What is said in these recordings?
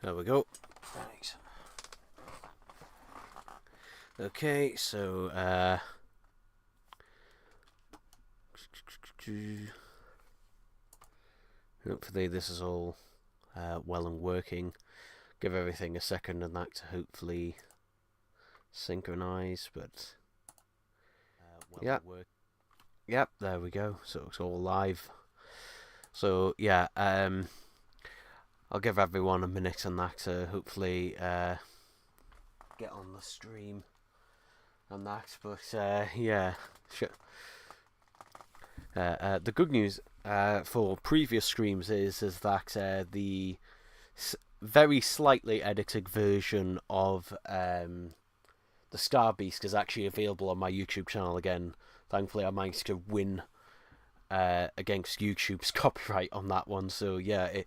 There we go. Thanks. Okay, so hopefully this is all well and working. Give everything a second and that to hopefully synchronize, but yep, there we go. So it's all live. So yeah, I'll give everyone a minute on that to hopefully get on the stream and that. But yeah, sure. The good news for previous streams is that the very slightly edited version of the Star Beast is actually available on my YouTube channel again. Thankfully, I managed to win against YouTube's copyright on that one. So yeah,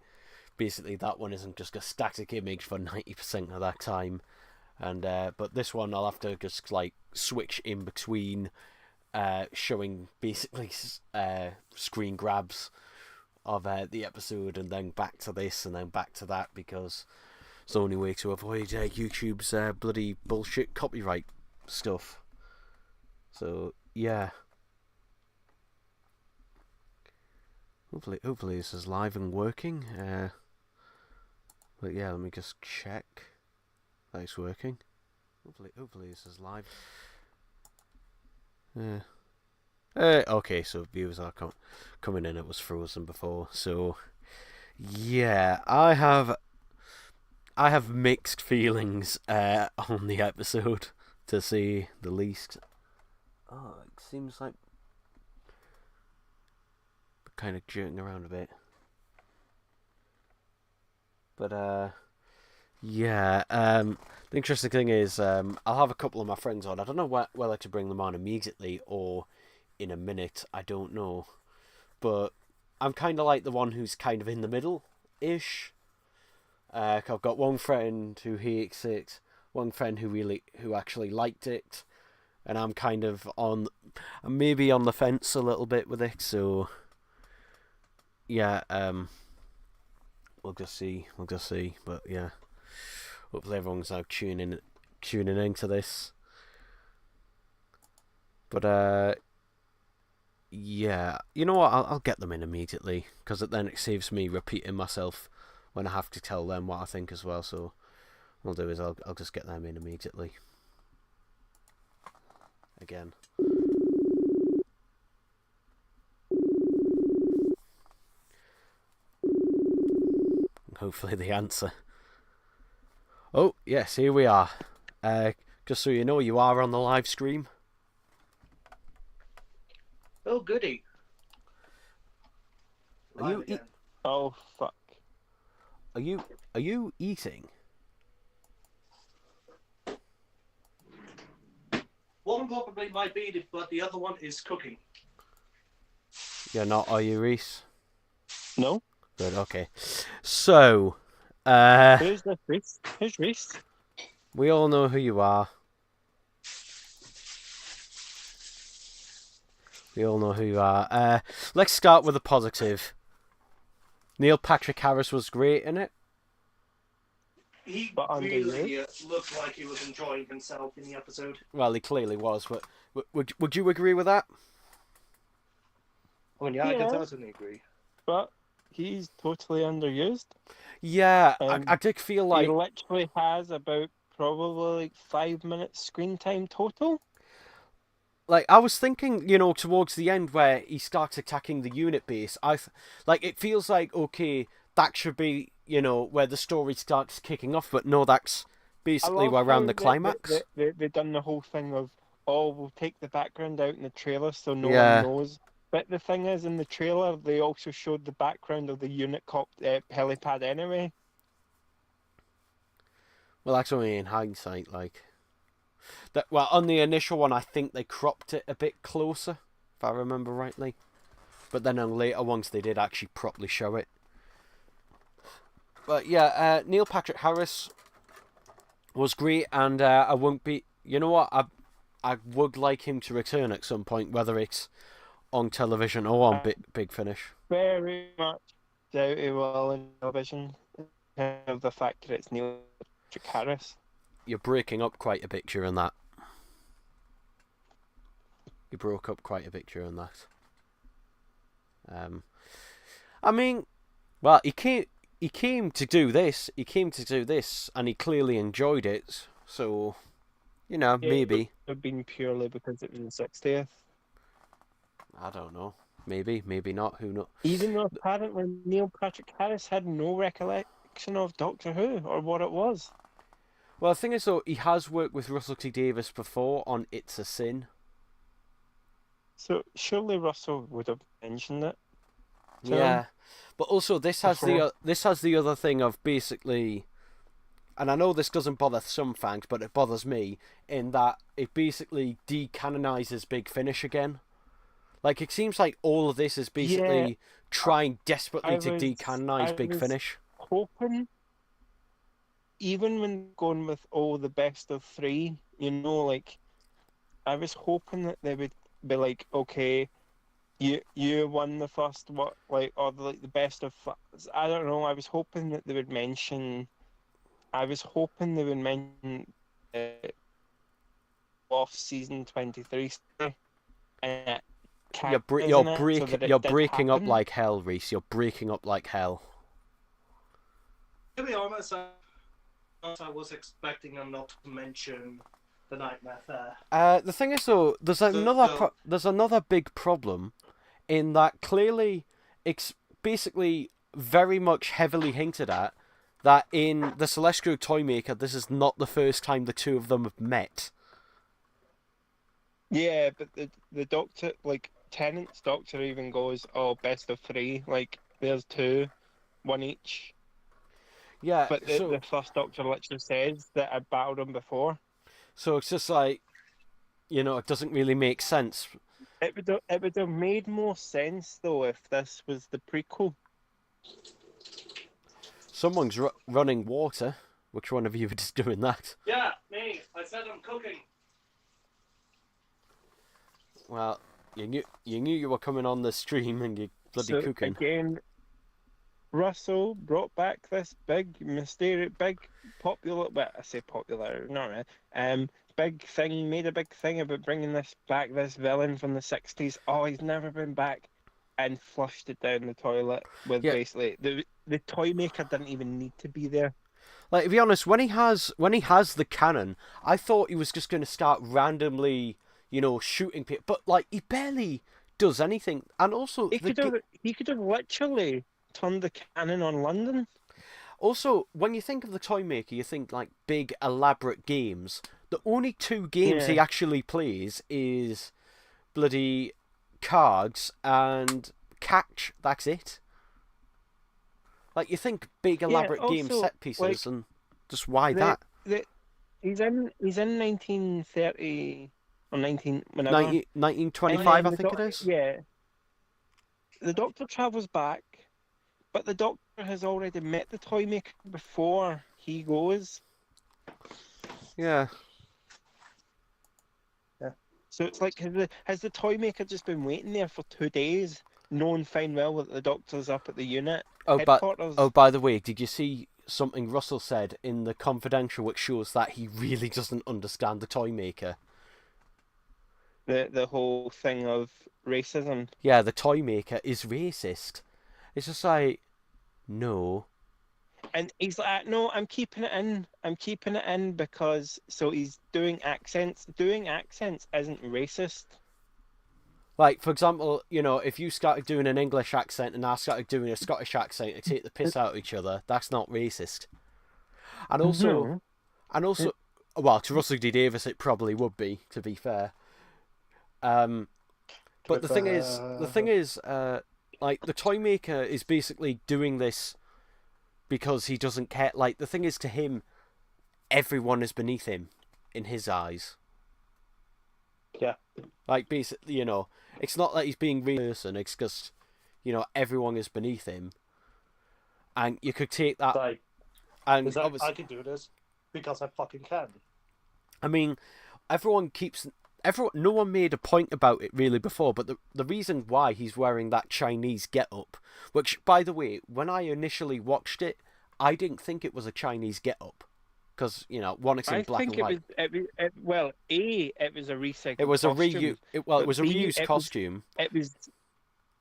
basically that one isn't just a static image for 90% of that time. And but this one I'll have to just like switch in between showing basically screen grabs of the episode and then back to this and then back to that, because it's the only way to avoid YouTube's bloody bullshit copyright stuff. So yeah, hopefully this is live and working. But yeah, let me just check that it's working. Hopefully this is live. Okay, so views are coming in. It was frozen before, so yeah, I have mixed feelings on the episode, to say the least. Oh, it seems like kind of jerking around a bit, but yeah. The interesting thing is, I'll have a couple of my friends on. I don't know whether to bring them on immediately or in a minute. I don't know, but I'm kind of like the one who's kind of in the middle-ish. I've got one friend who hates it, one friend who actually liked it, and I'm kind of I'm maybe on the fence a little bit with it. So yeah, we'll just see. But yeah, hopefully everyone's now tuning into this. But yeah, you know what? I'll get them in immediately, because then it saves me repeating myself when I have to tell them what I think as well. So what I'll do is I'll just get them in immediately. Again. Hopefully they answer. Oh, yes, here we are. Just so you know, you are on the live stream. Oh, goody. Are you Oh, fuck. Are you eating? One probably might be, but the other one is cooking. You're not, are you, Reese? No. Good, okay. So, Who's this Reese? Who's Reese? we all know who you are. Let's start with a positive. Neil Patrick Harris was great in it. He really looked like he was enjoying himself in the episode. Well, he clearly was, but would you agree with that? I mean, yeah, I can certainly agree. But he's totally underused. Yeah, I did feel like... He literally has about probably like 5 minutes screen time total. Like, I was thinking, you know, towards the end where he starts attacking the unit base, it feels like, okay, that should be, you know, where the story starts kicking off, but no, that's basically around the climax. They've done the whole thing of, we'll take the background out in the trailer so no one knows. But the thing is, in the trailer, they also showed the background of the unit helipad anyway. Well, that's only in hindsight, like... Well, on the initial one, I think they cropped it a bit closer, if I remember rightly. But then on later ones, they did actually properly show it. But yeah, Neil Patrick Harris was great, and I won't be... You know what? I would like him to return at some point, whether it's on television or on Big Finish. Very much doubt he will on television. of the fact that it's Neil Patrick Harris. You're breaking up quite a bit during that. You broke up quite a bit during that. I mean, well, he came to do this. He came to do this, and he clearly enjoyed it. So, you know, maybe. It would have been purely because it was the 60th. I don't know. Maybe, maybe not. Who knows? Even though apparently Neil Patrick Harris had no recollection of Doctor Who or what it was. Well, the thing is, though, he has worked with Russell T Davies before on It's a Sin. So surely Russell would have mentioned it. Yeah, but also this has the other thing of basically, and I know this doesn't bother some fans, but it bothers me in that it basically decanonizes Big Finish again. Like, it seems like all of this is basically trying desperately to decanonize Big Finish. Hoping, even when going with the best of 3, you know, like, I was hoping that they would be like, okay, you won the first or the best of. I don't know. I was hoping that they would mention. I was hoping they would mention off season 23 story. You're breaking up like hell, Reese. You're breaking up like hell. To be honest, I was expecting them not to mention the Nightmare Fair. The thing is, though, there's another big problem in that clearly it's basically very much heavily hinted at that in the Celestial Toymaker, this is not the first time the two of them have met. Yeah, but the Doctor, like, Tennant's Doctor even goes, best of 3, like, there's 2, 1 each. Yeah, but the first Doctor literally says that I battled him before. So it's just like, you know, it doesn't really make sense. It would have made more sense, though, if this was the prequel. Someone's running water. Which one of you is doing that? Yeah, me. I said I'm cooking. Well, you knew you were coming on the stream and you're bloody cooking. Again, Russell brought back this big, mysterious, popular. Well, I say popular, not really. Big thing, made a big thing about bringing this villain from the 60s. Oh, he's never been back, and flushed it down the toilet with basically the toy maker didn't even need to be there. Like, to be honest, when he has the cannon, I thought he was just going to start randomly, you know, shooting people, but like he barely does anything. And also, he could have literally turned the cannon on London. Also, when you think of the toy maker, you think like big elaborate games. The only 2 games he actually plays is bloody cards and catch. That's it. Like, you think big elaborate game set pieces, like, and just why that? He's in 1930 or 1925, I think it is. Yeah. The Doctor travels back, but the Doctor has already met the toy maker before he goes. Yeah. So it's like, has the toy maker just been waiting there for 2 days, knowing fine well that the Doctor's up at the unit headquarters? By the way, did you see something Russell said in the confidential which shows that he really doesn't understand the toy maker? The whole thing of racism. Yeah, the toy maker is racist. It's just like, no. And he's like, no, I'm keeping it in. I'm keeping it in because... So he's doing accents. Doing accents isn't racist. Like, for example, you know, if you started doing an English accent and I started doing a Scottish accent to take the piss out of each other, that's not racist. And also... Well, to Russell D Davies it probably would be, to be fair. But the thing is, like, the toy maker is basically doing this because he doesn't care. Like, the thing is, to him, everyone is beneath him in his eyes. Yeah. Like, basically, you know, it's not that he's being real person, it's just, you know, everyone is beneath him. And you could take that... Like, and I can do this because I fucking can. I mean, no one made a point about it really before, but the reason why he's wearing that Chinese get-up, which, by the way, when I initially watched it, I didn't think it was a Chinese get-up because one, it's in I black think and white. well, A, it was a It recycled was a costume, it but was a B, reused costume it was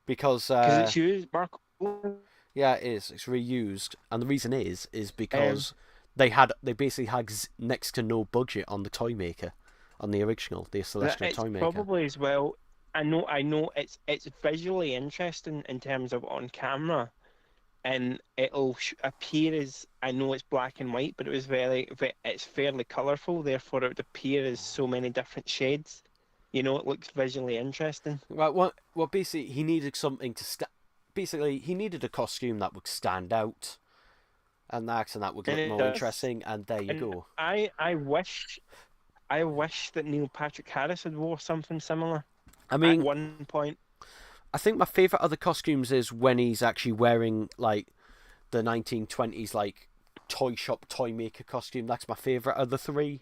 because because it's used, Mark. yeah, it is. It's reused, and the reason is Um, because they basically had next to no budget on the toy maker, on the original, the that Celestial it's toy maker. probably as well. I know it's visually interesting in terms of on camera, and it'll appear as, I know it's black and white, but it was it's fairly colourful. Therefore, it would appear as so many different shades. It looks visually interesting. Well, basically, he needed something to basically, he needed a costume that would stand out, and that would And look it more does. interesting. And there you And go. I wish that Neil Patrick Harris had wore something similar I at mean, one point. I think my favorite other costumes is when he's actually wearing like the 1920s like toy shop toy maker costume. That's my favorite of the three.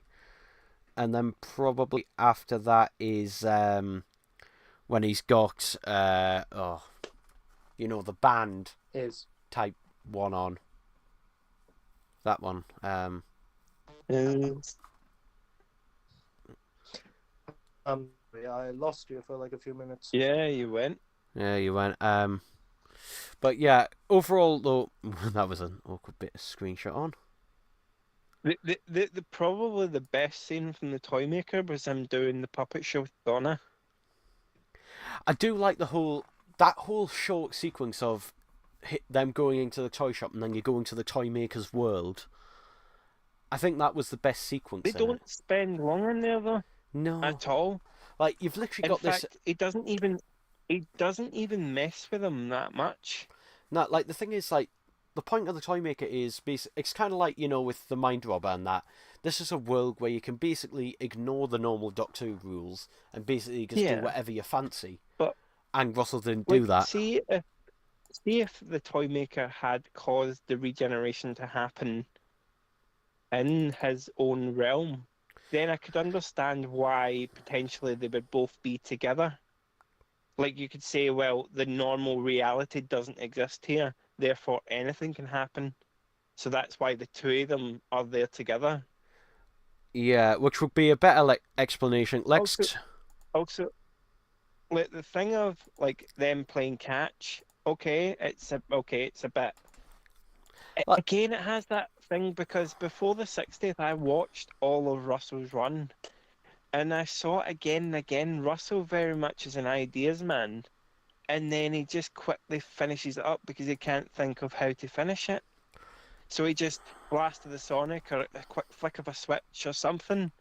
And then probably after that is when he's got the band Is type one on. That one. Is yeah, I lost you for like a few minutes. Yeah, you went. Yeah, you went. But yeah, overall though, that was an awkward bit of screenshot on. The probably the best scene from the toy maker was him doing the puppet show with Donna. I do like that whole short sequence of them going into the toy shop and then you go into the toy maker's world. I think that was the best sequence. They don't spend long in there though. No, At all. like you've literally In got fact, this. he doesn't even mess with them that much. No, like the thing is, like the point of the toy maker is it's kind of like with the mind robber and that. This is a world where you can basically ignore the normal Doctor Who rules and basically just do whatever you fancy. But and Russell didn't do that. See if the toy maker had caused the regeneration to happen in his own realm, then I could understand why potentially they would both be together. Like you could say, well, the normal reality doesn't exist here, therefore anything can happen. So that's why the two of them are there together. Yeah, which would be a better explanation. Also, like the thing of like them playing catch, it's a bit. Again, it has that thing because before the 60th, I watched all of Russell's run, and I saw it again and again. Russell very much is an ideas man, and then he just quickly finishes it up because he can't think of how to finish it. So he just blasted the Sonic or a quick flick of a switch or something.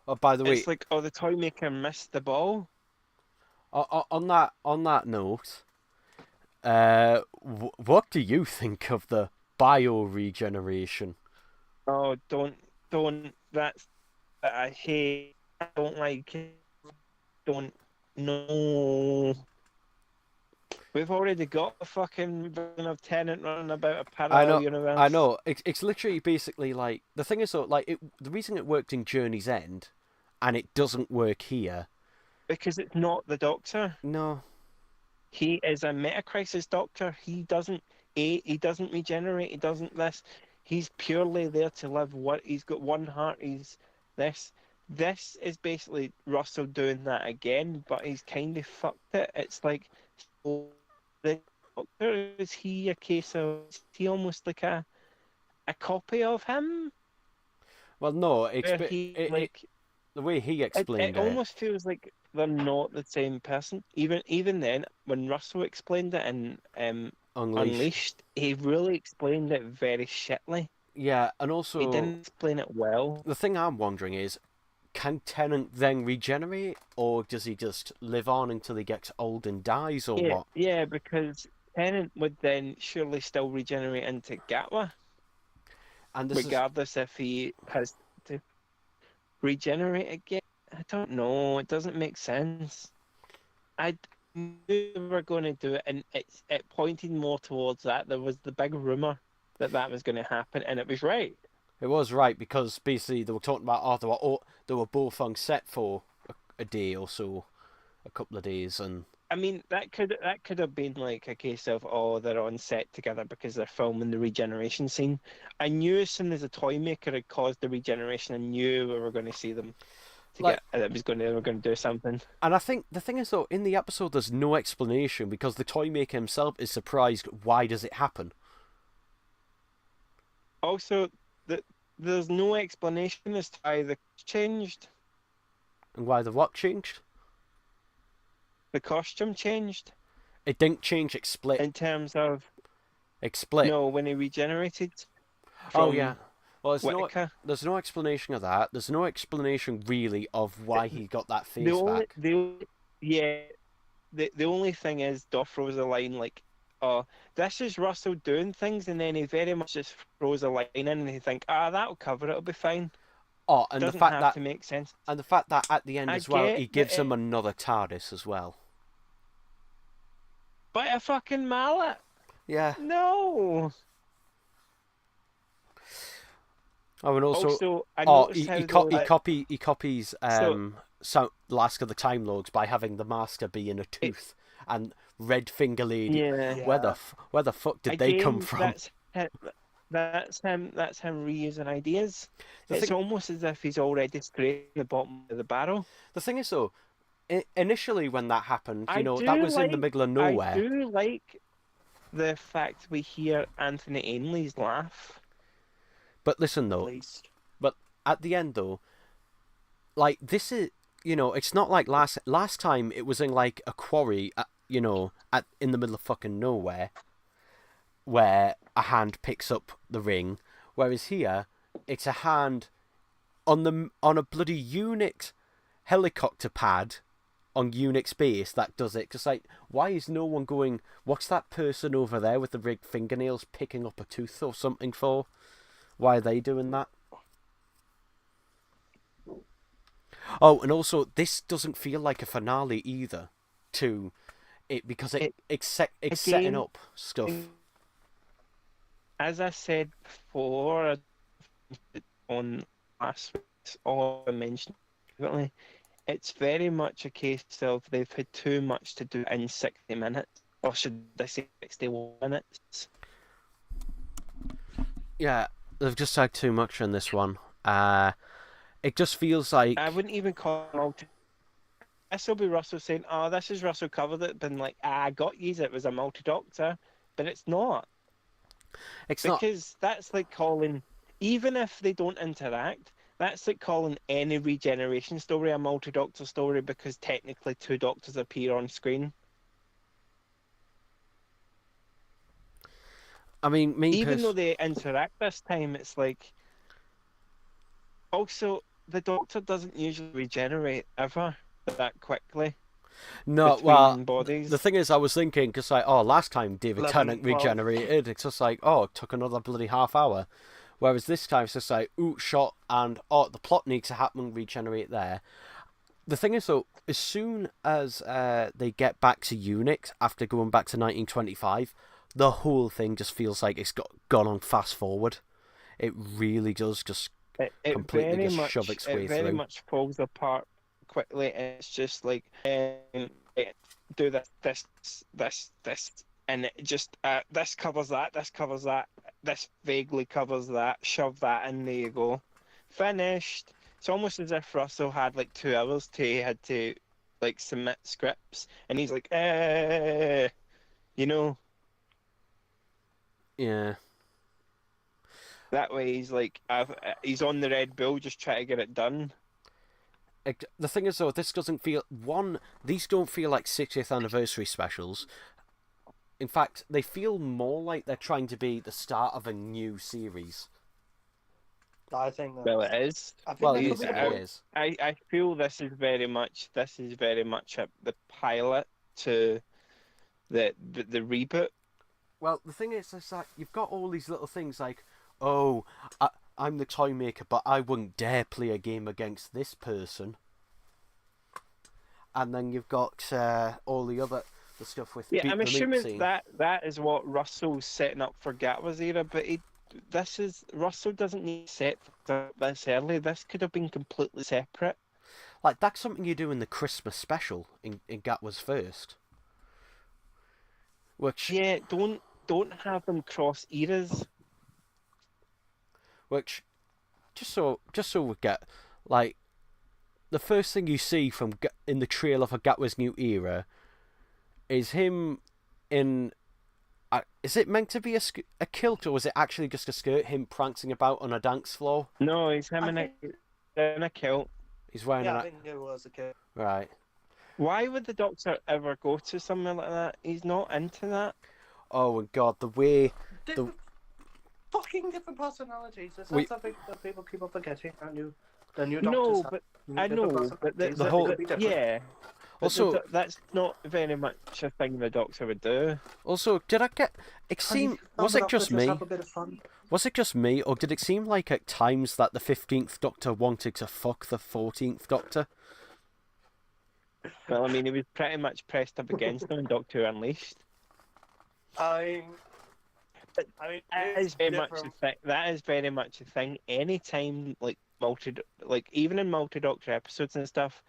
Oh, by the way, it's like, the toy maker missed the ball. On that note, what do you think of the bio regeneration? Oh, don't. That's that I hate. I don't like it. Don't. No. We've already got a fucking version of Tennant running about a parallel universe. I know. It's literally basically like the thing is though, like the reason it worked in Journey's End, and it doesn't work here. Because it's not the Doctor. No. He is a meta-crisis Doctor. He doesn't regenerate. He doesn't this. He's purely there to live. He's got one heart. He's this. This is basically Russell doing that again, but he's kind of fucked it. It's like, the Doctor, is he a case of? Is he almost like a copy of him? Well, no. The way he explained it, almost feels like they're not the same person. Even then, when Russell explained it in Unleashed, he really explained it very shitly. Yeah, and also he didn't explain it well. The thing I'm wondering is, can Tennant then regenerate, or does he just live on until he gets old and dies, or what? Yeah, because Tennant would then surely still regenerate into Gatwa, and regardless if he has to regenerate again. I don't know. It doesn't make sense. I knew they were going to do it, and it pointed more towards that. There was the big rumor that was going to happen, and it was right. It was right because basically they were talking about they were both on set for a day or so, a couple of days, and I mean, that could have been like a case of, oh, they're on set together because they're filming the regeneration scene. I knew as soon as the toy maker had caused the regeneration, I knew we were going to see them Like, together. They were going to do something. and I think the thing is though, in the episode, there's no explanation because the toy maker himself is surprised. Why does it happen? Also, there's no explanation as to why the changed. And why the what changed? The costume changed It didn't change. It split. in terms of It split. no, when he regenerated Oh from yeah. Well, Whitaker. there's no explanation of that. There's no explanation really of why he got that The face only, back. yeah, the only thing is, Duff throws a line like, "Oh, this is Russell doing things," and then he very much just throws a line in, and you think, that'll cover it. It'll be fine. Oh, and Doesn't the fact have that to make sense. and the fact that at the end I as well, get he that gives him another TARDIS as well. But a fucking mallet? Yeah. No. Oh, and also, I oh, noticed how he copies Last of the Time Lords by having the master be in a tooth and Red Finger Lady. yeah. Where the fuck did they come Again, from? That's him reusing ideas. The It's thing- almost as if he's already scraping the bottom of the barrel. The thing is though, initially when that happened, I that do was in the middle of nowhere. I do like the fact we hear Anthony Ainley's laugh. But listen At though, least. at the end though, like this is, it's not like last time it was in like a quarry, in the middle of fucking nowhere, where a hand picks up the ring, whereas here it's a hand on a bloody Unix helicopter pad on Unix base that does it. Because like, why is no one going? What's that person over there with the rigged fingernails picking up a tooth or something for? Why are they doing that? Oh, and also, this doesn't feel like a finale either to it because it's setting up stuff. As I said before on last week's all I mentioned frequently, it's very much a case of they've had too much to do in 60 minutes, or should I say 61 minutes. Yeah, they've just had too much in this one. It just feels like I wouldn't even call it multi. This will be Russell saying, "Oh, this is Russell covered it," been like, "I got you. It was a multi-doctor," but it's not. it's not. Because that's like calling, even if they don't interact, that's like calling any regeneration story a multi-doctor story because technically two doctors appear on screen. I mean, Even though they interact this time, it's like. Also, the doctor doesn't usually regenerate ever that quickly. no, between well, bodies. the thing is, I was thinking because like, last time David 11, Tennant 12. regenerated, it's just like, it took another bloody half hour. Whereas this time it's just like, shot, and the plot needs to happen, regenerate there. The thing is though, as soon as they get back to Unix after going back to 1925, the whole thing just feels like it's gone on fast forward. It really does just It completely very just much, shove its way it very through. much falls apart quickly, and it's just like do this, and it just this covers that, this vaguely covers that, shove that in, there you go, finished. It's almost as if Russell had like 2 hours had to like submit scripts, and he's like, Yeah. that way he's like, he's on the Red Bull, just trying to get it done. The thing is though, this doesn't feel these don't feel like 60th anniversary specials. In fact, they feel more like they're trying to be the start of a new series. I think that. Well, it is. I think Well, that it could is. be It good. is. I feel this is very much the pilot to the reboot. Well, the thing is, like you've got all these little things like, I'm the toy maker, but I wouldn't dare play a game against this person. And then you've got all the stuff with Yeah, beat I'm the meat assuming scene. that is what Russell's setting up for Gatwa's era, but Russell doesn't need set for this early. This could have been completely separate. Like that's something you do in the Christmas special in Gatwa's first. which Yeah, don't have them cross eras. which just so we get like the first thing you see from in the trailer for Gatwa's New Era is him in. Is it meant to be a kilt, or is it actually just a skirt? Him prancing about on a dance floor. No, he's him I in think, a kilt. He's wearing yeah, I an. think it was a kid. Right. Why would the Doctor ever go to somewhere like that? He's not into that. Oh my god, the way Different, fucking different personalities. Is We- that something that people keep on forgetting? The new No, doctors but have I different know, but personalities, the and whole- they could be different. yeah. But Also- that's not very much a thing the Doctor would do. Also, did I get? It seemed. Was it just me? Have a bit of fun. Was it just me, or did it seem like at times that the 15th Doctor wanted to fuck the 14th Doctor? Well, I mean, he was pretty much pressed up against him in Doctor Who Unleashed. I mean, That is very much a thing. That is very much a thing. Anytime, like even in multi-Doctor episodes and stuff,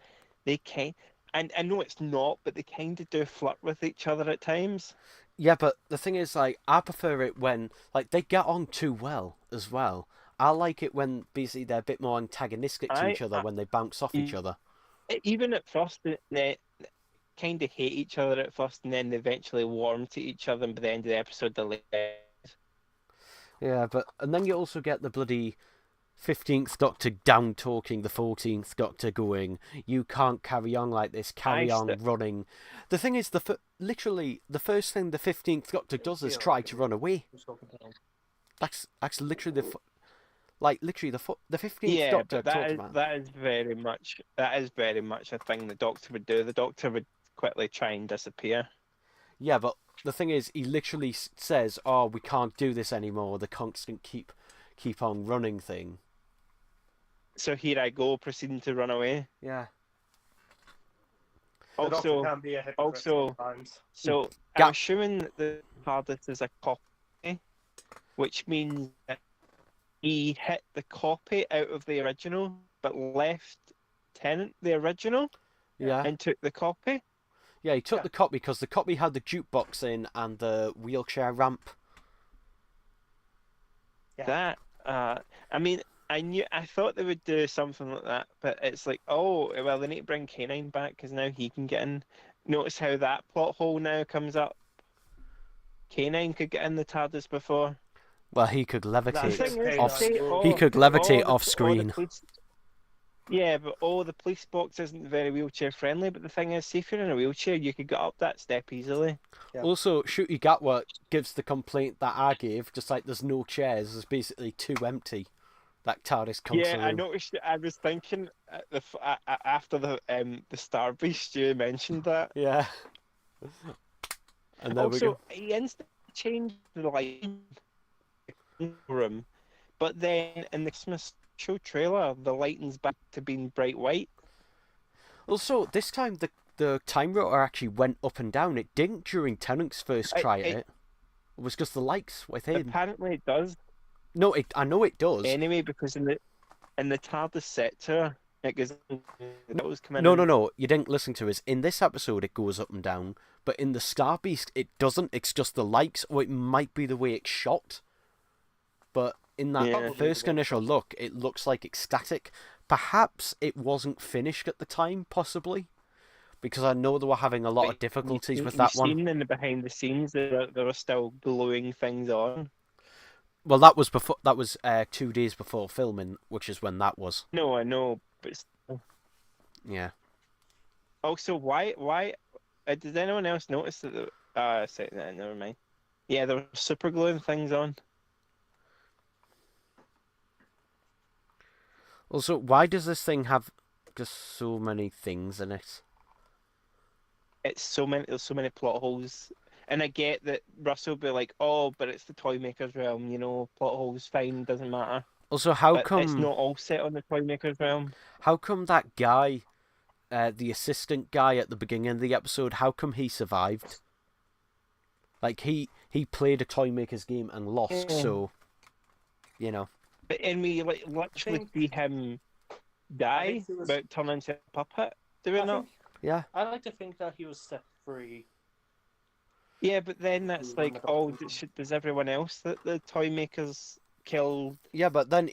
they can. And I know it's not, but they kind of do flirt with each other at times. Yeah, but the thing is, like, I prefer it when, like, they get on too well as well. I like it when basically they're a bit more antagonistic to each other when they bounce off each other. Even at first, they kind of hate each other at first, and then they eventually warm to each other. And by the end of the episode, they're like, Yeah, and then you also get the bloody 15th Doctor down talking the 14th Doctor, going, "You can't carry on like this. Carry on running." The thing is, literally the first thing the 15th Doctor does is try to run away. That's literally the 15th Doctor but talked about. that is very much a thing the Doctor would do. The Doctor would quickly try and disappear. Yeah, but the thing is, he literally says, "Oh, we can't do this anymore." The constant keep on running thing. So here I go, proceeding to run away. Yeah. Also, can be a hypocrite also- sometimes. so I'm assuming that the TARDIS is a copy, which means that he hit the copy out of the original, but left Tennant the original Yeah. and took the copy. Yeah, he took Yeah. the copy because the copy had the jukebox in and the wheelchair ramp. Yeah. That, I mean, I thought they would do something like that, but it's like, oh, well, they need to bring K9 back because now he can get in. Notice how that plot hole now comes up. K9 could get in the TARDIS before. Well, he could levitate The thing is, off. say, He could levitate all off the screen. Yeah, but the police box isn't very wheelchair friendly. But the thing is, see if you're in a wheelchair, you could get up that step easily. Yeah. Also, Shooty Gatwa gives the complaint that I gave, just like there's no chairs, there's basically too empty. That TARDIS console Yeah, I room. noticed. I was thinking after the Star Beast, you mentioned that. Yeah. And there we Also, go. he instantly changed the lighting room, but then in the Christmas show trailer, the lighting's back to being bright white. Also, this time the time rotor actually went up and down. It didn't during Tennant's first try at it. It was just the lights with him. Apparently, it does. No, I know it does. Anyway, because in the TARDIS sector, it goes. Those come in. No. You didn't listen to us. In this episode, it goes up and down, but in the Star Beast, it doesn't. It's just the lights, or it might be the way it's shot. But in that Yeah. first initial look, it looks like it's static. Perhaps it wasn't finished at the time, possibly, because I know they were having a lot of difficulties with that one. Seen in the behind the scenes, there are still glowing things on. Well, that was before. That was 2 days before filming, which is when that was. No, I know, but still. Yeah. Also, why? Did anyone else notice that? Never mind. Yeah, there were super glowing things on. Also, why does this thing have just so many things in it? There's so many plot holes, and I get that Russell be like, "Oh, but it's the toy maker's realm, plot holes fine, doesn't matter." Also, how But come it's not all set on the toy maker's realm? How come that guy, the assistant guy at the beginning of the episode, how come he survived? Like he played a toy maker's game and lost, Yeah. so But and we literally see him die, think he was- but turn into a puppet. Do we I not? think- Yeah. I like to think that he was set free. Yeah, but then that's when the like, oh, doctor- does everyone else that the toy makers killed? Yeah, but then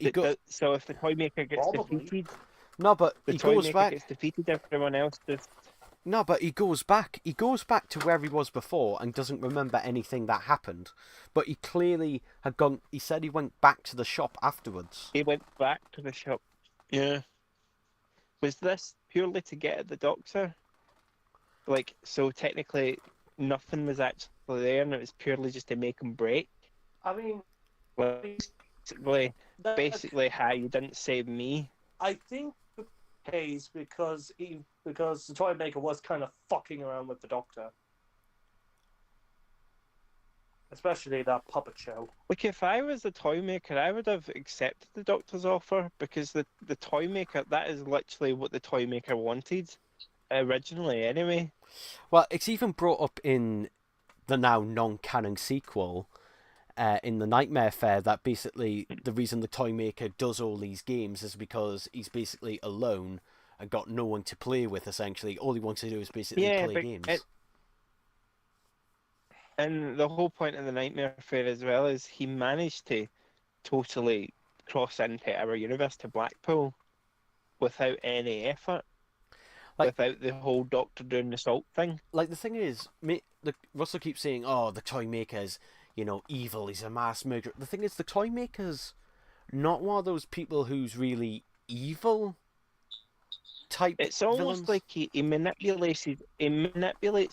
So if the toy maker gets Probably. defeated, no, but the he toy goes maker back. gets defeated, everyone else just. No, but he goes back. He goes back to where he was before and doesn't remember anything that happened. But he clearly had gone. He said he went back to the shop afterwards. He went back to the shop. Yeah. Was this purely to get at the doctor? Like, so technically, nothing was actually there, and it was purely just to make him break. I mean, Like, basically, that, basically, how you didn't save me. I think the case because the toy maker was kind of fucking around with the doctor, especially that puppet show. Like, if I was the toy maker, I would have accepted the doctor's offer because the toy maker, that is literally what the toy maker wanted originally, anyway. Well, it's even brought up in the now non-canon sequel, in the Nightmare Fair, that basically the reason the toy maker does all these games is because he's basically alone and got no one to play with. Essentially, all he wants to do is basically Yeah, play but games. And the whole point of the Nightmare Fair as well is he managed to totally cross into our universe to Blackpool without any effort, without the whole Doctor doing the salt thing. Like, the thing is, Russell keeps saying, "Oh, the toy maker's, evil. He's a mass murderer." The thing is, the toy maker's not one of those people who's really evil type. It's almost villains. like he manipulates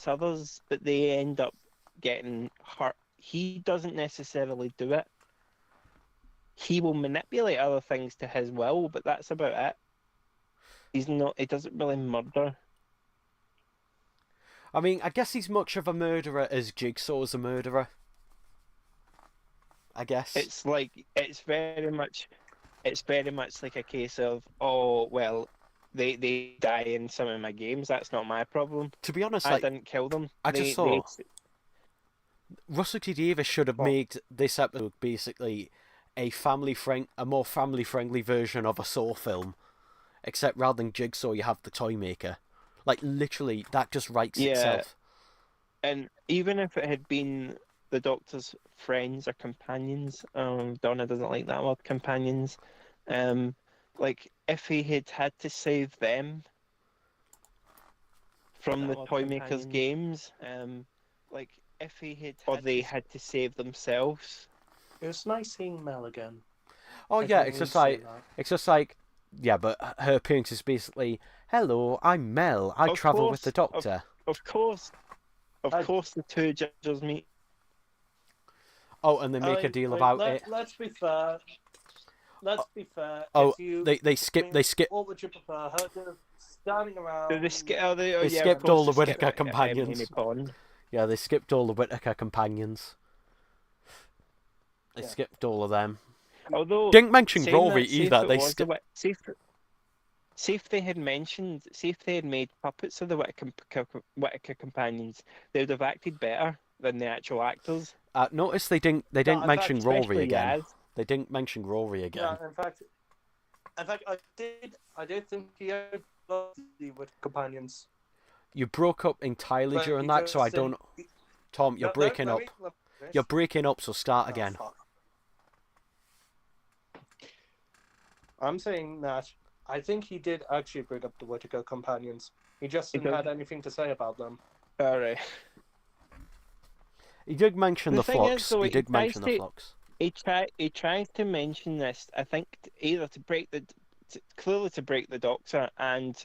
others, but they end up getting hurt. He doesn't necessarily do it. He will manipulate other things to his will, but that's about it. He doesn't really murder. I mean, I guess he's much of a murderer as Jigsaw's a murderer. I guess. It's very much like a case of, oh well, they die in some of my games. That's not my problem. To be honest, I didn't kill them. I just saw Russell T Davies should have made this episode basically a more family friendly version of a Saw film, except rather than Jigsaw, you have the toy maker. Like, literally, that just writes itself. And even if it had been the Doctor's friends or companions, Donna doesn't like that word, companions. Like, if he had to save them from the toy maker's games, like if they had to save themselves. It was nice seeing Mel again. Oh yeah, it's just like, yeah, but her appearance is basically, "Hello, I'm Mel. I travel with the Doctor." Of course, the two judges meet. Oh, and they make a deal about it. Let's be fair. Oh, if they skip. What would you prefer? Her just standing around. They skipped all the Whittaker companions. Yeah, they skipped all the Whittaker companions. They skipped all of them. Although didn't mention Rory either. They skipped. See if they had made puppets of the Whittaker companions, they would have acted better than the actual actors. Notice they didn't mention Rory again. Yaz. They didn't mention Rory again. Yeah, in fact, I did think he had with companions. You broke up entirely during that, so I don't. Tom, you're breaking up. You're breaking up, so start again. Fuck. I'm saying that I think he did actually bring up the Whittaker companions. He just didn't have anything to say about them. Alright. He did mention the flux. He did mention the flux. He tries to mention this, I think, either to break clearly to break the Doctor and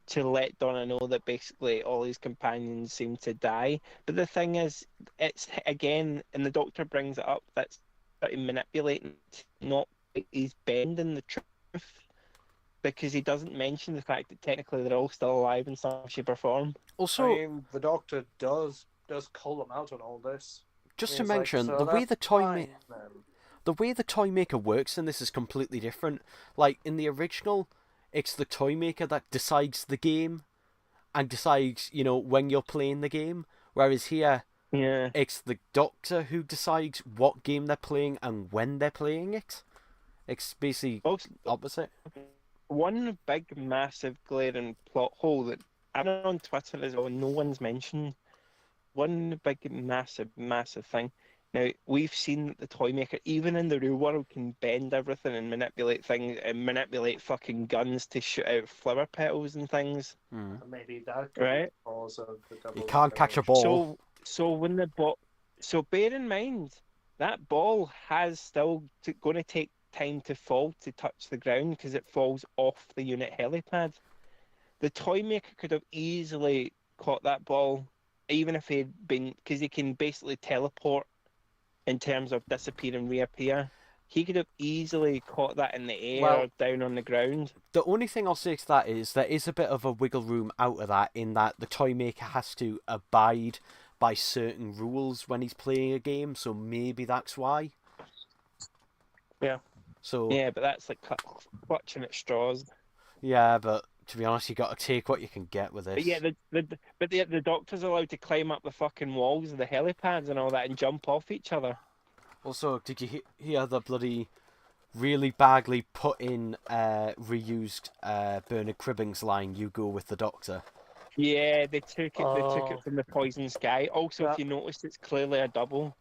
to let Donna know that basically all his companions seem to die. But the thing is, it's again, and the Doctor brings it up, that's manipulating, not he's bending the truth, because he doesn't mention the fact that technically they're all still alive in some shape or form. Also, I mean, the Doctor does call them out on all this. Just to mention, the way the toy maker works in this is completely different. Like, in the original, it's the toy maker that decides the game and decides, when you're playing the game. Whereas here, it's the Doctor who decides what game they're playing and when they're playing it. It's basically opposite. One big, massive, glaring plot hole that I've been on Twitter as well, no one's mentioned, one big massive thing. Now we've seen that the toy maker, even in the real world, can bend everything and manipulate things and manipulate fucking guns to shoot out flower petals and things, Maybe that could be right? the cause of the He double can't catch a generation. ball. So when the ball, so bear in mind that ball has still going to take time to fall to touch the ground because it falls off the unit helipad. The toy maker could have easily caught that ball, even if he'd been, because he can basically teleport in terms of disappear and reappear. He could have easily caught that in the air Well, or down on the ground. The only thing I'll say to that is there is a bit of a wiggle room out of that in that the toy maker has to abide by certain rules when he's playing a game, so maybe that's why. Yeah. So Yeah, but that's like clutching at straws. yeah, but to be honest, you got to take what you can get with this. But yeah, the doctor's allowed to climb up the fucking walls of the helipads and all that and jump off each other. Also, did you hear the bloody really badly put in reused Bernard Cribbing's line, "You go with the doctor"? Yeah, they took it. They took Oh. it from the Poison Sky. Also, Yeah. if you noticed, it's clearly a double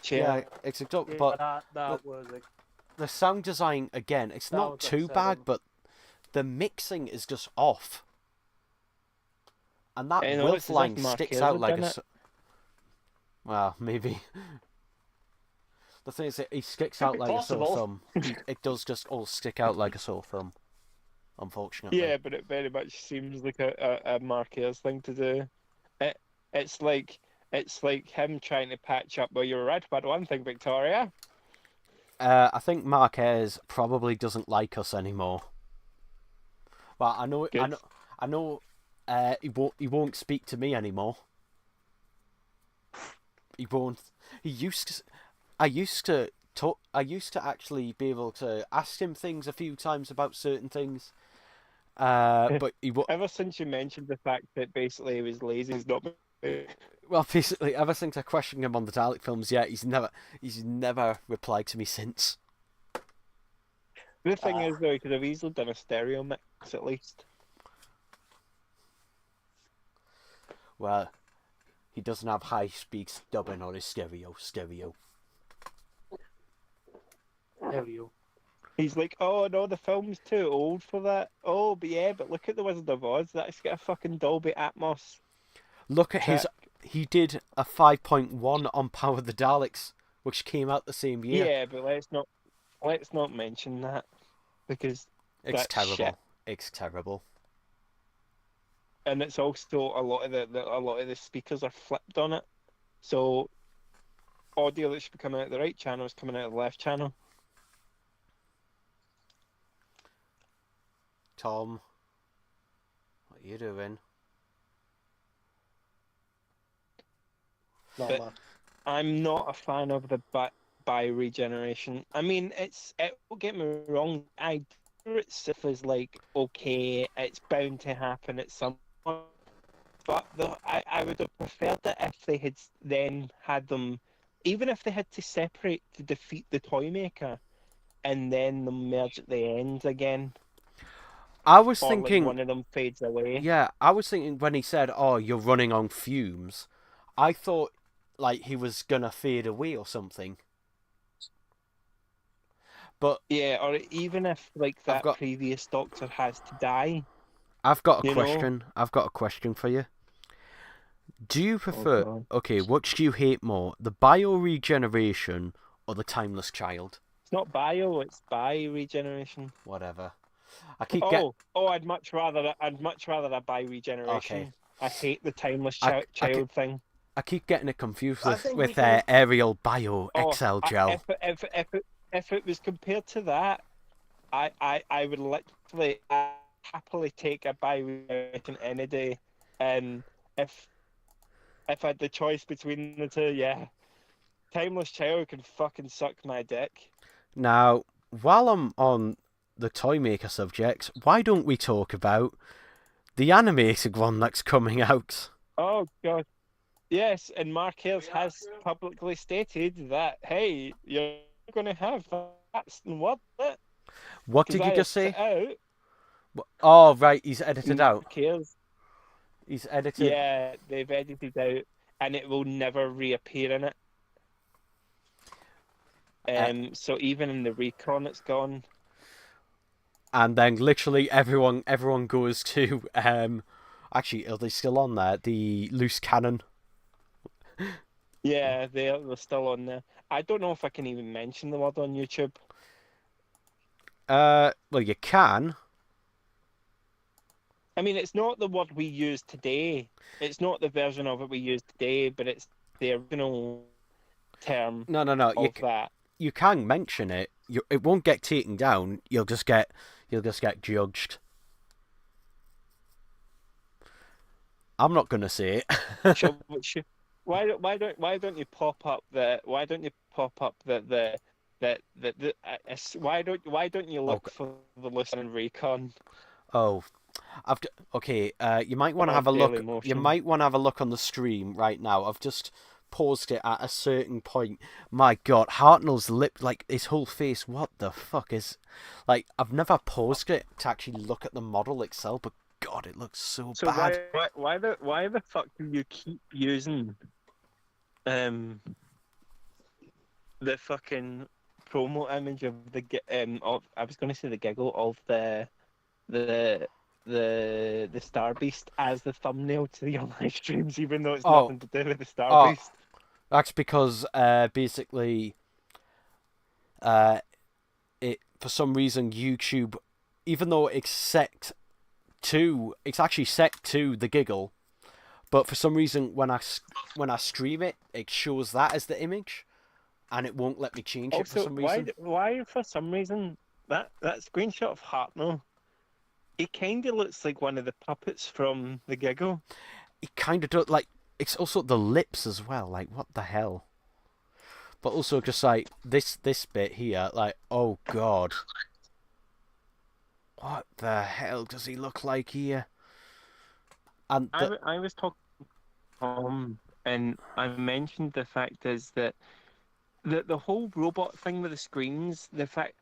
chair. Yeah, it's a Yeah, but that was a, the sound design again, it's That not was too bad, upsetting. but the mixing is just off. And that I know, Wilf it's as if line Mark sticks Hales out had like done a. it. Well, maybe. The thing is, that he sticks Could out be like a sore possible. thumb. It does just all stick out like a sore thumb, unfortunately. Yeah, but it very much seems like a Mark Hales thing to do. It's like him trying to patch up. Well, you're right about one thing, Victoria. I think Marquez probably doesn't like us anymore. Well, I know. Good. I know. He won't speak to me anymore. He won't. He used to. I used to talk. I used to actually be able to ask him things a few times about certain things. But he Ever since you mentioned the fact that basically he was lazy, he's not. well, basically, ever since I questioned him on the Dalek films, yeah, he's never replied to me since. The thing is, though, he could have easily done a stereo mix at least. Well, he doesn't have high-speed dubbing on his stereo. there we go. He's like, oh no, the film's too old for that. Oh, but yeah, but look at the Wizard of Oz. That's got a fucking Dolby Atmos. Look at his. He did a 5.1 on Power of the Daleks, which came out the same year. Yeah, but let's not mention that because It's that's terrible. shit. It's terrible. And it's also a lot of the speakers are flipped on it, so audio that should be coming out of the right channel is coming out of the left channel. Tom, what are you doing? Not But- much. I'm not a fan of the by regeneration. I mean, it won't get me wrong. I do itself is like okay, it's bound to happen at some point. But I would have preferred that if they had then had them, even if they had to separate to defeat the toy maker, and then them merge at the end again. I was Or thinking. like one of them fades away. Yeah, I was thinking when he said, "Oh, you're running on fumes," I thought like he was gonna fade away or something. But Yeah, or even if like that got- previous doctor has to die. I've got a You know? question. I've got a question for you. Do you prefer? God. Okay, which do you hate more, the bioregeneration or the timeless child? It's not bio, it's bi regeneration. Whatever. I keep I'd much rather a bi regeneration. Okay. I hate the timeless I child thing. I keep getting it confused I with think with we can- Ariel Bio Oh, XL gel. If it was compared to that, I would literally happily take a bi regeneration any day. And if I had the choice between the two, yeah, timeless child can fucking suck my dick. Now, while I'm on the toy maker subject, why don't we talk about the animated one that's coming out? Oh god. Yes, and Mark Hales has publicly stated that hey, you're going to have that's what it. What 'Cause did you I just have say? put out, Oh, right, he's edited out. Mark Hales. He's edited. Yeah, they've edited out. and it will never reappear in it. So even in the recon, it's gone. And then literally everyone goes to actually, are they still on there? The loose cannon. Yeah, they're still on there. I don't know if I can even mention the word on YouTube. Well, you can. I mean, it's not the word we use today. It's not the version of it we use today, but it's the original term No. of that. You can mention it. It won't get taken down. You'll just get judged. I'm not gonna say it. Why don't you pop up the why don't you look for the listen recon Oh, okay. You might want to have of a look. Daily You Motion? might want to have a look on the stream right now. I've just paused it at a certain point. My God, Hartnell's lip, like his whole face. What the fuck is? Like, I've never paused it to actually look at the model itself, but God, it looks so So bad. why the fuck do you keep using the fucking promo image of I was going to say the Giggle of the Star Beast as the thumbnail to your live streams, even though it's nothing to do with the Star Beast? That's because basically, it for some reason YouTube, even though it's actually set to the Giggle, but for some reason when I stream it, it shows that as the image, and it won't let me change it for some reason. Why for some reason that screenshot of Hartnell, he kind of looks like one of the puppets from the Giggle. It kind of does. Like, it's also the lips as well. Like, what the hell? But also just like this bit here. Like, oh God, what the hell does he look like here? And I was talking to Tom, and I mentioned the fact is that the whole robot thing with the screens,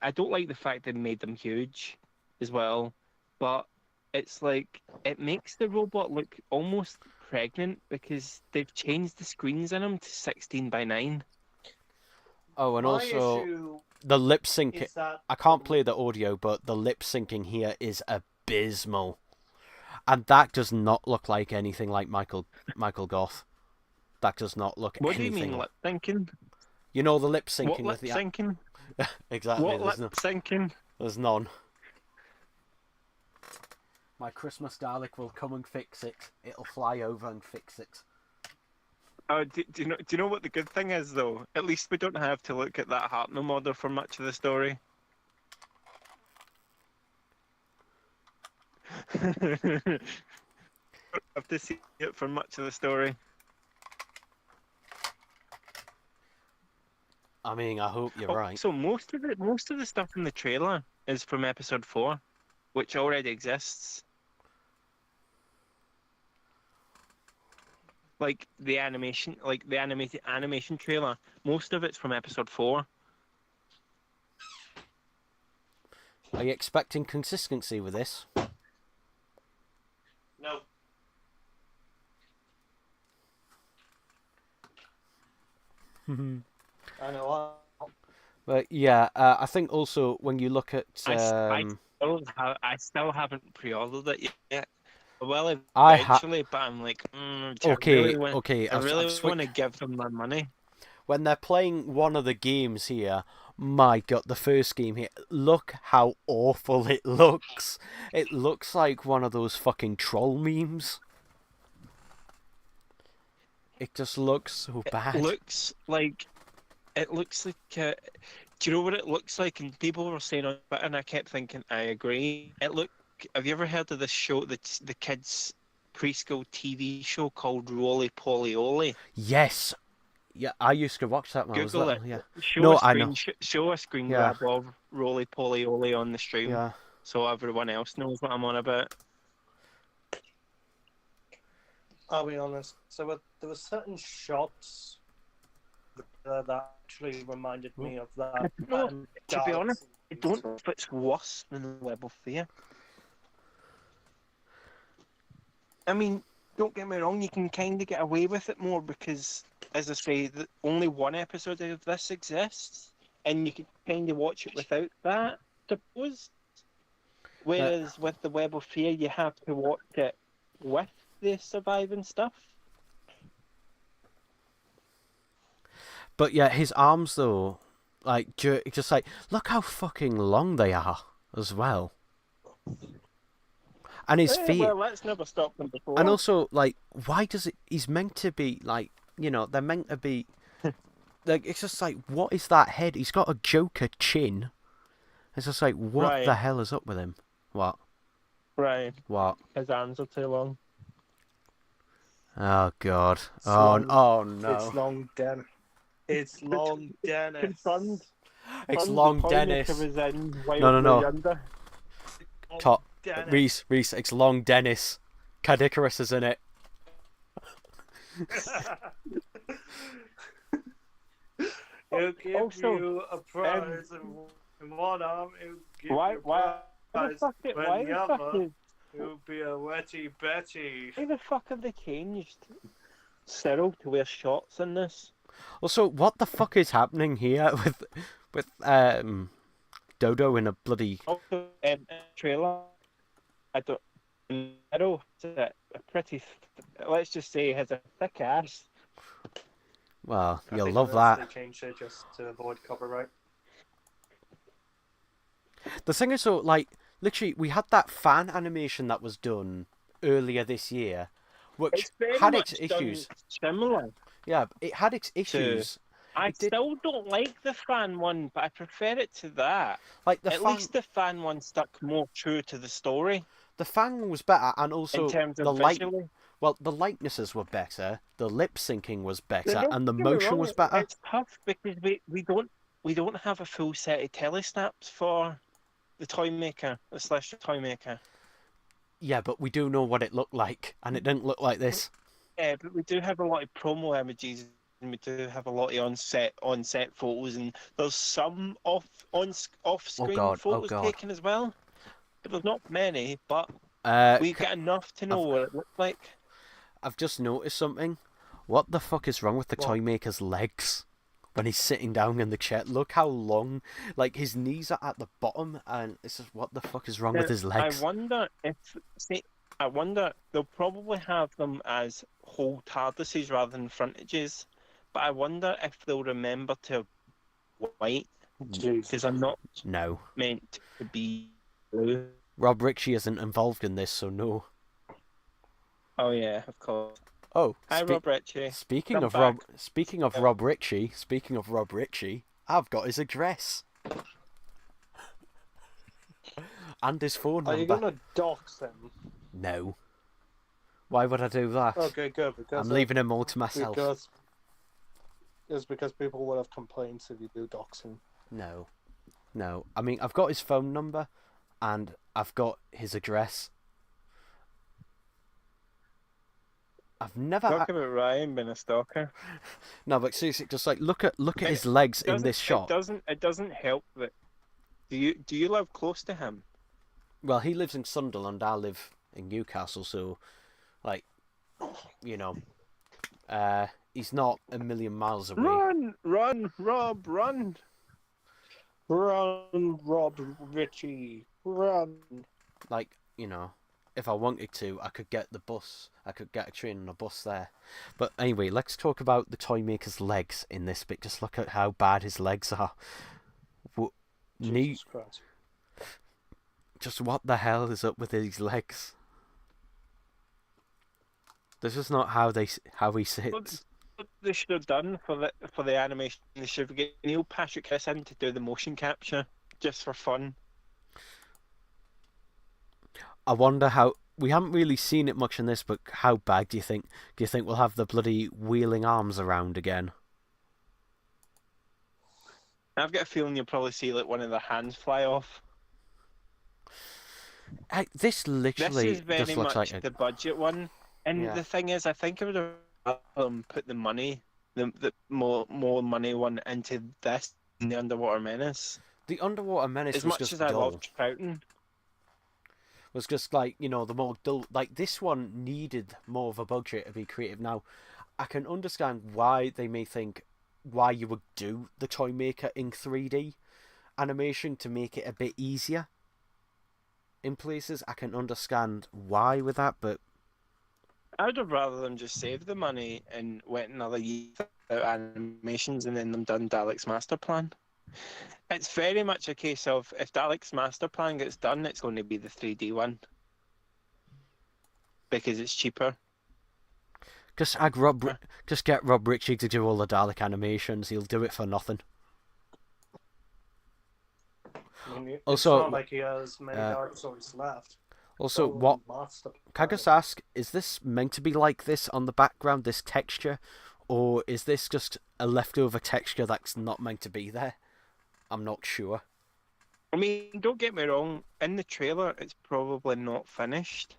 I don't like the fact they made them huge as well, but it's like it makes the robot look almost pregnant because they've changed the screens in them to 16:9. oh, and My also issue the lip sync. is that I can't play the audio, but the lip syncing here is abysmal, and that does not look like anything like Michael Goth. That does not look What do you anything. mean lip syncing? You know the lip syncing What with lip syncing? exactly. What lip syncing? There's none. My Christmas Dalek will come and fix it. It'll fly over and fix it. Oh, do you know what the good thing is though? At least we don't have to look at that Hartnell model for much of the story. Have to see it for much of the story. I mean, I hope you're right. So most of the stuff in the trailer is from episode 4, which already exists. Like the animation, like the animated animation trailer, most of it's from episode 4. Are you expecting consistency with this? no. I know. But yeah, I think also when you look at I still haven't pre-ordered it yet. Well, I eventually, but I'm like, okay. I really want to give them my money. When they're playing one of the games here, my God, the first game here, look how awful it looks. It looks like one of those fucking troll memes. It just looks so bad. It looks like. Do you know what it looks like? And people were saying on Twitter, and I kept thinking, I agree. Have you ever heard of this show, the kids' preschool TV show called Roly Poly Oly? Yes. Yeah, I used to watch that when Google I was little. it. Yeah. I know. Show a screen Yeah. grab of Roly Poly Oly on the stream, Yeah. so everyone else knows what I'm on about. I'll be honest. So there were certain shots that actually reminded me of that. To be honest, I don't know if it's worse than the Web of Fear. I mean, don't get me wrong, you can kind of get away with it more because, as I say, only one episode of this exists, and you can kind of watch it without that, I suppose. Whereas with the Web of Fear, you have to watch it with the surviving stuff. But yeah, his arms though, like just like look how fucking long they are as well, and his feet. Well, let's never stop them before. And also, like, why does it? He's meant to be like, they're meant to be. Like, it's just like, what is that head? He's got a Joker chin. It's just like, what Right. the hell is up with him? What? Right. What? His arms are too long. Oh God. long. Oh no. It's long Dennis. It's long Dennis. Confirmed. It's From long the Dennis. toilet was in Wild No. Blue Yonder. Top. Dennis. Reese. It's long Dennis. Cad Icarus is in it. He'll give Also, you a prize in one arm. He'll give Why you a the prize fuck? when Why the the fuck? other will be a wetty Betty. Why the fuck have they changed Cyril to wear shorts in this? Also, what the fuck is happening here with Dodo in a bloody? Also, in the trailer, I don't. Cyril has a pretty. Let's just say has a thick ass. Well, I you'll think love unless that. They changed it just to avoid copyright. The thing is, so like, literally, we had that fan animation that was done earlier this year, which It's very had much its issues. done similar. Yeah, it had its issues. I It did- still don't like the fan one, but I prefer it to that. Like the At fan, least the fan one stuck more true to the story the fan was better, and in also terms of the light. visually. Well, the likenesses were better, the lip syncing was better, Don't and the get me motion wrong, was better. It's tough because we don't have a full set of telesnaps for the toy maker, the Slasher toy maker. Yeah, but we do know what it looked like, and it didn't look like this. Yeah, but we do have a lot of promo images, and we do have a lot of on set photos, and there's some off screen God, oh photos God. taken as well. But there's not many, but we get enough to know what it looks like. I've just noticed something. What the fuck is wrong with the What? toy maker's legs? When he's sitting down in the chair, look how long. Like his knees are at the bottom, and it's just what the fuck is wrong with his legs? I wonder if they'll probably have them as whole TARDISes rather than frontages, but I wonder if they'll remember to white because I'm not No. meant to be blue. Rob Ritchie isn't involved in this, so no. Oh yeah, of course. Oh, Hi, Rob Ritchie. speaking Come of back. Rob Ritchie, I've got his address and his phone Are number. you gonna dox him? No. Why would I do that? Okay, good. Because I'm leaving him all to myself. Because people will have complaints if you do doxing. No. I mean, I've got his phone number, and I've got his address. I've never. Talk about Ryan being a stalker. No, but seriously, just like look at his legs in this shot. It doesn't help that. Do you live close to him? Well, he lives in Sunderland. I live in Newcastle, so like, he's not a million miles away. Run, Rob, run! Run, Rob Ritchie, run. Like, if I wanted to, I could get the bus. I could get a train and a bus there. But anyway, let's talk about the toy maker's legs in this bit. Just look at how bad his legs are. Jesus Christ. Just what the hell is up with his legs? This is not how he sits. What they should have done for the animation, they should have get Neil Patrick Harris in to do the motion capture just for fun. I wonder how. We haven't really seen it much in this, but how bad do you think? Do you think we'll have the bloody wheeling arms around again? I've got a feeling you'll probably see like one of the hands fly off. This literally This is very just looks much like the budget one, and Yeah. the thing is, I think I would have put the money, the more money one into this than the Underwater Menace. the Underwater Menace As was much just as I dull. loved Troughton, was just like, you know, the more dull. Like this one needed more of a budget to be creative. Now, I can understand why they may think why you would do the toy maker in 3D animation to make it a bit easier in places. I can understand why with that, but I'd have rather them just save the money and went another year without animations and then them done Dalek's master plan. It's very much a case of if Dalek's master plan gets done, it's going to be the 3D one because it's cheaper. just get Rob Ritchie to do all the Dalek animations. He'll do it for nothing. I mean, it's Also, not like he has many Dark Souls left. Also, All what master can I just ask? Is this meant to be like this on the background? This texture, or is this just a leftover texture that's not meant to be there? I'm not sure. I mean, don't get me wrong, in the trailer, it's probably not finished.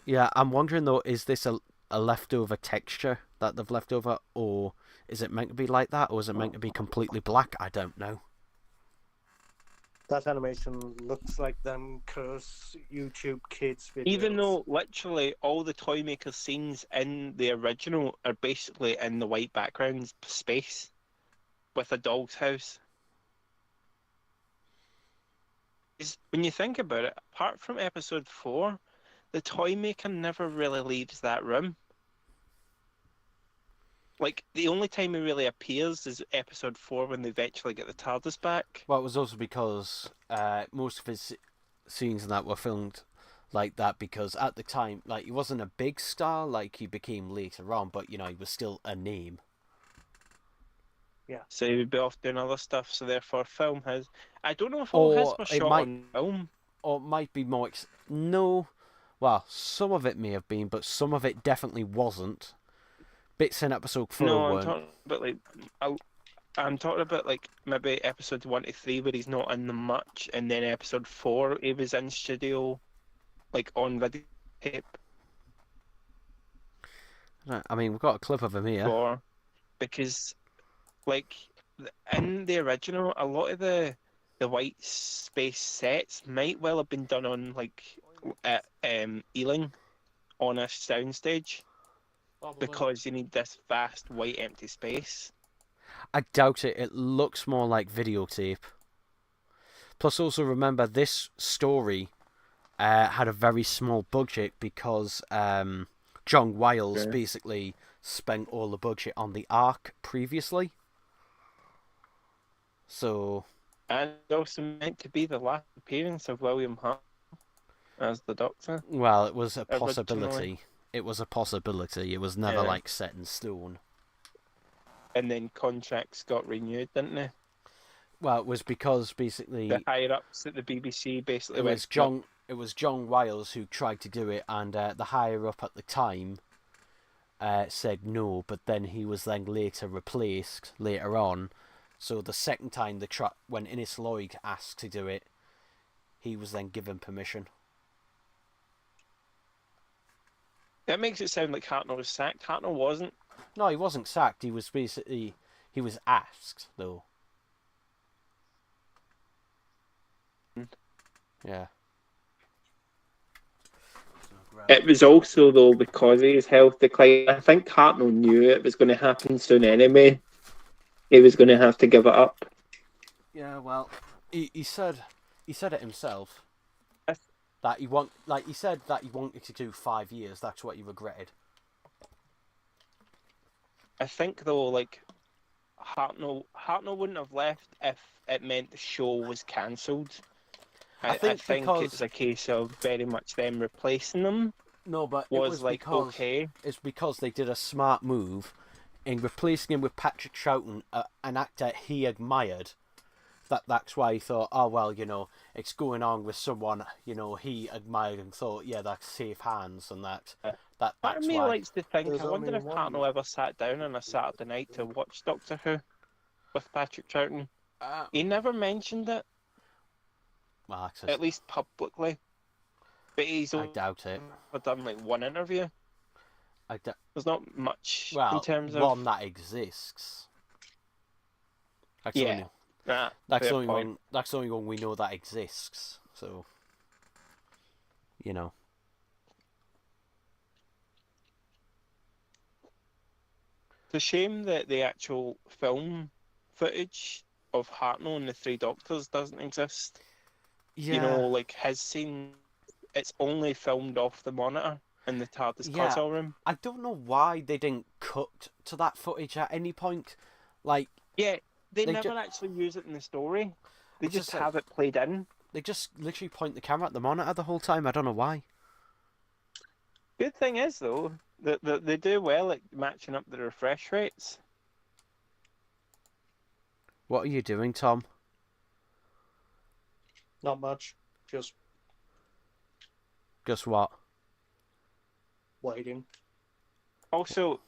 Yeah, I'm wondering though, is this a leftover texture that they've left over, or is it meant to be like that, or is it meant to be completely black? I don't know. That animation looks like them curse YouTube kids videos. Even though literally all the toy maker scenes in the original are basically in the white background space with a dog's house. When you think about it, apart from episode 4, the toy maker never really leaves that room. Like, the only time he really appears is episode 4 when they eventually get the TARDIS back. Well, it was also because most of his scenes in that were filmed like that because at the time, like, he wasn't a big star like he became later on, but, you know, he was still a name. Yeah. So he would be off doing other stuff, so therefore film has... I don't know if all his were shot on film. Or it might be more... No. Well, some of it may have been, but some of it definitely wasn't. Bits in episode 4 No, weren't. I'm talking about like maybe episode 1 to 3 where he's not in them much, and then episode 4 he was in studio, like on video tape. I mean, we've got a clip of him here. Because, like, in the original, a lot of the white space sets might well have been done on like at Ealing on a soundstage. Because you need this vast white empty space. I doubt it. It looks more like videotape. Plus, also remember, this story had a very small budget because John Wiles basically spent all the budget on the Ark previously. So... And also meant to be the last appearance of William Hart as the Doctor. Well, it was a possibility. Originally. It was a possibility. It was never, like, set in stone. And then contracts got renewed, didn't they? Well, it was because, basically... The higher-ups at the BBC basically It was John Wiles who tried to do it, and the higher-up at the time said no, but then he was then later replaced, later on. So the second time when Innes Lloyd asked to do it, he was then given permission. That makes it sound like Hartnell was sacked. Hartnell wasn't. No, he wasn't sacked. He was basically... He was asked, though. Yeah. It was also, though, because of his health decline. I think Hartnell knew it was going to happen soon anyway. He was going to have to give it up. Yeah, well, he said it himself. That he said that he wanted to do 5 years. That's what he regretted. I think though, like Hartnell wouldn't have left if it meant the show was cancelled. I think it's a case of very much them replacing them. No, but It's because they did a smart move in replacing him with Patrick Troughton, an actor he admired. That's why he thought, oh, well, you know, it's going on with someone, you know, he admired and thought, yeah, that's safe hands, and that's Part of me why. likes to think, I wonder if Hartnell ever sat down on a Saturday night to watch Doctor Who with Patrick Troughton. He never mentioned it, Well, at least publicly. But he's I doubt it. done like one interview. There's not much in terms of... one that exists. That's the only one we know that exists. So you know. It's a shame that the actual film footage of Hartnell and the Three Doctors doesn't exist. You know, Yeah, like his scene, it's only filmed off the monitor in the TARDIS yeah. console room. I don't know why they didn't cut to that footage at any point. Like, Yeah, they they never just, actually use it in the story. They it's just just like, have it played in. they just literally point the camera at the monitor the whole time. I don't know why. Good thing is, though, that they do well at matching up the refresh rates. What are you doing, Tom? Not much. Just Guess what? waiting. Also,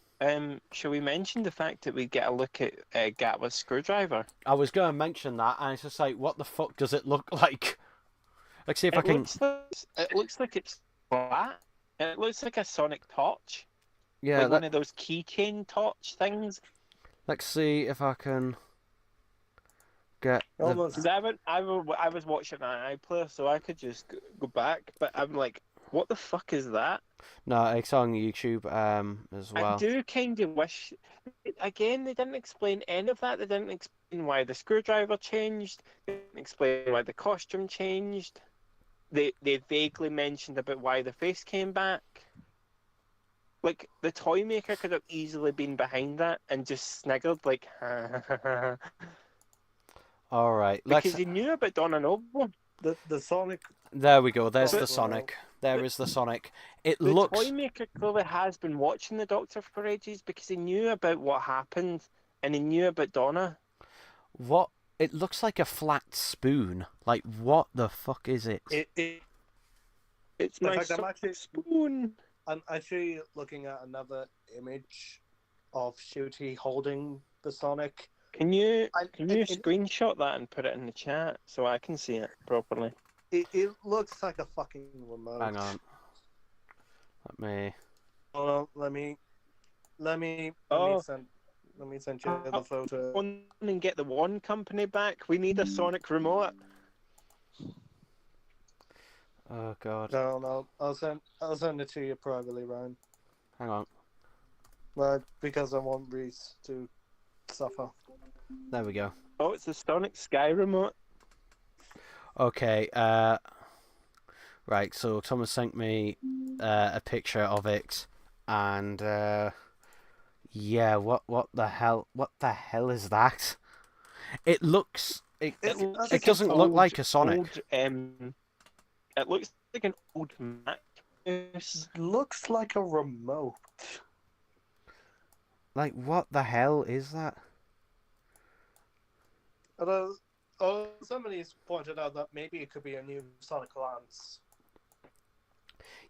shall we mention the fact that we get a look at Gatwa's screwdriver? I was going to mention that, and it's just like, what the fuck does it look like? Like, see if I can. It looks like it's flat. It looks like a sonic torch, Yeah, like one of those keychain torch things. let's see if I can get the. Almost. 'Cause I was watching an iPlayer, so I could just go back, but I'm like, what the fuck is that? No, it's on YouTube as I well. do kind of wish. Again, they didn't explain any of that. They didn't explain why the screwdriver changed. They didn't explain why the costume changed. They vaguely mentioned about why the face came back. Like, the toy maker could have easily been behind that and just sniggered, like, All right, because he knew about Donna Noble. The Sonic. There we go. There's But- the Sonic. There is the Sonic. It The looks. toy maker clearly has been watching the Doctor for ages because he knew about what happened and he knew about Donna. What? It looks like a flat spoon. Like, what the fuck is it? It's In my fact, I'm actually spoon. I'm actually looking at another image of Shooty holding the Sonic. Can you I- screenshot that and put it in the chat so I can see it properly? It looks like a fucking remote. Hang on. Let me. Hold on, let me Oh. send you the photo. On and get the One Company back. We need a Sonic remote. Oh god. No, I'll send it to you privately, Ryan. Hang on. But because I want Reese to suffer. There we go. Oh, it's the Sonic Sky remote. Okay. Right. So Thomas sent me a picture of it, and yeah. What the hell? What the hell is that? It looks. It doesn't look like a Sonic. It looks like an old Mac. It looks like a remote. Like, what the hell is that? Although, somebody's pointed out that maybe it could be a new Sonic Lance.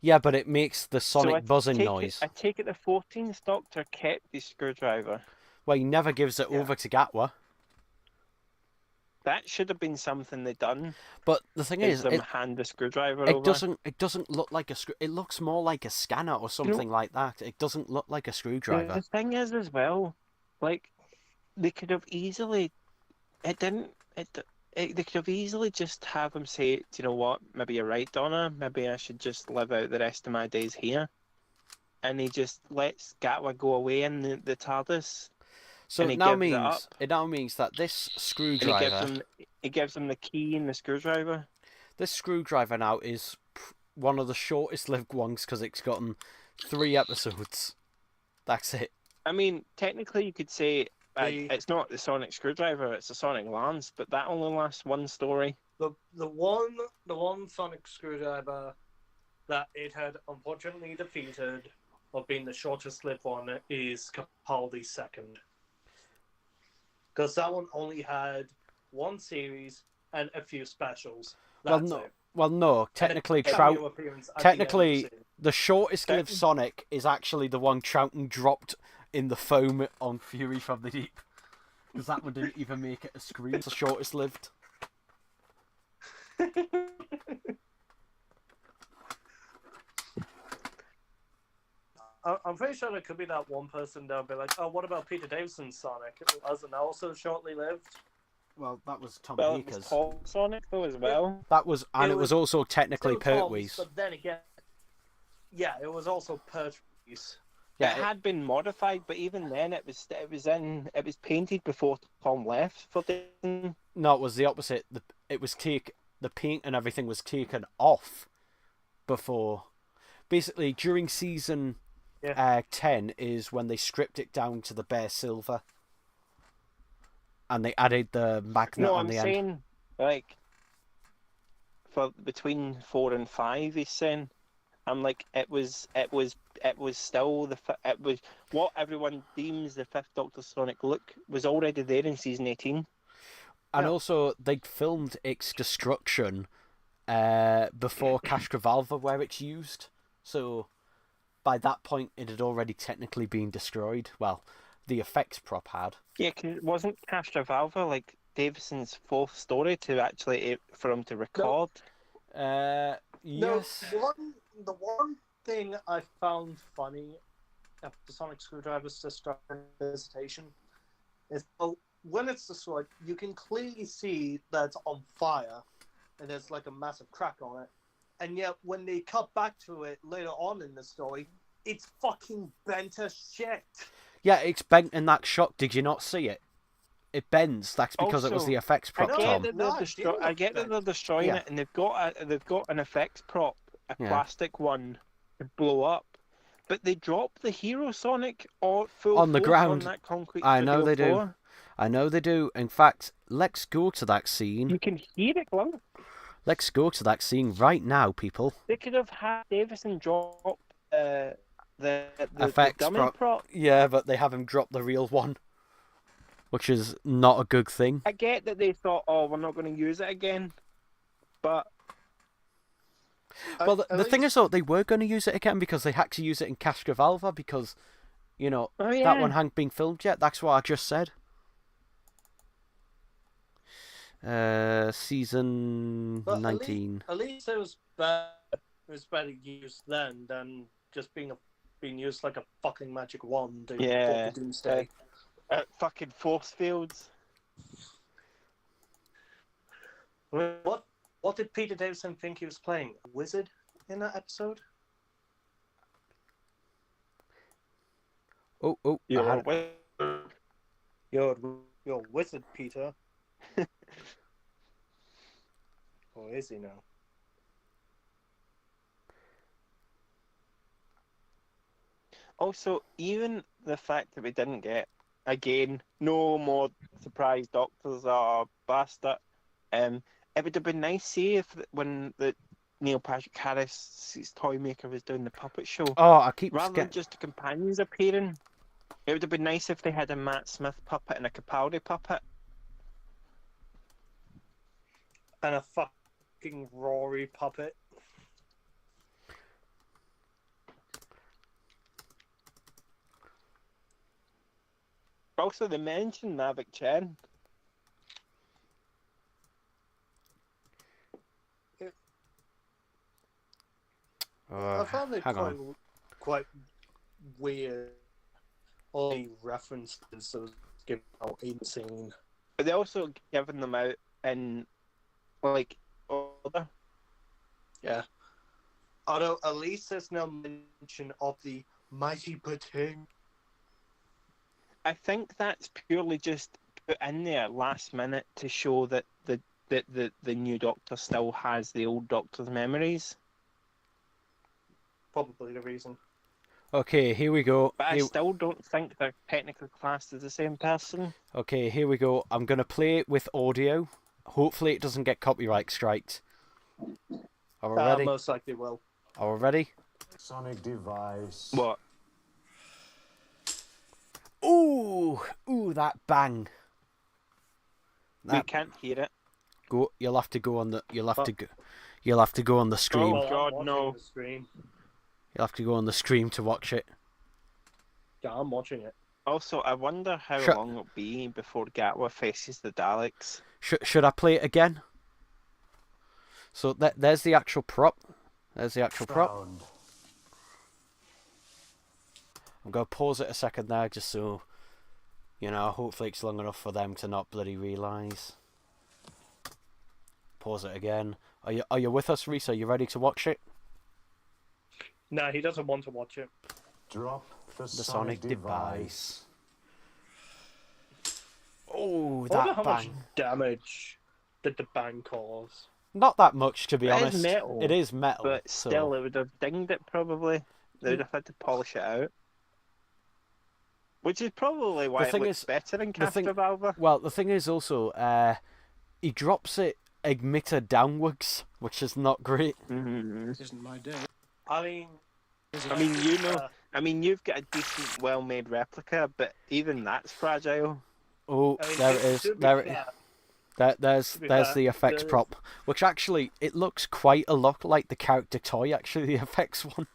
Yeah, but it makes the So Sonic buzzing noise. I take it the 14th Doctor kept the screwdriver. Well, he never gives it Yeah. over to Gatwa. That should have been something they done. But the thing Is is, them hand the screwdriver it over. doesn't look like a screw. It looks more like a scanner or something like that. It doesn't look like a screwdriver. The thing is, as well, like they could have easily. It didn't. They could have easily just have him say, "Do you know what? Maybe you're right, Donna. Maybe I should just live out the rest of my days here." And he just lets Gatwa go away in the TARDIS. So and it he now gives it means up. that this And screwdriver, he gives him the key and the screwdriver. this screwdriver now is one of the shortest lived ones because it's gotten 3 episodes. That's it. I mean, technically, you could say The- it's not the Sonic screwdriver; it's a Sonic Lance, but that only lasts one story. The one Sonic screwdriver that it had unfortunately defeated, of being the shortest lived one, is Capaldi's second. Because that one only had one series and a few specials. That's it. Well, no. Technically, And a cameo appearance at the end of the Technically, series. the shortest lived Sonic is actually the one Troughton dropped in the foam on Fury from the Deep. Because that one didn't even make it a screen. It's the shortest lived. I'm pretty sure there could be that one person that'll be like, "Oh, what about Peter Davison's Sonic? Wasn't that also shortly lived?" Well, that was Tom Well, it was Baker's. Paul Sonic though as well. That was, and it was also technically Still Tom's, Pertwee's. but then again, yeah, it was also Pertwee's. Yeah, It had been modified, but even then, it was painted before Tom left for the. no, it was the opposite. The paint and everything was taken off before. Basically, during season 10 is when they stripped it down to the bare silver, and they added the magnet No, on I'm the saying end. like for between 4 and 5, he's saying. I'm like, it was still it was what everyone deems the Fifth Doctor Sonic look was already there in season 18. And also, they filmed its destruction before Castrovalva, where it's used. So, by that point, it had already technically been destroyed. Well, the effects prop had. Yeah, 'cause it wasn't Castrovalva like Davison's fourth story to actually for him to record. Yes. No, the one thing I found funny after the Sonic Screwdriver's destruction visitation is when it's destroyed, you can clearly see that it's on fire and there's like a massive crack on it. And yet, when they cut back to it later on in the story, it's fucking bent as shit. Yeah, it's bent in that shot. Did you not see it? It bends. That's because it was Also, the effects prop, Tom. I get that they're destroying it, and they've got an effects prop, a plastic one, to blow up. But they drop the Hero Sonic or full on the ground on that concrete. I know they floor. do. I know they do. In fact, let's go to that scene. You can hear it, Glum. Let's go to that scene right now, people. They could have had Davison drop the effects dummy prop. Yeah, but they have him drop the real one, which is not a good thing. I get that they thought, oh, we're not going to use it again, but. Well, the thing is, though, they were going to use it again because they had to use it in Castrovalva because, you know, that one hadn't been filmed yet. That's what I just said. Season 19. At least it was better. It was better used then than just being used like a fucking magic wand. To the Doomsday. Fucking force fields. What did Peter Davison think he was playing? A wizard in that episode? Oh, you're a wizard, Peter. Or is he now? Also, even the fact that we didn't get, again, no more surprise doctors or bastard. It would have been nice, see, if when the Neil Patrick Harris's toy maker was doing the puppet show. Oh, I keep rather than just the companions appearing. It would have been nice if they had a Matt Smith puppet and a Capaldi puppet. And a fucking Rory puppet. Also, they mentioned Navik Chen. I found it quite weird. All the references that was given out in the scene. But they also given them out in like order. Yeah. Although at least there's no mention of the mighty Bating. I think that's purely just put in there last minute to show that the new Doctor still has the old Doctor's memories. Probably the reason. Okay, here we go. But I still don't think they're technically classed as the same person. Okay, here we go. I'm going to play it with audio. Hopefully it doesn't get copyright striked. Are we ready? Most likely will. Are we ready? Sonic device. What? Ooh, that bang. We can't hear it. Go. You'll have to go on the. You'll have to go on the stream. Oh God, no! You'll have to go on the stream to watch it. Yeah, I'm watching it. Also, I wonder how long it'll be before Gatwa faces the Daleks. Should I play it again? So there's the actual prop. There's the actual prop. I'm going to pause it a second there just so, you know, hopefully it's long enough for them to not bloody realise. pause it again. Are you with us, Reese? Are you ready to watch it? No, he doesn't want to watch it. Drop the The sonic device. Oh, I wonder that how much bang! damage did the bang cause? Not that much, to be It is honest. metal, It is metal, But so- still, it would have dinged it probably. They would have had to polish it out. Which is probably why it thing looks is- better in the thing- Castrovalva. Well, the thing is also, he drops it emitter downwards, which is not great. Isn't my day. I mean, I mean, you know, you've got a decent, well-made replica, but even that's fragile. Oh, I mean, there to- it is. to be There it. fair, There's be there's fair, the effects there's- prop, which actually it looks quite a lot like the character toy. Actually, the effects one,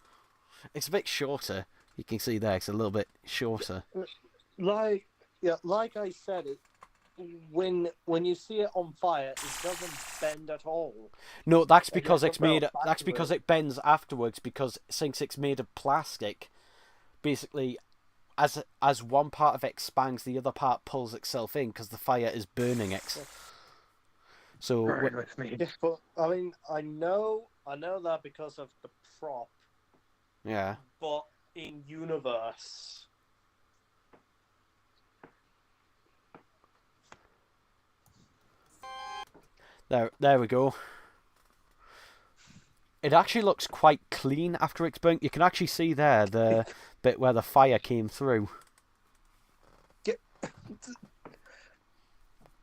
it's a bit shorter. You can see there, it's a little bit shorter. like I said, when you see it on fire, it doesn't bend at all. No, that's It because just it's made. fell That's because it bends afterwards. Because since it's made of plastic, basically, as one part of it expands, the other part pulls itself in because the fire is burning it. So with me. Yeah, but I mean, I know that because of the prop, yeah, but in universe, there we go. It actually looks quite clean after it's burnt. You can actually see there the bit where the fire came through.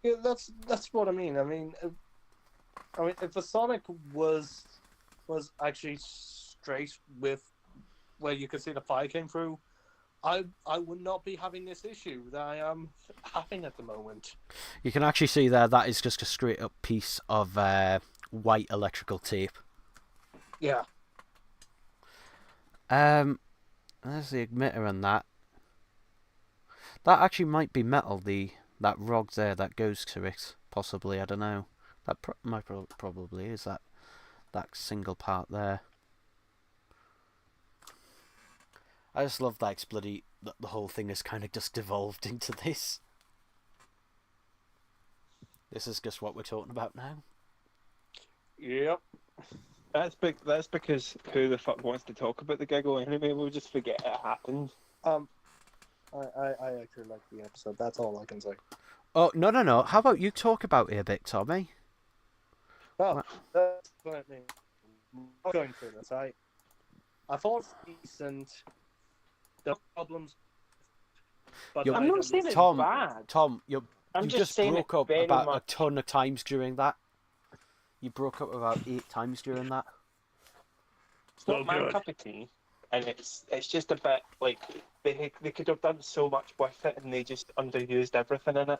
yeah, that's what I mean. I mean, if the Sonic was actually straight with where you could see the fire came through, I would not be having this issue that I am having at the moment. You can actually see there that is just a straight up piece of white electrical tape. Yeah. There's the emitter on that. That actually might be metal. That rod there that goes to it, possibly. I don't know. That probably is that single part there. I just love that it's bloody that the whole thing has kind of just devolved into this. This is just what we're talking about now. Yep. That's because who the fuck wants to talk about the Giggle anyway? We'll just forget it happened. I actually like the episode. That's all I can say. Oh no! How about you talk about it a bit, Tommy? Well, that's what I mean. I'm going through this. I thought it was decent. There are problems. But You're- I'm not saying it's Tom, bad. Tom, you I'm just saying broke it's up very about a much- ton of times during that. You broke up about 8 times during that. It's not Oh, my good. cup of tea, and it's just a bit like they could have done so much with it, and they just underused everything in it.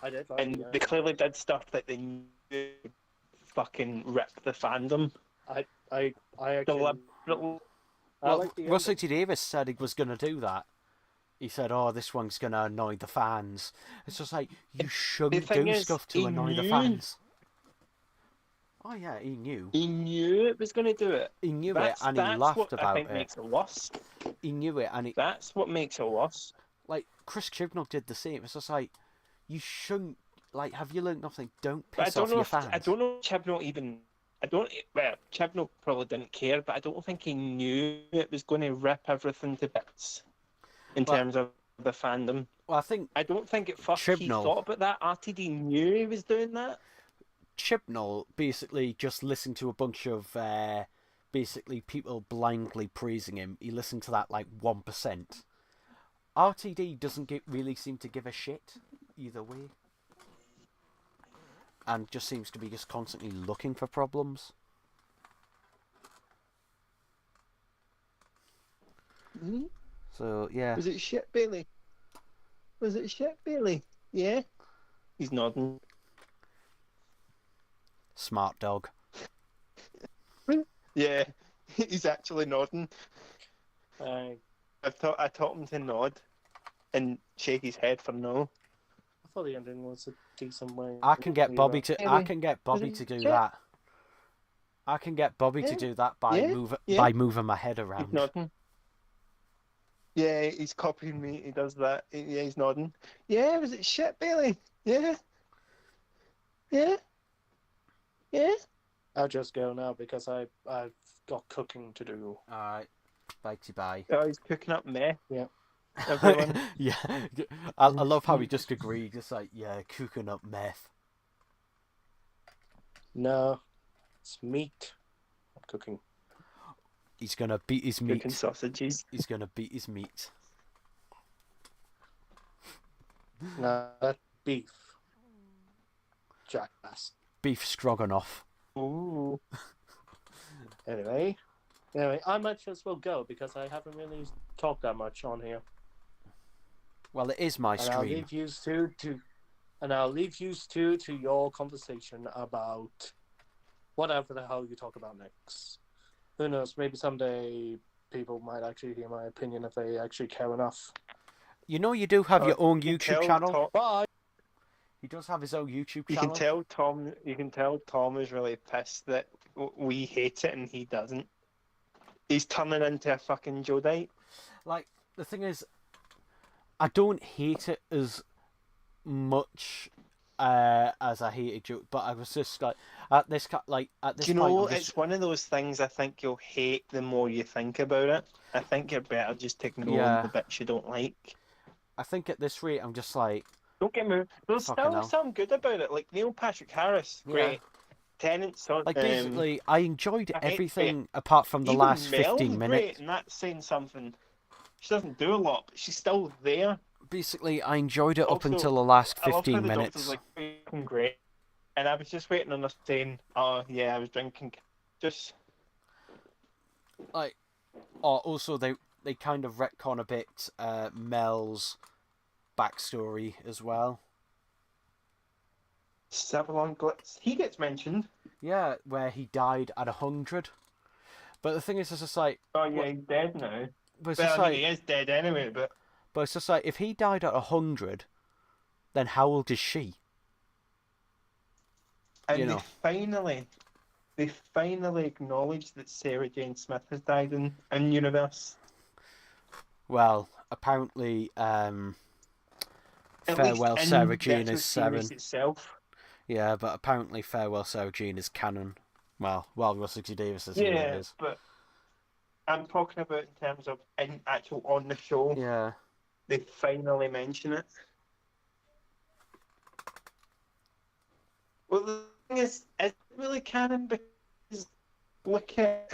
I did. Like And they clearly did stuff that they knew would fucking rip the fandom. I actually. Deliberately. I Well, like the Russell ending. T Davis said he was going to do that. He said, "Oh, this one's going to annoy the fans." It's just like you shouldn't thing do is, stuff to he annoy the knew. fans. Oh yeah, he knew. He knew it was going to do it. He knew That's it, and he laughed what I about think it. makes it worse. He knew it, and That's what makes it worse. like Chris Chibnall did the same. It's just like you shouldn't. Like, have you learned nothing? Don't But piss off your fans. I don't know if Chibnall even. Well, Chibnall probably didn't care, but I don't think he knew it was going to rip everything to bits in Well- terms of the fandom. Well, I think I don't think at first he Chibnall- thought about that. RTD knew he was doing that. Chibnall basically just listened to a bunch of basically people blindly praising him. He listened to that like 1%. RTD doesn't really seem to give a shit either way, and just seems to be just constantly looking for problems. Mm-hmm. So yeah, Was it shit, Bailey? Was it shit, Bailey? Yeah. He's nodding. smart dog. Yeah, he's actually nodding. I I taught him to nod and shake his head for no. thought the ending was a decent way. I can get Bobby Yeah. to. I can get Bobby Was to it do shit? that. I can get Bobby to Yeah. do that by Yeah. by moving my head He's around. nodding. Yeah, he's copying me. He does that. Yeah, he's nodding. Yeah, was it shit, Bailey? Yeah. Yeah. Yeah. I'll just go now because I've got cooking to do. Alright, bye. Oh, he's cooking up meth. Yeah. Everyone. Yeah, I love how he just agreed, just like, yeah, cooking up meth. No, it's meat. I'm cooking. He's gonna beat his Cooking meat. sausages. He's gonna beat his meat. No, that's beef. Jackass. Beef stroganoff. Ooh. Anyway, I might as well go because I haven't really talked that much on here. Well, it is my And I'll stream. leave you two to your conversation about whatever the hell you talk about next. Who knows? Maybe someday people might actually hear my opinion if they actually care enough. You know, you do have your own You can YouTube tell channel. Tom- Bye. He does have his own YouTube You channel. can tell Tom. You can tell Tom is really pissed that we hate it and he doesn't. He's turning into a fucking Jodite. Like, the thing is, I don't hate it as much as I hated Joe, but I was just like at this Do you point. know, I'm just, it's one of those things I think you'll hate the more you think about it. I think you're better just ignoring Yeah. the bits you don't like. I think at this rate, I'm just like, Don't get me. There's Fucking still hell. some good about it. Like Neil Patrick Harris, Yeah. great. Tennant's on. like basically, I enjoyed I hate everything apart from the even last Mel's 15 great, minutes. and that's saying something. She doesn't do a lot, but she's still there. Basically, I enjoyed it up Also, until the last I love how 15 the minutes. doctor's like, fucking great. And I was just waiting on her saying, oh yeah, I was drinking. Just, Like, oh, also they kind of retcon a bit Mel's backstory as well. Savilon Glitz. He gets mentioned. Yeah, where he died at 100. But the thing is, it's just like, Oh yeah, he's dead now. but it's Well, just I mean, like, he is dead anyway, but it's just like, if he died at 100, then how old is she? and You they know. finally acknowledged that Sarah Jane Smith has died in universe. Well, apparently, At Farewell least in Sarah the Jane actual is series 7. itself. Yeah, but apparently Farewell Sarah Jane is canon. Well, Russell T Davis is here it is. But I'm talking about in terms of actual on the show. Yeah. They finally mention it. Well, the thing is it really canon because look at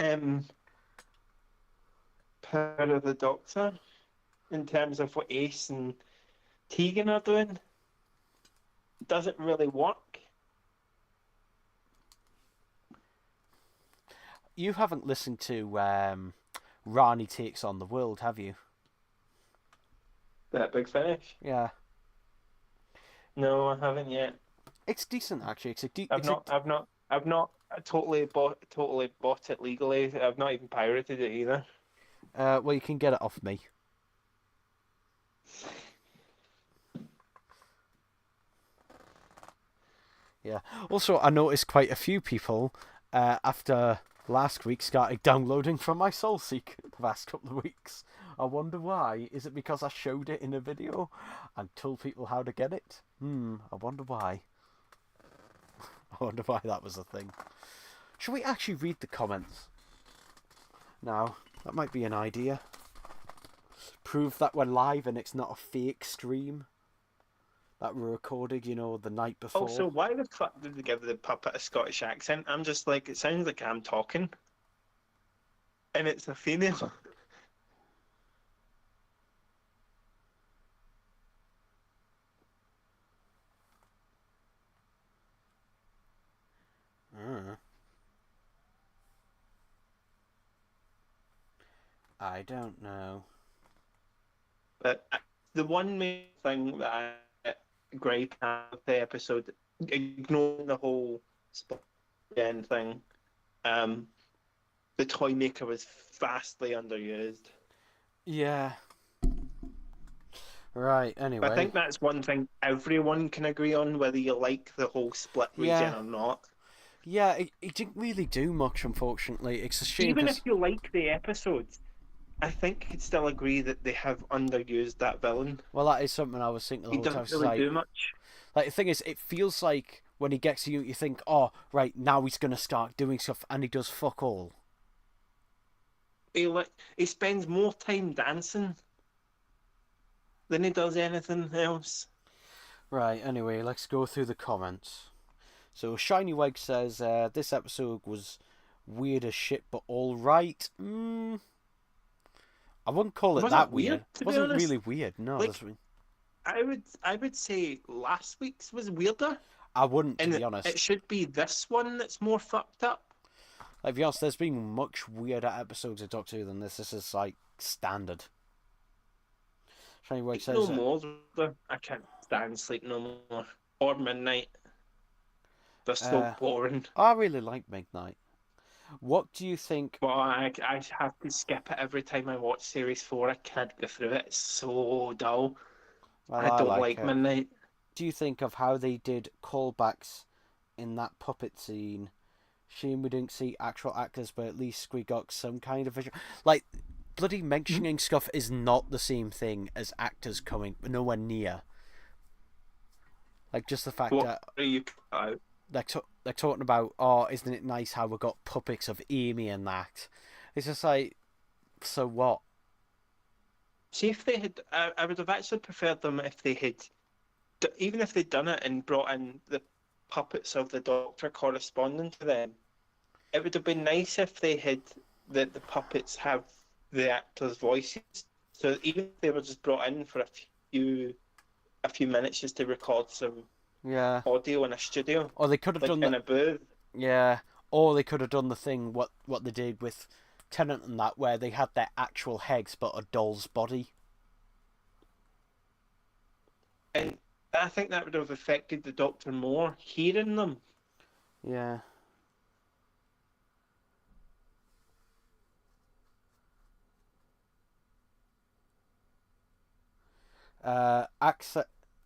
Power of the Doctor in terms of what Ace and Tegan are doing. It doesn't really work. You haven't listened to Rani Takes on the World, have you? That Big Finish? Yeah. No, I haven't yet. It's decent actually. I've not totally bought it legally. I've not even pirated it either. Well, you can get it off me. Yeah. Also, I noticed quite a few people after last week started downloading from my SoulSeek the last couple of weeks. I wonder why. Is it because I showed it in a video and told people how to get it? I wonder why. I wonder why that was a thing. Should we actually read the comments? No, that might be an idea. Prove that we're live and it's not a fake stream that we recorded, the night before. Also, why the fuck did they give the puppet a Scottish accent? I'm just like, it sounds like I'm talking. And it's a female. I don't know. But the one main thing that I gripe at with the episode, ignoring the whole again thing, the toy maker was vastly underused. Yeah. Right, anyway. I think that's one thing everyone can agree on, whether you like the whole split region or not. Yeah, it didn't really do much, unfortunately. It's a shame. Even if you like the episodes, I think you could still agree that they have underused that villain. Well, that is something I was thinking the He whole time. doesn't really do much. Like, the thing is, it feels like when he gets you, you think, oh, right, now he's going to start doing stuff, and he does fuck all. He spends more time dancing than he does anything else. Right, anyway, let's go through the comments. So, Shiny Weg says, this episode was weird as shit, but alright. I wouldn't call it that weird. To It be wasn't honest. really weird, no. Like, I would say last week's was weirder, I wouldn't, to and be honest. it should be this one that's more fucked up. Like, to be honest, there's been much weirder episodes of Doctor Who than this. This is, like, standard. Shiny Weg says... No more. I can't stand Sleep No More. Or Midnight. They're so boring. I really like Midnight. What do you think... Well, I have to skip it every time I watch Series 4. I can't go through it. It's so dull. Well, I don't like it. Midnight. Do you think of how they did callbacks in that puppet scene? Shame we didn't see actual actors, but at least we got some kind of visual. Like, bloody mentioning stuff is not the same thing as actors coming nowhere near. Like, just the fact that Are you out? they're talking about, oh, isn't it nice how we got puppets of Amy and that? It's just like, so what? See, if they had, I would have actually preferred them if they had, even if they'd done it and brought in the puppets of the Doctor corresponding to them. It would have been nice if they had the puppets have the actors' voices. So even if they were just brought in for a few minutes just to record some audio in a studio, or they could have done in a booth. Yeah, or they could have done the thing what they did with Tennant and that, where they had their actual heads but a doll's body. And I think that would have affected the Doctor more, hearing them. Yeah.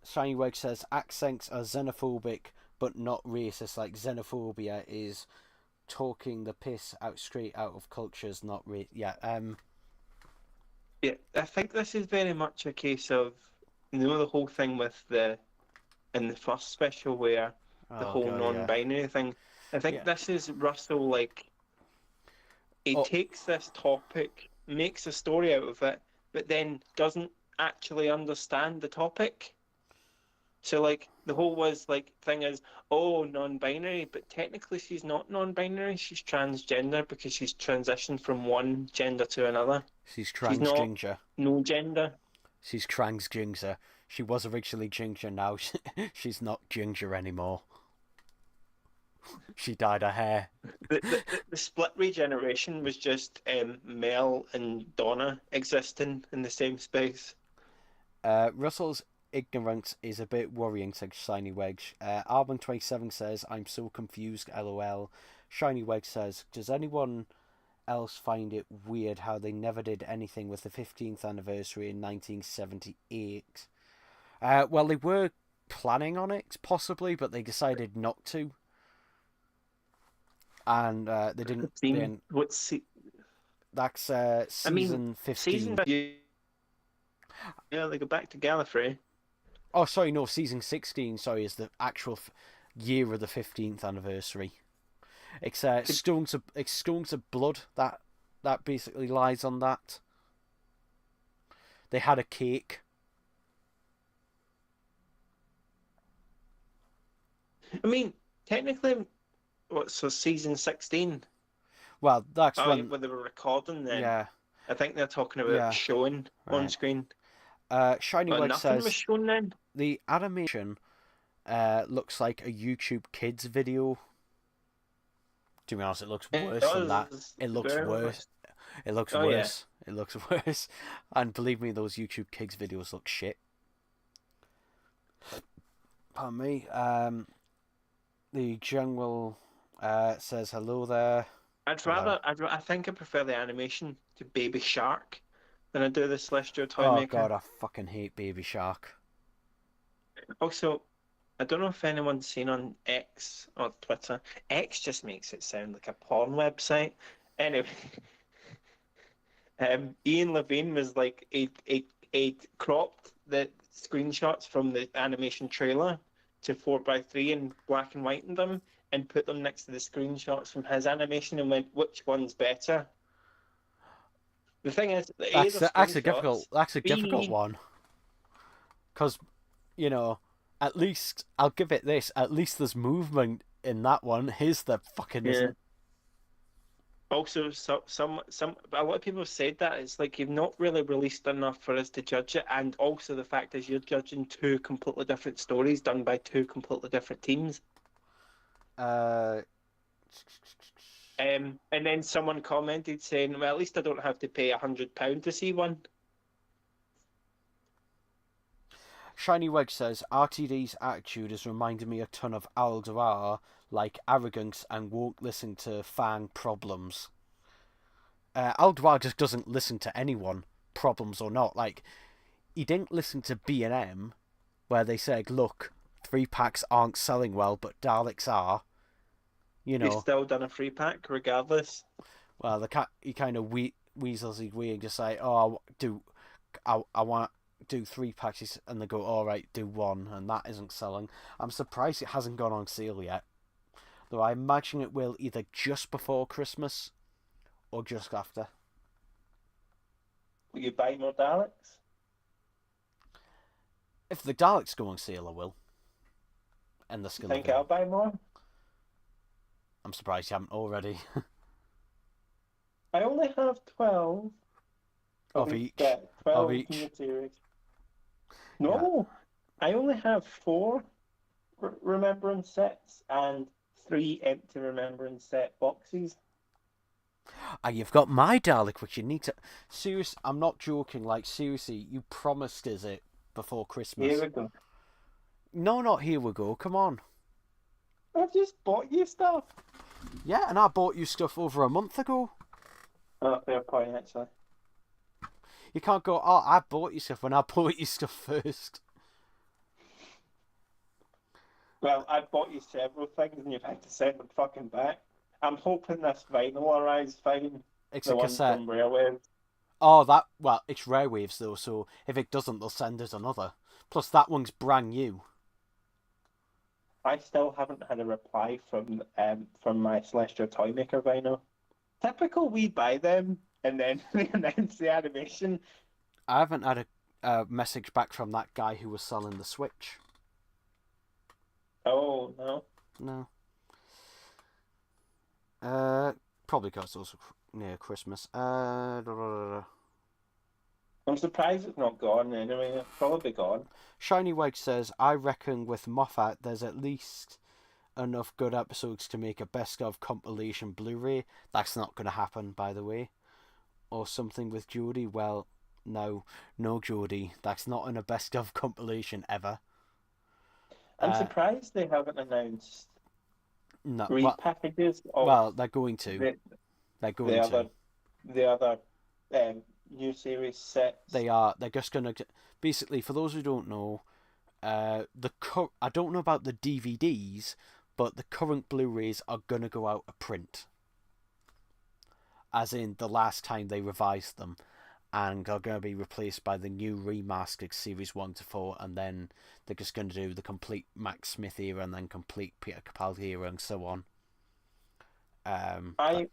Shiny Weg says accents are xenophobic but not racist. Like, xenophobia is talking the piss out straight out of cultures, not Yeah. Yeah, I think this is very much a case of, the whole thing with in the first special where the whole non-binary thing. I think this is Russell, like, he takes this topic, makes a story out of it, but then doesn't actually understand the topic. So, like, the whole thing is, oh, non-binary, but technically she's not non-binary, she's transgender because she's transitioned from one gender to another. She's transginger. No gender. She's transginger. She was originally ginger, now she's not ginger anymore. She dyed her hair. The split regeneration was just Mel and Donna existing in the same space. Russell's ignorance is a bit worrying, says Shiny Wedge. Album27 says, I'm so confused, lol. Shiny Wedge says, does anyone else find it weird how they never did anything with the 15th anniversary in 1978? Well, they were planning on it, possibly, but they decided not to. And they didn't... That's season 15. Yeah, they go back to Gallifrey. Oh, sorry, no, season 16, is the actual year of the 15th anniversary. It's Stones of Blood that basically lies on that. They had a cake. I mean, technically, so season 16? Well, that's when they were recording then. Yeah. I think they're talking about showing on screen. Shiny Wedge says was shown then. The animation looks like a YouTube Kids video. To be honest, it looks worse than that. It looks worse. It looks worse. Yeah. It looks worse. And believe me, those YouTube Kids videos look shit. Pardon me. The general says hello there. I think I prefer the animation to Baby Shark than I do the Celestial Toymaker. Oh god, I fucking hate Baby Shark. Also, I don't know if anyone's seen on X or Twitter. X just makes it sound like a porn website. Anyway, Ian Levine was he cropped the screenshots from the animation trailer to 4x3 and black and white in them and put them next to the screenshots from his animation and went, which one's better? The thing is, A, the screenshots. That's a difficult B, one. Because, you know, at least I'll give it this. At least there's movement in that one. His there fucking isn't. also, some a lot of people have said that it's like you've not really released enough for us to judge it, and also the fact is you're judging two completely different stories done by two completely different teams. And then someone commented saying, "Well, at least I don't have to pay £100 to see one." Shiny Wedge says RTD's attitude has reminded me a ton of Aldrar, like arrogance and won't listen to fan problems. Aldrar just doesn't listen to anyone, problems or not. Like, he didn't listen to B&M, where they said, look, 3-packs aren't selling well, but Daleks are. You know. He's still done a 3-pack regardless. Well, he kind of weasels his way and just say, oh, I want to do 3-packs, and they go, all right, do one, and that isn't selling. I'm surprised it hasn't gone on sale yet, though I imagine it will either just before Christmas or just after. Will you buy more Daleks? If the Daleks go on sale, I will. And the skill. Think I'll buy more? I'm surprised you haven't already. I only have 12 of each. 12 of each. in the series. No, yeah. I only have 4 Remembrance sets and 3 empty Remembrance set boxes. You've got my Dalek, which you need to... Seriously, I'm not joking. Like, seriously, you promised us it before Christmas. Here we go. No, not here we go. Come on. I've just bought you stuff. Yeah, and I bought you stuff over a month ago. Oh, fair point, actually. You can't go, oh, I bought you stuff when I bought you stuff first. Well, I bought you several things and you've had to send them fucking back. I'm hoping this vinyl arrives fine. It's the a one cassette. from Railways. Oh, well, it's Rarewaves though, so if it doesn't, they'll send us another. Plus, that one's brand new. I still haven't had a reply from my Celestial Toymaker vinyl. Typical, we buy them and then we announce the animation. I haven't had a message back from that guy who was selling the Switch. Oh, no. No. Probably because it's also near Christmas. I'm surprised it's not gone anyway. It's probably gone. Shiny Wedge says, I reckon with Moffat there's at least enough good episodes to make a best of compilation Blu-ray. That's not going to happen, by the way. Or something with Jodie. Well, no Jodie. That's not in a best of compilation ever. I'm surprised they haven't announced repackages of... Well, they're going to. The other new series sets. They are. They're just going to... Basically, for those who don't know, I don't know about the DVDs, but the current Blu-rays are going to go out of print. As in the last time they revised them. And are going to be replaced by the new remastered Series 1 to 4, and then they're just going to do the complete Max Smith era and then complete Peter Capaldi era and so on. I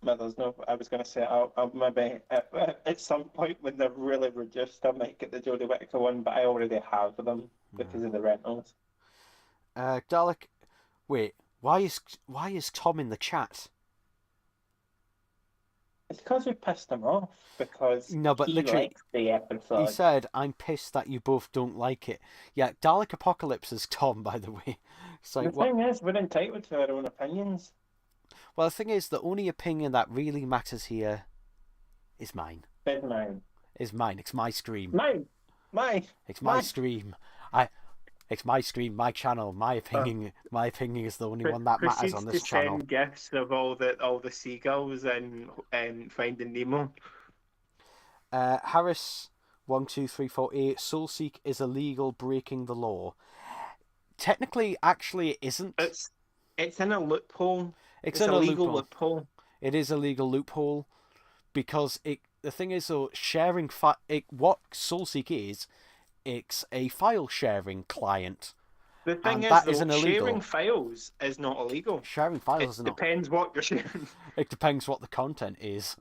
was going to say, I'll maybe at some point when they're really reduced, I might get the Jodie Whittaker one, but I already have them because of the rentals. Dalek, wait, why is Tom in the chat? It's because we pissed him off, because he likes the episode. He said, I'm pissed that you both don't like it. Yeah, Dalek Apocalypse is Tom, by the way. So, the thing is, we're entitled to our own opinions. Well, the thing is, the only opinion that really matters here is mine. Is mine. Is mine. It's my stream. Mine. It's my stream. It's my stream, my channel, my opinion. My opinion is the only one that matters on this channel. Send gifts of all the seagulls and Finding Nemo. Harris 12348. Soulseek is illegal, breaking the law. Technically, actually, it isn't. It's in a loophole. It's in a legal loophole. It is a legal loophole because the thing is, so sharing what Soulseek is. It's a file sharing client, The thing And is, that though, isn't illegal. sharing files is not illegal. Sharing files It is not. depends what you're sharing. It depends what the content is.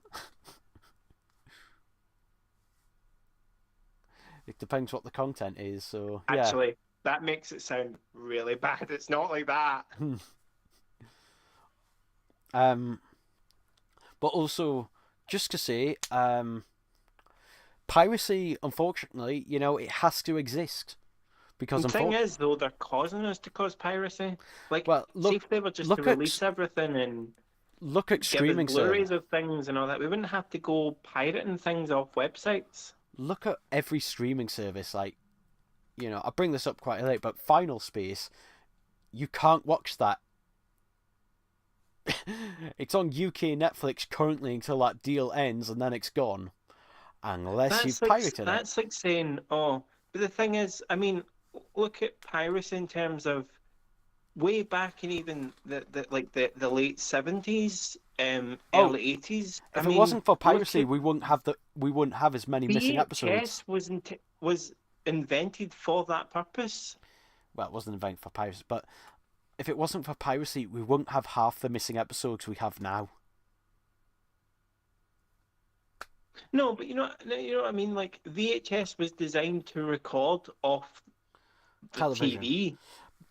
It depends what the content is. So yeah. Actually, that makes it sound really bad. It's not like that. But also, just to say, piracy, unfortunately, it has to exist because The thing is, though, they're causing us to cause piracy. Like, well, see if they were just to release everything and look at give us streaming Blu-rays service. of things and all that, we wouldn't have to go pirating things off websites. Look at every streaming service. Like, I bring this up quite late, but Final Space, you can't watch that. It's on UK Netflix currently until that deal ends, and then it's gone, unless you've pirated it. That's like saying, oh, but the thing is, I mean, look at piracy in terms of way back in even the late 70s, early 80s. If it wasn't for piracy, we wouldn't have as many missing episodes. VHS was invented for that purpose. Well, it wasn't invented for piracy, but if it wasn't for piracy, we wouldn't have half the missing episodes we have now. No, but you know what I mean. Like VHS was designed to record off the Television. TV.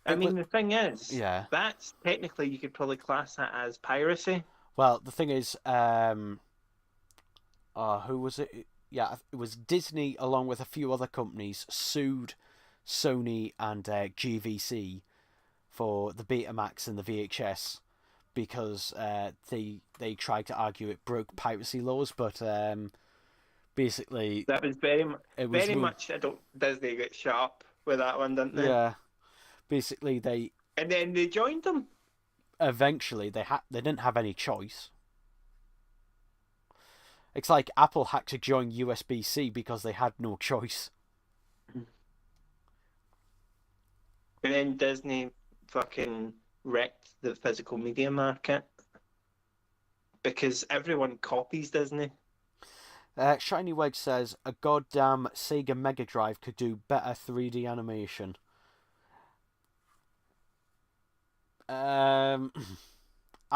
I mean, the thing is, yeah, that's technically you could probably class that as piracy. Well, the thing is, who was it? Yeah, it was Disney, along with a few other companies, sued Sony and GVC for the Betamax and the VHS because they tried to argue it broke piracy laws, but basically that was very much. I don't Disney get shut up with that one, didn't they? Yeah, basically and then they joined them. Eventually, they didn't have any choice. It's like Apple had to join USB-C because they had no choice. And then Disney fucking wrecked the physical media market because everyone copies Disney. Shiny Wedge says a goddamn Sega Mega Drive could do better 3D animation. I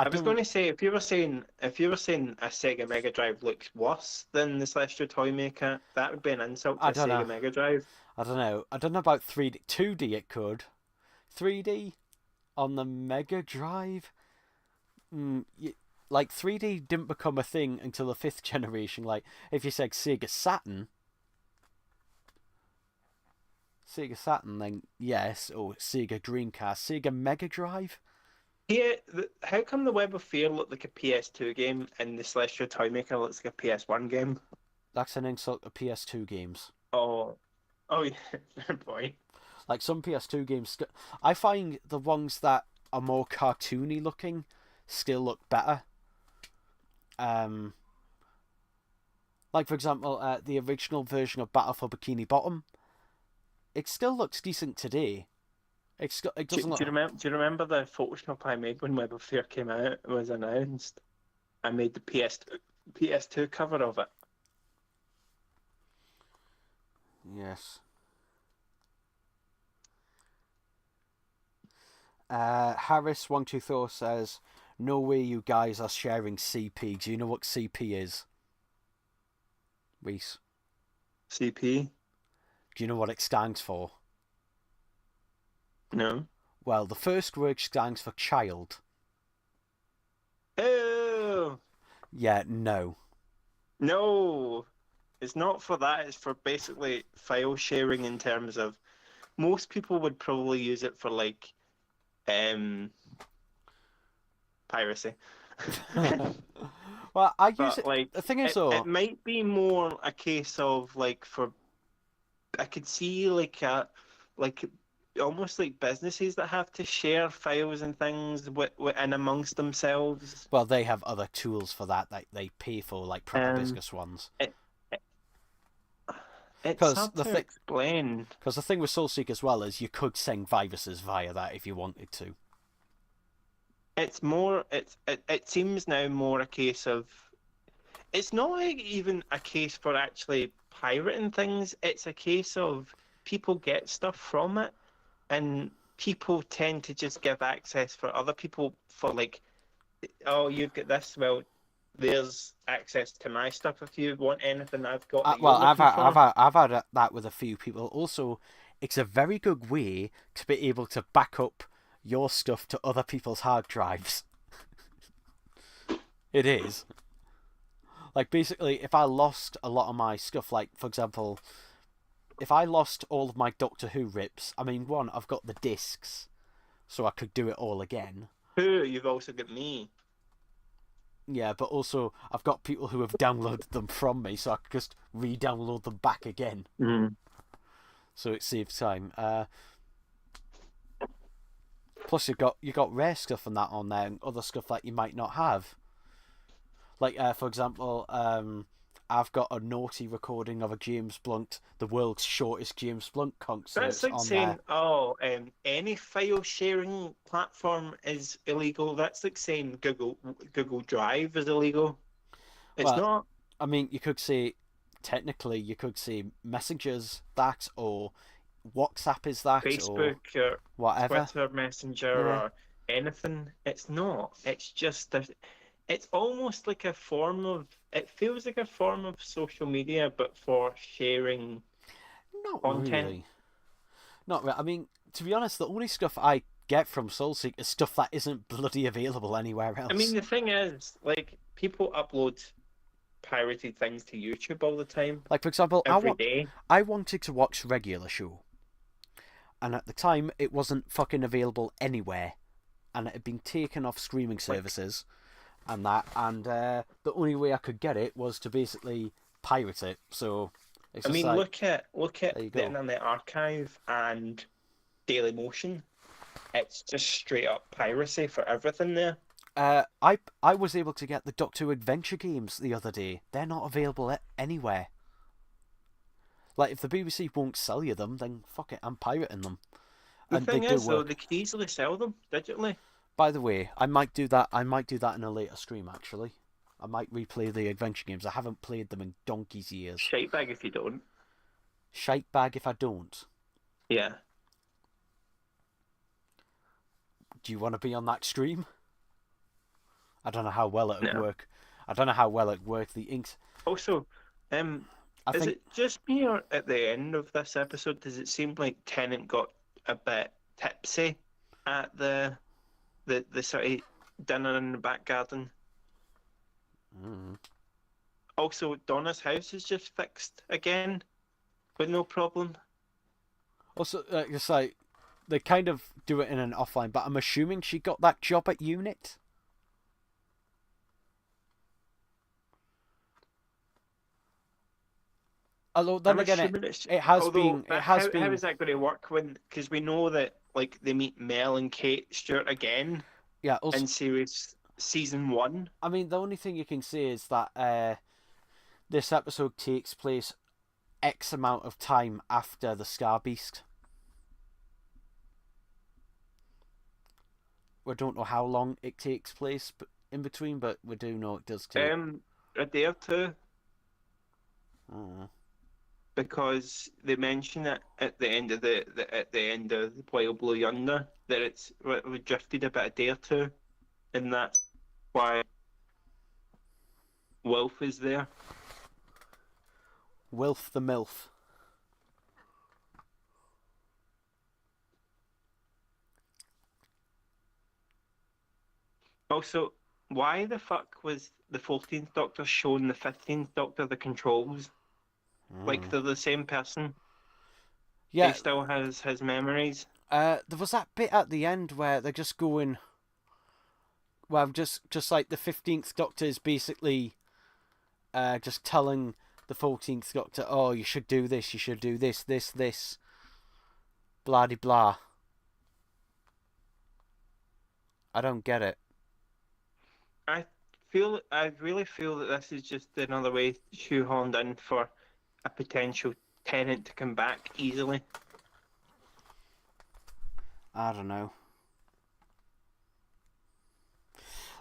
was going to say if you were saying a Sega Mega Drive looks worse than the Celestial Toymaker, that would be an insult to Sega Mega Drive. I don't know. I don't know about 3D. 2D it could. 3D on the Mega Drive. Like 3D didn't become a thing until the 5th generation. Like if you said Sega Saturn, then yes, or Sega Dreamcast, Sega Mega Drive. Yeah, how come the Web of Fear looked like a PS2 game and the Celestial Toymaker looks like a PS1 game? That's an insult to PS2 games. Oh yeah, boy. Like some PS2 games, I find the ones that are more cartoony looking still look better. Like for example, the original version of Battle for Bikini Bottom, it still looks decent today. It doesn't. Do you remember the Photoshop I made when Web of Fear came out? It was announced. I made the PS2 cover of it. Yes. Harris124 says, "No way you guys are sharing CP. Do you know what CP is?" Reese. CP? Do you know what it stands for? No. Well, the first word stands for child. Oh! Yeah, no. No! It's not for that, it's for basically file sharing in terms of... Most people would probably use it for, like, piracy. Well, I use it... Like, the thing is, though... It might be more a case of, like, for... I could see, like, almost like businesses that have to share files and things in amongst themselves. Well, they have other tools for that they pay for, like proper business ones. It's hard to explain. Because the thing with SoulSeek as well is you could send viruses via that if you wanted to. It's more. It seems now more a case of. It's not like even a case for actually pirating things. It's a case of people get stuff from it, and people tend to just give access for other people for like, oh, you've got this. Well, there's access to my stuff if you want anything I've got that you're Well, looking for. I've had that with a few people. Also, it's a very good way to be able to back up your stuff to other people's hard drives. It is. Like, basically, if I lost a lot of my stuff, like, for example, if I lost all of my Doctor Who rips, I mean, one, I've got the discs, so I could do it all again. Who? You've also got me. Yeah, but also, I've got people who have downloaded them from me, so I could just re-download them back again. So it saves time. Plus, you got rare stuff and that on there, and other stuff that you might not have. Like, for example, I've got a naughty recording of a James Blunt, the world's shortest James Blunt concert That's like on saying, there. oh, any file sharing platform is illegal. That's like saying Google Drive is illegal. It's Well, not. I mean, you could say, technically, you could say Messenger's that, or WhatsApp is that, or Facebook or whatever. Twitter Messenger Yeah. or anything. It's not. It's just it's almost like a form of. It feels like a form of social media, but for sharing Not content. really. Not really. I mean, to be honest, the only stuff I get from Soulseek is stuff that isn't bloody available anywhere else. I mean, the thing is, like, people upload pirated things to YouTube all the time, like, for example, every day. I wanted to watch Regular Show, and at the time it wasn't fucking available anywhere, and it had been taken off streaming services, and the only way I could get it was to basically pirate it. So it's I just mean, like, look at there you the go. Internet Archive and Dailymotion. It's just straight up piracy for everything there. I was able to get the Doctor Who Adventure games the other day. They're not available anywhere. Like, if the BBC won't sell you them, then fuck it, I'm pirating them. The And thing they do is, though, work. they could easily sell them digitally. By the way, I might do that. I might do that in a later stream. Actually, I might replay the adventure games. I haven't played them in donkey's years. Shite bag if you don't. Shite bag if I don't. Yeah. Do you want to be on that stream? I don't know how well it would No. work. I don't know how well it worked. The inks. Also, I is think it just me, or at the end of this episode, does it seem like Tennant got a bit tipsy at the sort of dinner in the back garden? Also, Donna's house is just fixed again with no problem. Also, it's like they kind of do it in an offline, but I'm assuming she got that job at Unit. Although then I'm again, assuming it's, it has although, been. It has how been. is that going to work when? Because we know that like they meet Mel and Kate Stewart again Yeah. Also, in season 1. I mean, the only thing you can say is that this episode takes place X amount of time after the Scar Beast. We don't know how long it takes place in between, but we do know it does take. A day or two, Oh. because they mention it at the end of at the end of Wild Blue Yonder that we drifted about a day or two, and that's why Wolf is there. Wilf the MILF. Also, why the fuck was the 14th Doctor showing the 15th Doctor the controls? Like they're the same person. Yeah. He still has his memories. There was that bit at the end where they're just going. Well, just like the 15th Doctor is basically just telling the 14th Doctor, oh, you should do this, you should do this, blah de blah. I don't get it. I really feel that this is just another way shoehorned in for a potential Tenant to come back easily. I don't know.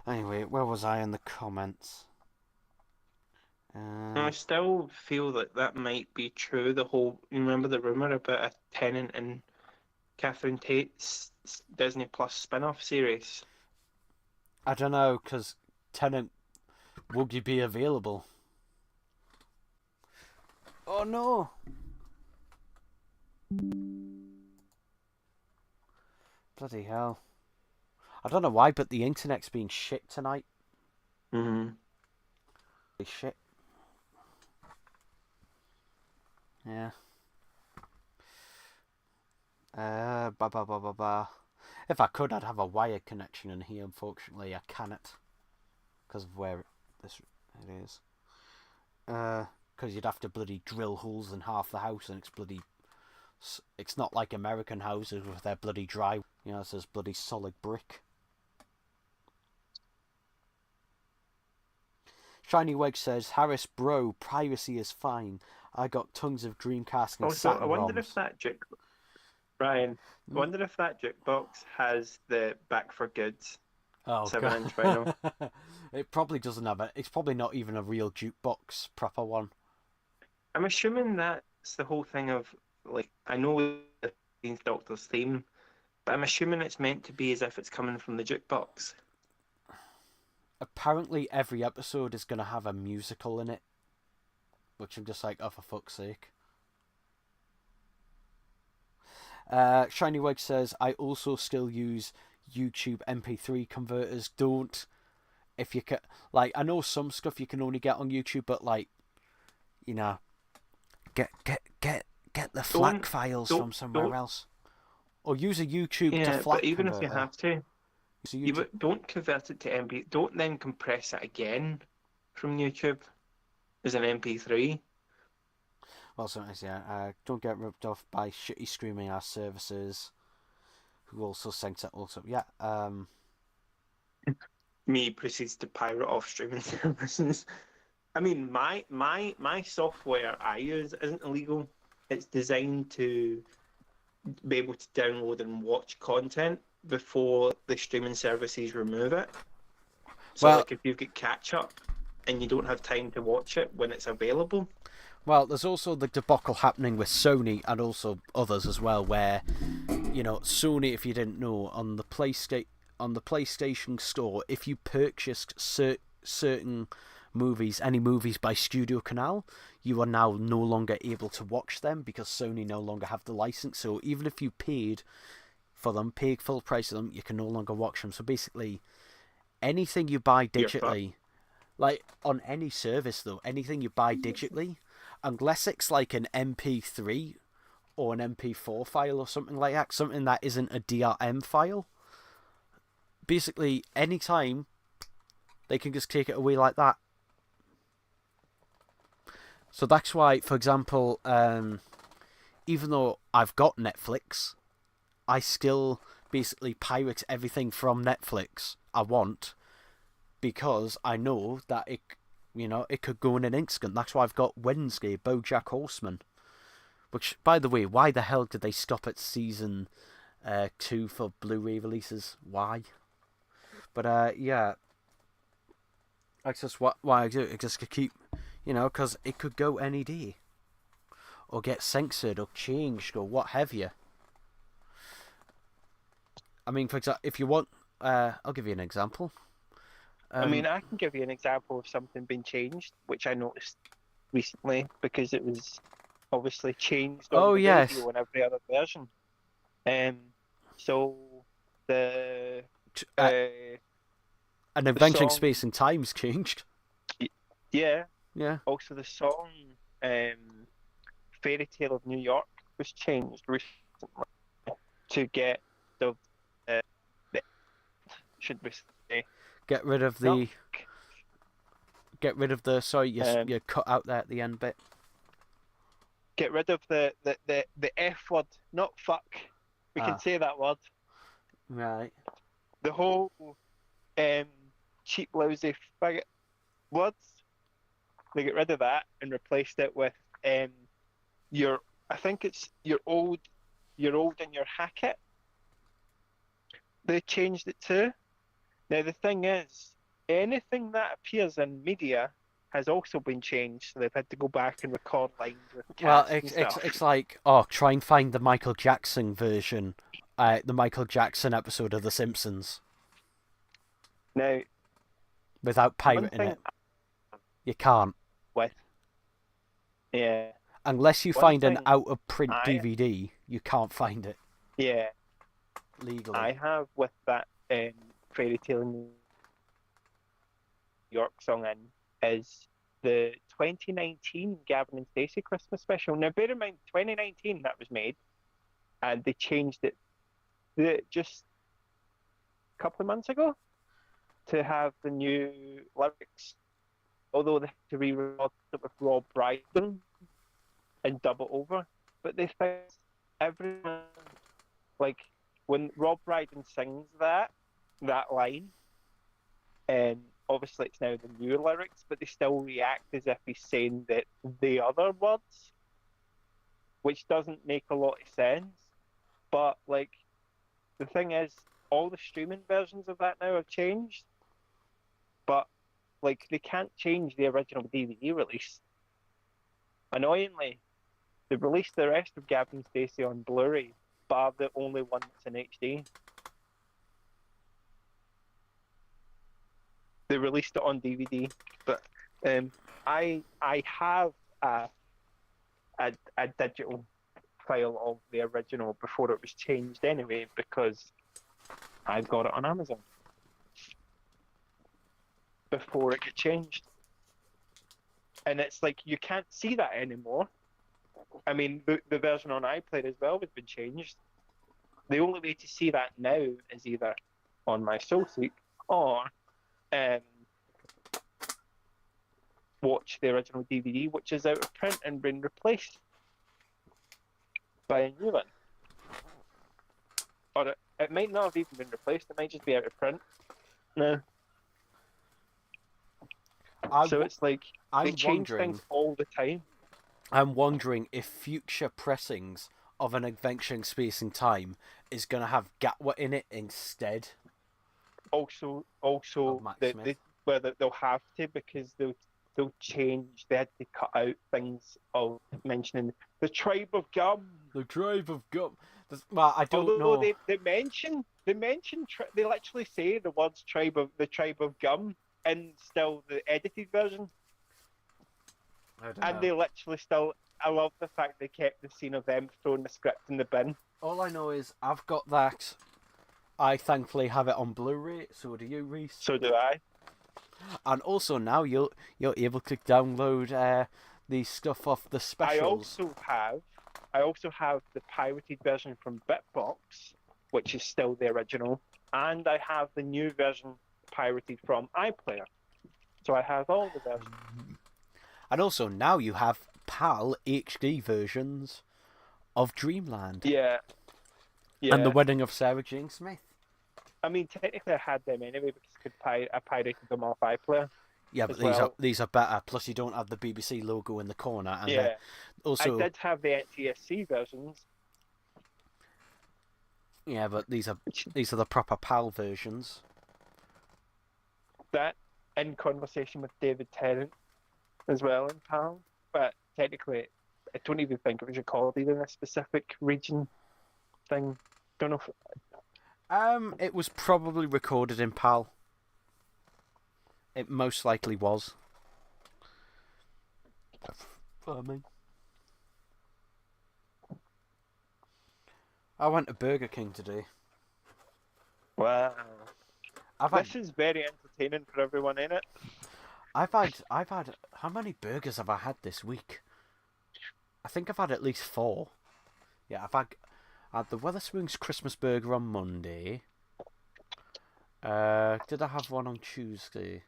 Anyway, where was I in the comments? I still feel that might be true. The whole, you remember the rumor about a Tenant and Catherine Tate's Disney Plus spin-off series? I don't know, because Tenant would you be available? Oh no! Bloody hell. I don't know why, but the internet's been shit tonight. Mm-hmm. Shit. Yeah. Ba ba ba ba ba. If I could, I'd have a wired connection in here. Unfortunately, I cannot because of where it is. Because you'd have to bloody drill holes in half the house, and it's not like American houses with their bloody dry. You know, it's just bloody solid brick. Shiny Weg says, Harris, bro, piracy is fine. I got tons of Dreamcast and Also, Saturn I wonder ROMs. if that Ryan, I wonder if that jukebox has the Back for Goods 7-inch vinyl. It probably doesn't have it. It's probably not even a real jukebox, proper one. I'm assuming that's the whole thing of, like, I know the 15th Doctor's theme, but I'm assuming it's meant to be as if it's coming from the jukebox. Apparently every episode is going to have a musical in it, which I'm just like, oh, for fuck's sake. Shiny Weg says, I also still use YouTube MP3 converters. Don't. If you can, like, I know some stuff you can only get on YouTube, but, like, you know, get the FLAC files from somewhere else, or use a YouTube to FLAC but even converter. if you have to, don't convert it to MP. Don't then compress it again from YouTube as an MP3. Well, sometimes, yeah. Don't get ripped off by shitty streaming ass services, who also sent it. Also, yeah. Me proceeds to pirate off streaming services. I mean, my software I use isn't illegal. It's designed to be able to download and watch content before the streaming services remove it. So, Well, like, if you've got catch up and you don't have time to watch it when it's available. Well, there's also the debacle happening with Sony and also others as well, where, you know, Sony, if you didn't know, on the PlayStation Store, if you purchased certain movies, any movies by Studio Canal, you are now no longer able to watch them because Sony no longer have the license. So even if you paid for them, paid full price of them, you can no longer watch them. So basically, anything you buy digitally, like on any service though, anything you buy digitally, unless it's like an MP3 or an MP4 file or something like that, something that isn't a DRM file, basically anytime they can just take it away like that. So that's why, for example, even though I've got Netflix, I still basically pirate everything from Netflix I want, because I know that it could go in an instant. That's why I've got Wednesday, BoJack Horseman. Which, by the way, why the hell did they stop at season 2 for Blu-ray releases? Why? But yeah, that's just why I do it. It just could keep, because it could go any day, or get censored, or changed, or what have you. I mean, for example, if you want, I'll give you an example. I mean, I can give you an example of something being changed, which I noticed recently because it was obviously changed on the radio and every other version. So the and Adventuring Space and Time's changed. Yeah. Yeah. Also, the song "Fairy Tale of New York" was changed recently to get the should we say. Get rid of the. Sorry, you cut out there at the end bit. Get rid of the F word, not fuck. We can say that word. Right. The whole cheap, lousy faggot words. They get rid of that and replaced it with I think it's you're old and you're hackett. They changed it to. Now, the thing is, anything that appears in media has also been changed, so they've had to go back and record lines with cast and stuff. It's like, try and find the Michael Jackson version the Michael Jackson episode of The Simpsons Now, without one pirating thing it. You can't. with yeah, Unless you one find an thing out-of-print I DVD, you can't find it yeah legally. I have with that fairy tale in New York song in is the 2019 Gavin and Stacey Christmas special. Now, bear in mind, 2019 that was made, and they changed it just a couple of months ago to have the new lyrics. Although they had to re-record it with Rob Brydon and dub it over, but they found everyone like when Rob Brydon sings that line, and obviously it's now the new lyrics, but they still react as if he's saying the other words, which doesn't make a lot of sense. But like the thing is, all the streaming versions of that now have changed, but like they can't change the original DVD release. Annoyingly, they've released the rest of Gavin and Stacey on Blu-ray, bar the only one that's in HD. They released it on DVD, but I have a digital file of the original before it was changed anyway, because I got it on Amazon before it got changed. And it's like you can't see that anymore. I mean, the version on iPlayer as well has been changed. The only way to see that now is either on my SoulSeek or watch the original DVD, which is out of print and been replaced by a new one. Or it might not have even been replaced, it might just be out of print. No. So it's like they change things all the time. I'm wondering if future pressings of An Adventure in Space and Time is going to have Gatwa in it instead. Also, they'll have to, because they'll change. They had to cut out things of mentioning the tribe of Gum. The tribe of Gum. Well, I don't know. They literally say the words the tribe of Gum in still the edited version. I don't know. They literally still. I love the fact they kept the scene of them throwing the script in the bin. All I know is I've got that. I thankfully have it on Blu-ray. So do you, Reese? So do I. And also now you're able to download the stuff off the specials. I also have the pirated version from Bitbox, which is still the original, and I have the new version pirated from iPlayer. So I have all the versions. And also now you have PAL HD versions of Dreamland. Yeah. And The Wedding of Sarah Jane Smith. I mean, technically I had them anyway because I pirated them off iPlayer. Yeah, but these are better. Plus, you don't have the BBC logo in the corner. And yeah. Also, I did have the NTSC versions. Yeah, but these are the proper PAL versions. That in conversation with David Tennant as well in PAL, but technically I don't even think it was recorded in a specific region thing. Don't know if... It was probably recorded in PAL. It most likely was. I went to Burger King today. Wow. This is very entertaining for everyone in it. I've had how many burgers have I had this week? I think I've had at least 4. Yeah, I had the Wetherspoons Christmas burger on Monday. Did I have one on Tuesday?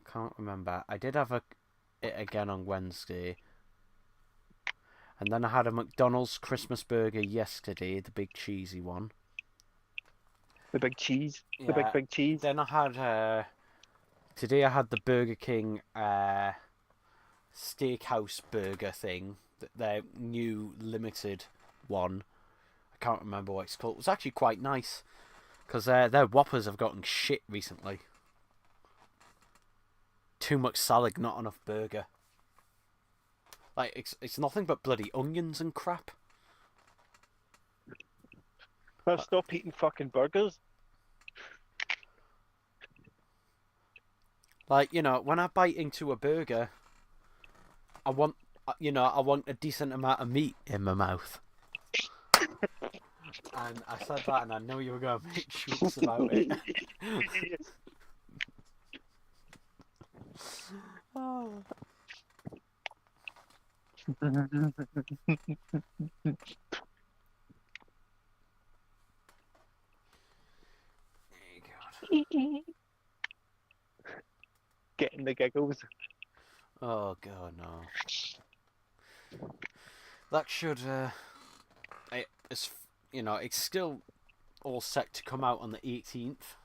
I can't remember. I did have it again on Wednesday. And then I had a McDonald's Christmas burger yesterday, the big cheesy one. The big cheese. Yeah. The big cheese. Then I had today I had the Burger King steakhouse burger thing, their new limited one. I can't remember what it's called. It was actually quite nice because their Whoppers have gotten shit recently. Too much salad, not enough burger. Like it's nothing but bloody onions and crap. Now stop eating fucking burgers. Like, when I bite into a burger, I want, I want a decent amount of meat in my mouth. And I said that, and I know you were going to make jokes about it. Oh. God. Getting the giggles. Oh god, no. That should it's it's still all set to come out on the 18th.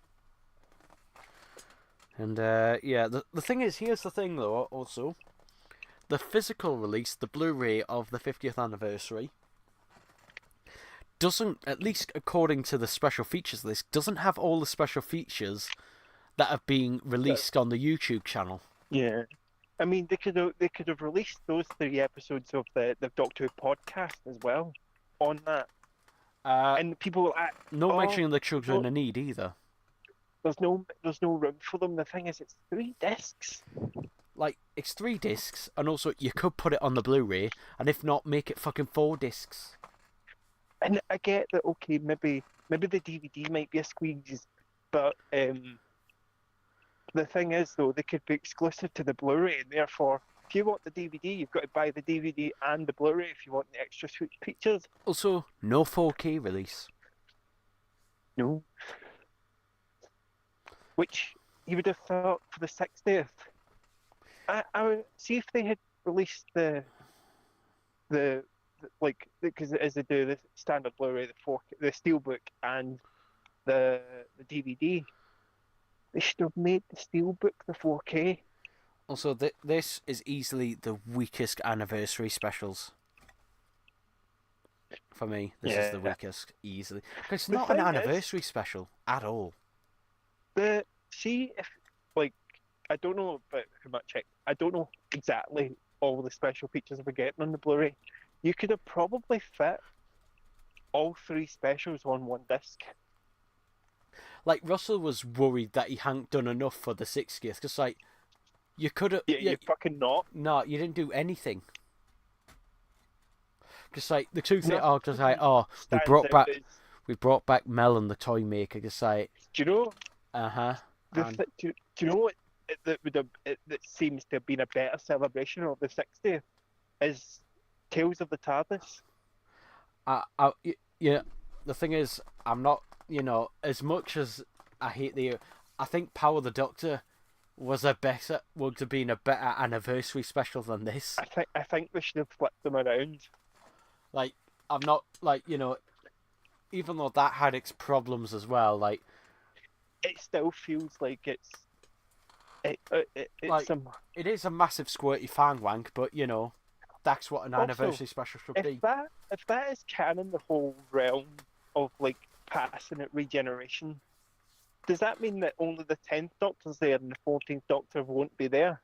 And yeah, the thing is, here's the thing though, also. The physical release, the Blu-ray of the 50th anniversary, doesn't, at least according to the special features list, doesn't have all the special features that have been released on the YouTube channel. Yeah. I mean, they could have released those 3 episodes of the Doctor Who podcast as well on that. And people no mentioning the children in need either. There's no room for them. The thing is, it's 3 discs. Like, it's 3 discs, and also you could put it on the Blu-ray, and if not, make it fucking 4 discs. And I get that. Okay, maybe the DVD might be a squeeze, but the thing is, though, they could be exclusive to the Blu-ray, and therefore, if you want the DVD, you've got to buy the DVD and the Blu-ray if you want the extra features. Also, no 4K release. No. Which you would have thought for the 60th. I would see if they had released the because as they do the standard Blu-ray, the Steelbook and the DVD, they should have made the Steelbook the 4K. Also, this is easily the weakest anniversary specials. For me, this is the weakest, easily. It's not an anniversary special at all. See if I don't know about how much I don't know exactly all the special features we're getting on the Blu-ray. You could have probably fit all 3 specials on 1 disc. Like, Russell was worried that he hadn't done enough for the 60th, because, like, you could have... Yeah, you fucking not. No, you didn't do anything. Because, like, the two things are just like, we brought back Mel and the Toy Maker, just like... Do you know? Uh-huh. Do you know what that seems to have been a better celebration of the 60th is Tales of the TARDIS. Yeah, the thing is, I'm not, as much as I hate I think Power the Doctor would have been a better anniversary special than this. I think we should have flipped them around. Like, I'm not, like, even though that had its problems as well, like... It still feels like it's like, it is a massive squirty fan wank, but, that's what an anniversary special should be. If that is canon, the whole realm of, like, passionate regeneration, does that mean that only the 10th Doctor's there and the 14th Doctor won't be there?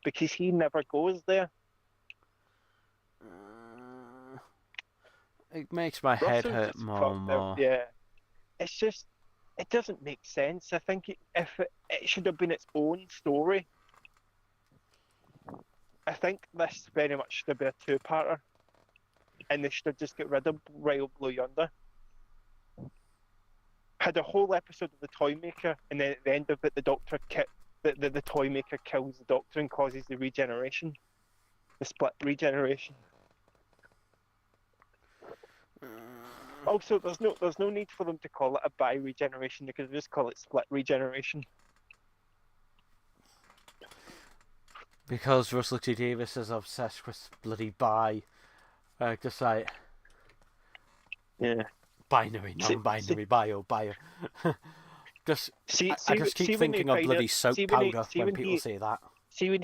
Because he never goes there. It makes my head hurt more and more. Yeah. It's just, it doesn't make sense. I think it should have been its own story. I think this very much should have been a 2-parter. And they should have just got rid of Royal Blue Yonder. Had a whole episode of the Toy Maker, and then at the end of it, the Doctor the Toy Maker kills the Doctor and causes the regeneration. The split regeneration. Also, there's no need for them to call it a bi-regeneration. They could just call it split regeneration. Because Russell T Davies is obsessed with bloody bi. Just like... Yeah. Binary, non-binary, bio. I just keep thinking of bloody soap powder when people say that. See when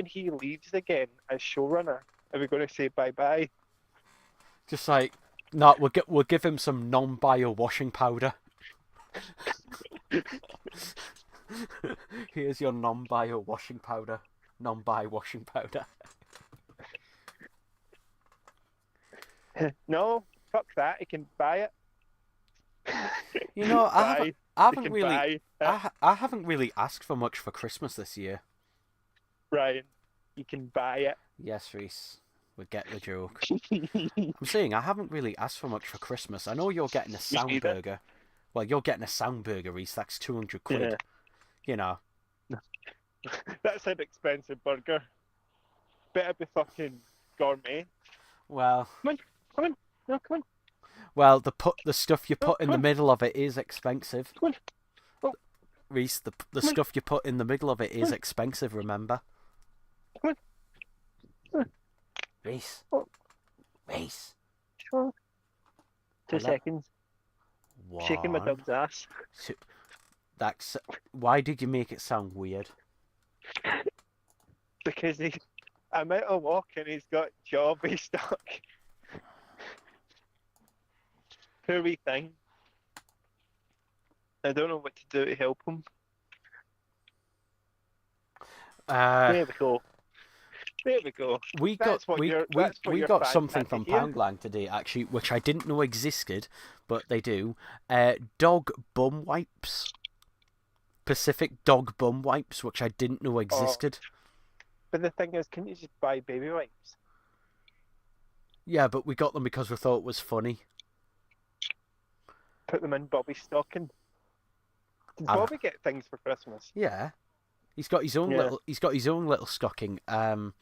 he leaves again as showrunner, are we going to say bye-bye? Just like... No, we'll give him some non-bio washing powder. Here's your non-bio washing powder. Non-bi washing powder. No, fuck that. He can buy it. You know, Buy. I You haven't can really, buy. I haven't really asked for much for Christmas this year. Ryan, you can buy Yes, Reese, we get the joke. it. I'm saying I haven't really asked for much for Christmas. I know you're getting a Me sound neither. burger. Well, you're getting a sound burger, Reese. That's 200 quid. Yeah. You know. That's an expensive burger. Better be fucking gourmet. Well, Come on, come on, no, come on, well, the stuff you no, put in come the on, middle of it is expensive. come on, oh, Reese, the come on, stuff you put in the middle of it is on. expensive. Remember. come on, come on. Reese. Oh. Reese. Sure. 2 Hello? seconds. Shaking my One. dog's ass. Two. That's. Why did you make it sound weird? Because I'm out a walk and he's got jobby stuck. Poor wee thing. I don't know what to do to help him. There we go. There we go. We That's got what we your we, that's what we your got fans something had to from hear. Poundland today actually, which I didn't know existed, but they do. Dog bum wipes. Pacific dog bum wipes, which I didn't know existed. But the thing is, can you just buy baby wipes? Yeah, but we got them because we thought it was funny. Put them in Bobby's stocking. Did Ah. Bobby get things for Christmas? Yeah, he's got his own Yeah. little stocking. In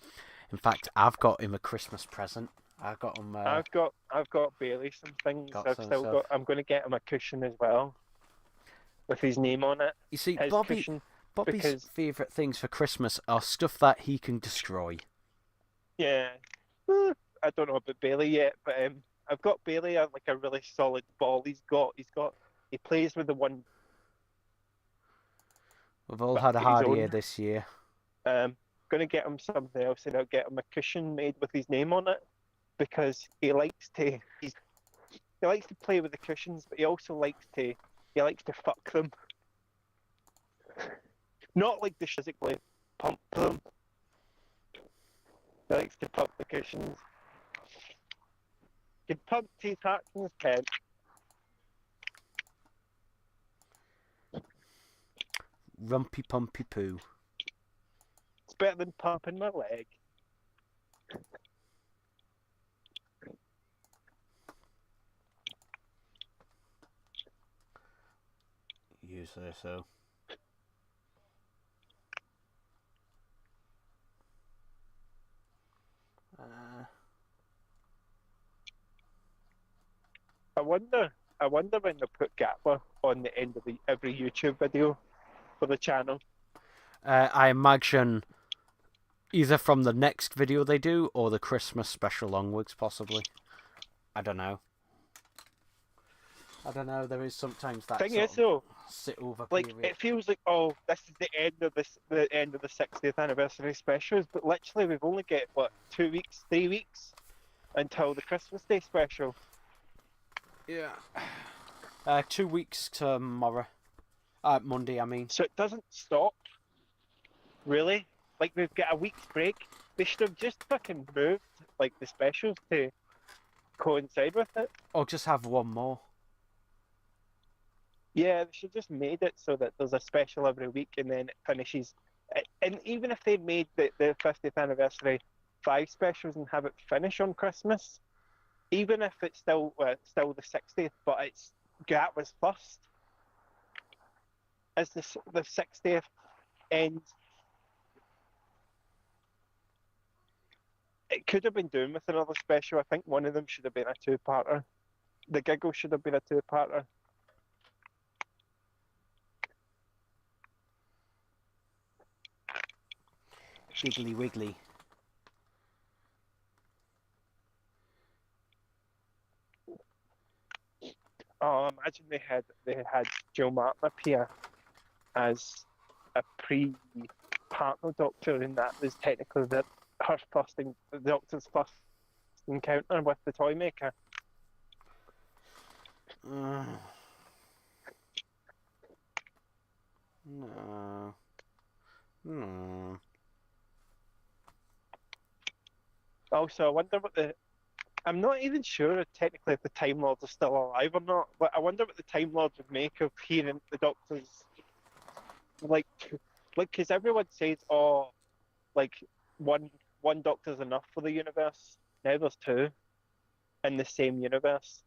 fact, I've got him a Christmas present. I've got him. I've got Bailey some things. Got I've some still stuff. got. I'm going to get him a cushion as well, with his name on it. You see, His cushion. Bobby's because- favourite things for Christmas are stuff that he can destroy. Yeah. I don't know about Bailey yet, but I've got Bailey like a really solid ball. He plays with the one. We've all But had a his hard own. year this year. Gonna get him something else, and I'll get him a cushion made with his name on it, because he likes to play with the cushions, but he also likes to fuck them. Not like the physically pump them. He likes to pump the cushions. You can pump T Tartson's head. Rumpy pumpy poo. It's better than pumping my leg. You say so. I wonder when they put Gapper on the end of every YouTube video for the channel. I imagine either from the next video they do or the Christmas special onwards, possibly. I don't know. There is sometimes that Thing sort is though, sit over like period. it feels like, oh, this is the end of the 60th anniversary specials, but literally we've only got what, 2 weeks, 3 weeks until the Christmas Day special. Yeah. 2 weeks tomorrow. Monday, I mean. So it doesn't stop. Really? Like we've got a week's break. They should have just fucking moved like the specials to coincide with it. Or just have one more. Yeah, they should just made it so that there's a special every week and then it finishes. And even if they made the 50th anniversary 5 specials and have it finish on Christmas, even if it's still the 60th, but that was first. As the 60th ends, it could have been doing with another special. I think one of them should have been a 2-parter. The Giggle should have been a 2-parter. Giggly wiggly. Oh, imagine they had Joe Martin appear as a pre-partner doctor, and that was technically the doctor's first encounter with the toy maker. No. No. Also, I wonder what I'm not even sure technically if the Time Lords are still alive or not. But I wonder what the Time Lords would make of hearing the Doctor's like, because everyone says, oh, like one one Doctor's enough for the universe. Now there's two in the same universe.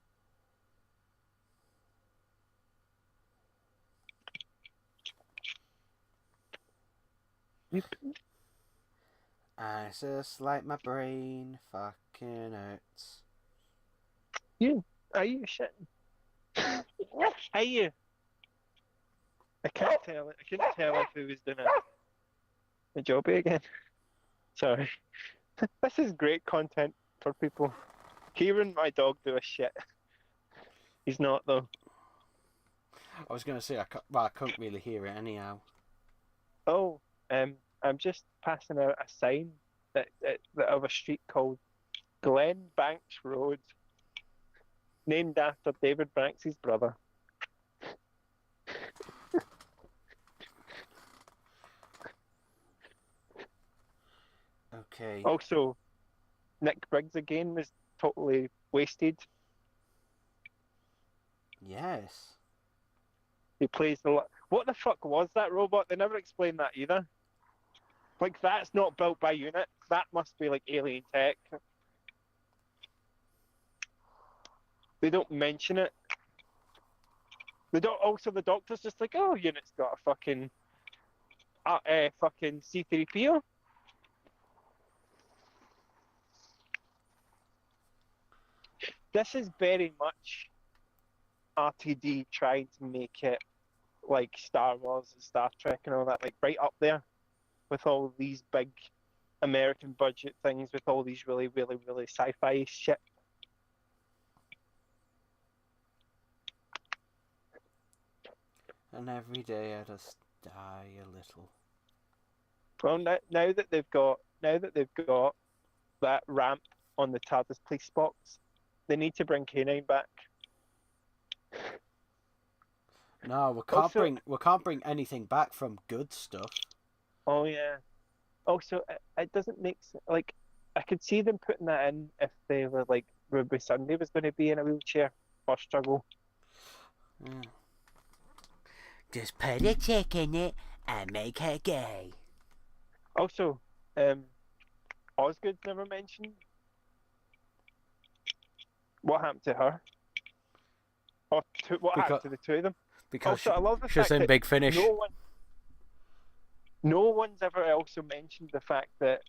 I just like my brain fucking hurts. Are you shitting? Are you? I can't tell. I couldn't tell if he was doing a jobby again. Sorry. This is great content for people. Hearing my dog do a shit. He's not though. I was going to say, I couldn't really hear it anyhow. Oh, I'm just passing out a sign that of a street called Glen Banks Road, named after David Banks' brother. Okay. Also, Nick Briggs again was totally wasted. Yes. He plays What the fuck was that robot? They never explained that either. Like, that's not built by unit. That must be like alien tech. They don't mention it. They don't. Also, the Doctor's just like, oh, unit's got a fucking C3PO. This is very much RTD trying to make it like Star Wars and Star Trek and all that, like right up there with all these big American budget things, with all these really, really, really sci-fi shit. And every day I just die a little. Well, now that they've got that ramp on the TARDIS police box, they need to bring K9 back. No, Also, we can't bring anything back from good stuff. oh yeah. Also, it doesn't make sense. Like, I could see them putting that in if they were like Ruby Sunday was going to be in a wheelchair or struggle. Yeah. Just put a chick in it and make her gay. Also, Osgood's never mentioned. What happened to her? Or what happened to the two of them? Because Also, I love the she's fact in that Big Finish. no one's ever also mentioned the fact that,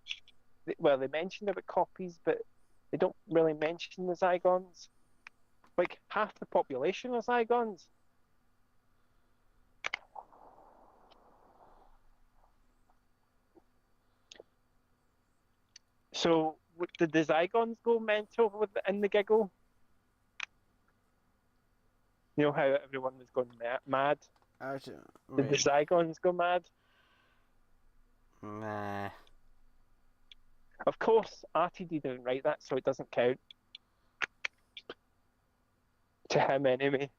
well, they mentioned about copies, but they don't really mention the Zygons. Like, half the population are Zygons. So, did the Zygons go mental in the Giggle? You know how everyone was going mad? Did the Zygons go mad? Nah. Of course, RTD didn't write that, so it doesn't count. To him, anyway.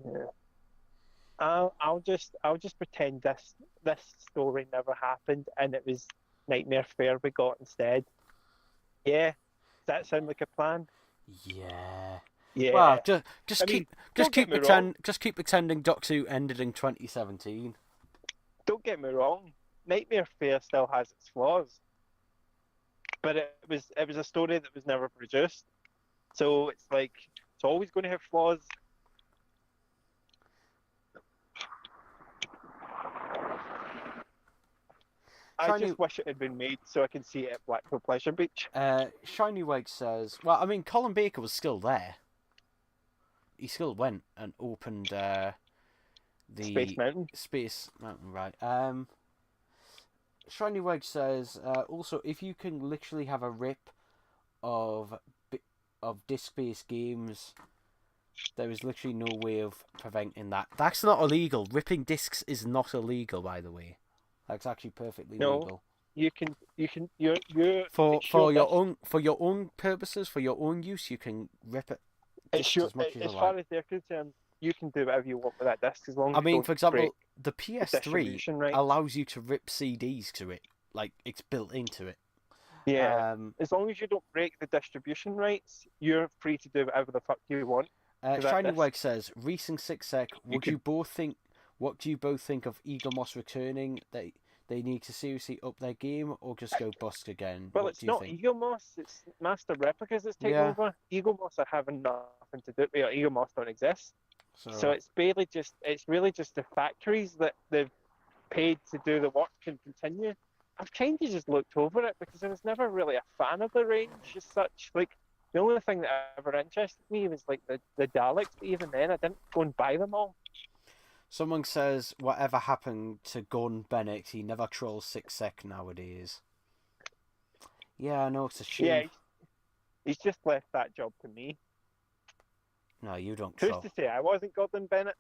Yeah. I'll just pretend this story never happened and it was Nightmare Fair we got instead. Yeah. Does that sound like a plan? Yeah. Yeah. Well, just keep pretending Doctor Who ended in 2017. Don't get me wrong. Nightmare Fair still has its flaws. But it was a story that was never produced. So it's like it's always going to have flaws. I just wish it had been made so I can see it at Blackpool Pleasure Beach. Shiny Wig says, well, I mean, Colin Baker was still there. He still went and opened the Space Mountain, right. Shiny Wig says, also, if you can literally have a rip of disc-based games, there is literally no way of preventing that. That's not illegal. Ripping discs is not illegal, by the way. That's actually perfectly legal. You're for your own purposes, for your own use, you can rip it It's just your, as much as you as far like. as they're concerned, you can do whatever you want with that disc as long as I you mean, don't for example, break the the PS3 distribution rights. allows you to rip CDs to it, like it's built into it. Yeah, as long as you don't break the distribution rights, you're free to do whatever the fuck you want to that Shiny disc. Weg says, Reese and Six Sec, You would you both think? What do you both think of Eagle Moss returning? They need to seriously up their game or just go bust again. Well, What it's do you not think? Eagle Moss, it's Master Replicas that's taken Yeah. over. Eagle Moss are having nothing to do. Well, Eagle Moss don't exist. So So it's really just the factories that they've paid to do the work and continue. I've kind of just looked over it because I was never really a fan of the range as such. Like, the only thing that ever interested me was like the Daleks, but even then I didn't go and buy them all. someone says, whatever happened to Gordon Bennett? He never trolls Six Sec nowadays. Yeah, I know it's a shame. Yeah, he's just left that job to me. No, you don't Who's troll. to say I wasn't Gordon Bennett?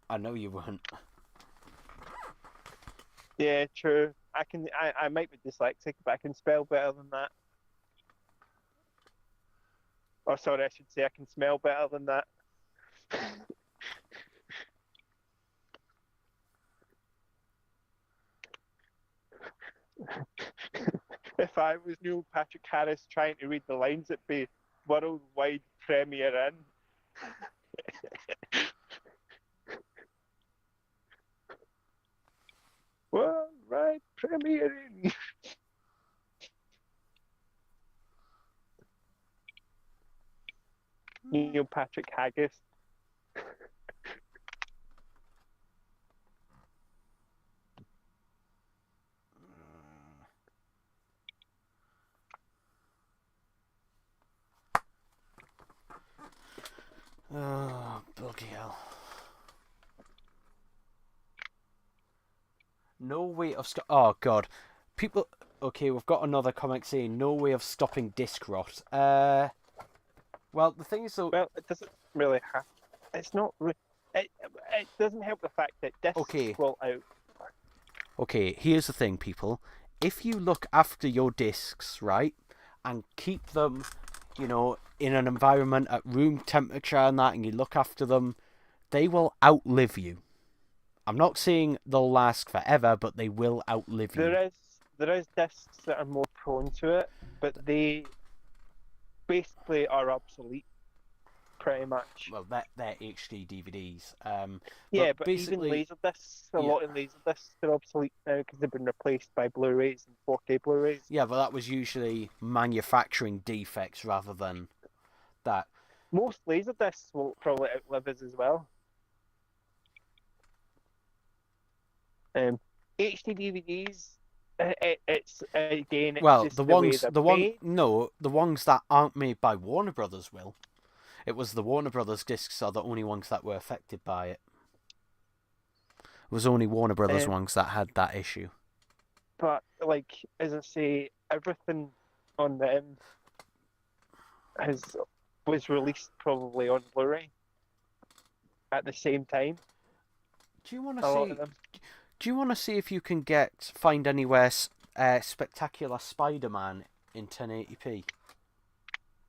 I know you weren't. Yeah, true. I might be dyslexic, but I can spell better than that. Or sorry, I should say I can smell better than that. If I was Neil Patrick Harris trying to read the lines, it'd be worldwide premiere in. Worldwide premiere in. Neil Patrick Haggis. Oh, bloody hell. No way of oh god. People okay, we've got another comment saying no way of stopping disc rot. Well the thing is though Well, it doesn't really have. It's not. It doesn't help the fact that discs Okay. will out. Okay, here's the thing, people. If you look after your discs, right, and keep them, you know, in an environment at room temperature and that, and you look after them, they will outlive you. I'm not saying they'll last forever, but they will outlive you. There is discs that are more prone to it, but they basically are obsolete, pretty much. Well, they're HD DVDs. Yeah, but basically, even laser discs, a lot of laser discs are obsolete now because they've been replaced by Blu-rays and 4K Blu-rays. yeah, but that was usually manufacturing defects rather than that. Most laser discs will probably outlive us as well. HD DVDs, it's again. It's Well, just the way ones, they're the made. ones that aren't made by Warner Brothers will. It was the Warner Brothers discs are the only ones that were affected by it. It was only Warner Brothers ones that had that issue. But like as I say, everything on them was released probably on Blu-ray at the same time. Do you want A to lot see? of them. Do you want to see if you can find anywhere Spectacular Spider-Man in 1080p?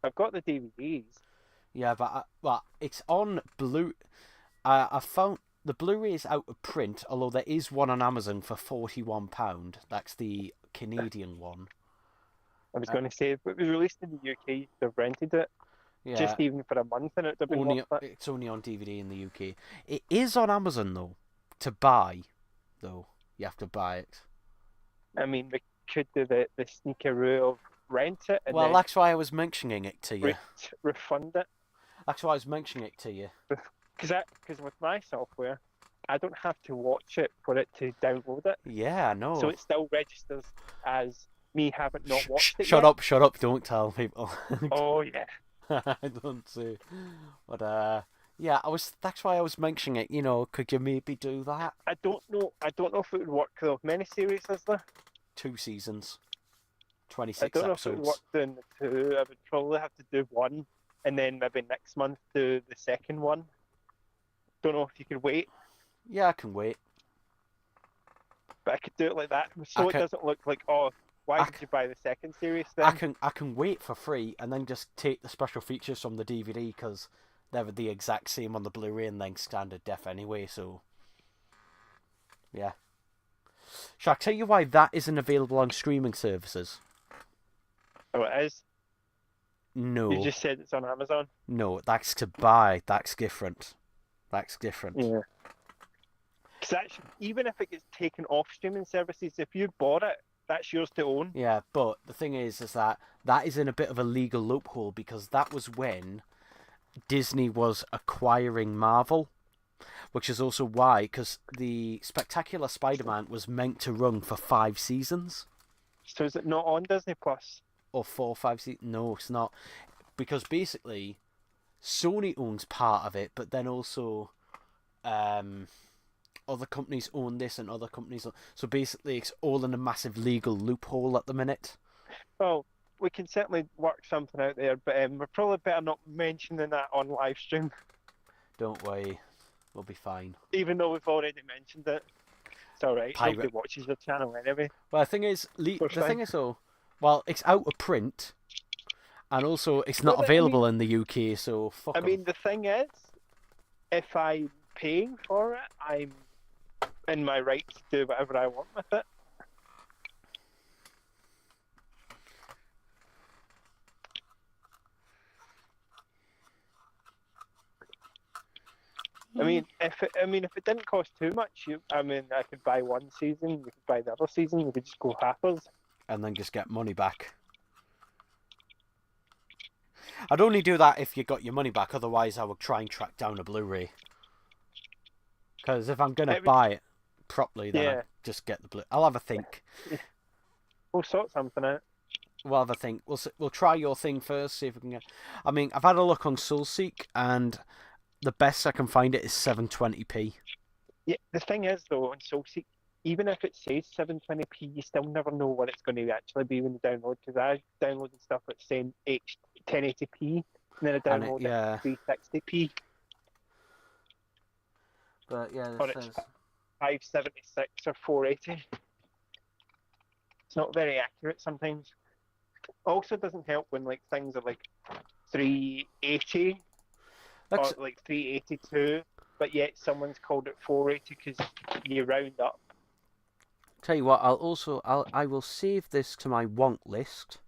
I've got the DVDs. Yeah, but it's on Blu. I found the Blu-ray is out of print, although there is one on Amazon for £41. That's the Canadian one. I was going to say, if it was released in the UK, you'd have rented it. Yeah, Just even for a month, and it'd have been only worth it. it's only on DVD in the UK. It is on Amazon though, to buy. Though you have to buy it. I mean, we could do the sneakeroo of rent it and Well, then that's why I was mentioning it to you. refund it. That's why I was mentioning it to you. Because with my software, I don't have to watch it for it to download it. Yeah, I know. So it still registers as me having not watched it Shut yet. up, shut up, don't tell people. Oh yeah. I don't say. But yeah, that's why I was mentioning it, you know, could you maybe do that? I don't know if it would work though. Many series is there? 2 seasons. I 26 don't know if it would work episodes. doing the 2. I would probably have to do 1 and then maybe next month do the second one. Don't know if you could wait, Yeah, I can wait. but I could do it like that so it doesn't look like, oh, why did you buy the second series then? I can wait for free and then just take the special features from the DVD because they're the exact same on the Blu-ray and then standard def anyway. So yeah. Shall I tell you why that isn't available on streaming services? Oh, it is. You No, just said it's on Amazon. no, that's to buy. That's different. That's different. Yeah. Because even if it gets taken off streaming services, if you bought it, that's yours to own. Yeah, but the thing is that is in a bit of a legal loophole because that was when Disney was acquiring Marvel, which is also why, because the Spectacular Spider-Man was meant to run for 5 seasons. So is it not on Disney Plus? Or 4 or 5 seasons. No, it's not. Because basically, Sony owns part of it, but then also other companies own this and other companies. So basically, it's all in a massive legal loophole at the minute. Well, we can certainly work something out there, but we're probably better not mentioning that on live stream, Don't worry, we'll be fine. even though we've already mentioned it. It's alright, Pirate. nobody watches your channel anyway. Well, the thing is, well, it's out of print, and also it's not Well, but, available in the UK. So fuck. I 'em. mean, the thing is, if I'm paying for it, I'm in my right to do whatever I want with it. I mean, if it didn't cost too much, I could buy one season, you could buy the other season, you could just go halfers. And then just get money back. I'd only do that if you got your money back. Otherwise, I would try and track down a Blu-ray. Because if I'm gonna buy it properly, then Yeah. I just get the Blu. I'll have a think. We'll sort something out. We'll have a think. We'll try your thing first. See if we can get. I mean, I've had a look on Soulseek, and the best I can find it is 720p. Yeah, the thing is though, on Soulseek, even if it says 720p, you still never know what it's going to actually be when you download. Because I downloaded stuff that's saying 1080p, and then I And downloaded yeah. 360p, But yeah, or it's 576 or 480. It's not very accurate sometimes. Also, doesn't help when like things are like 380 or like 382, but yet someone's called it 480 because you round up. Tell you what, I will save this to my want list.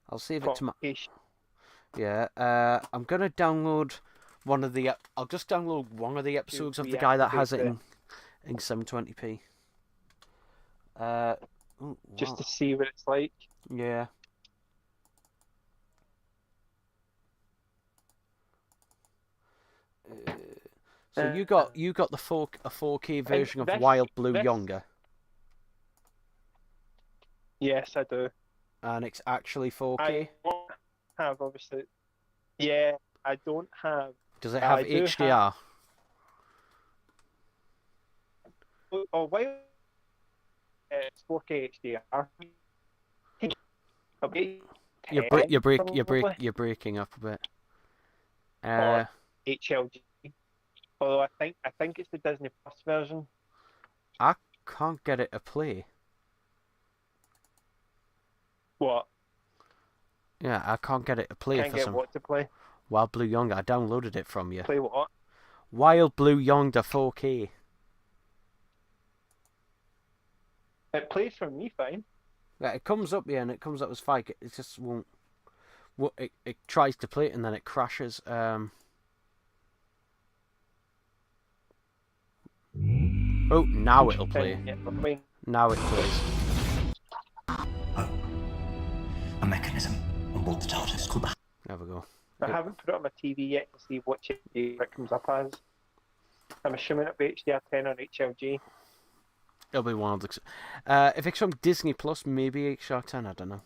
I'll save it to my. Yeah, I'm gonna download one of the. I'll just download one of the episodes of the guy that has it in 720p. Just to see what it's like. Yeah. So you got the 4K version of Wild Blue Yonder. Yes, I do. And it's actually 4K. I don't have obviously. Yeah, I don't have. Does it have HDR? Oh, Wild. It's 4K HDR. You're breaking up a bit. Or HLG. Although I think it's the Disney Plus version. I can't get it to play. What? Yeah, I can't get it to play. Can't get what to play? Wild Blue Yonder. I downloaded it from you. Play what? Wild Blue Yonder 4K. It plays for me fine. Yeah, it comes up and it comes up as fine. It just won't. It tries to play it and then it crashes. Oh, now it'll play. Now it plays. A mechanism on board the TARDIS called the... There we go. I haven't put it on my TV yet to see what HDR it comes up as. I'm assuming it'll be HDR10 on HLG. It'll be one of the. If it's from Disney Plus, maybe HDR10. I don't know.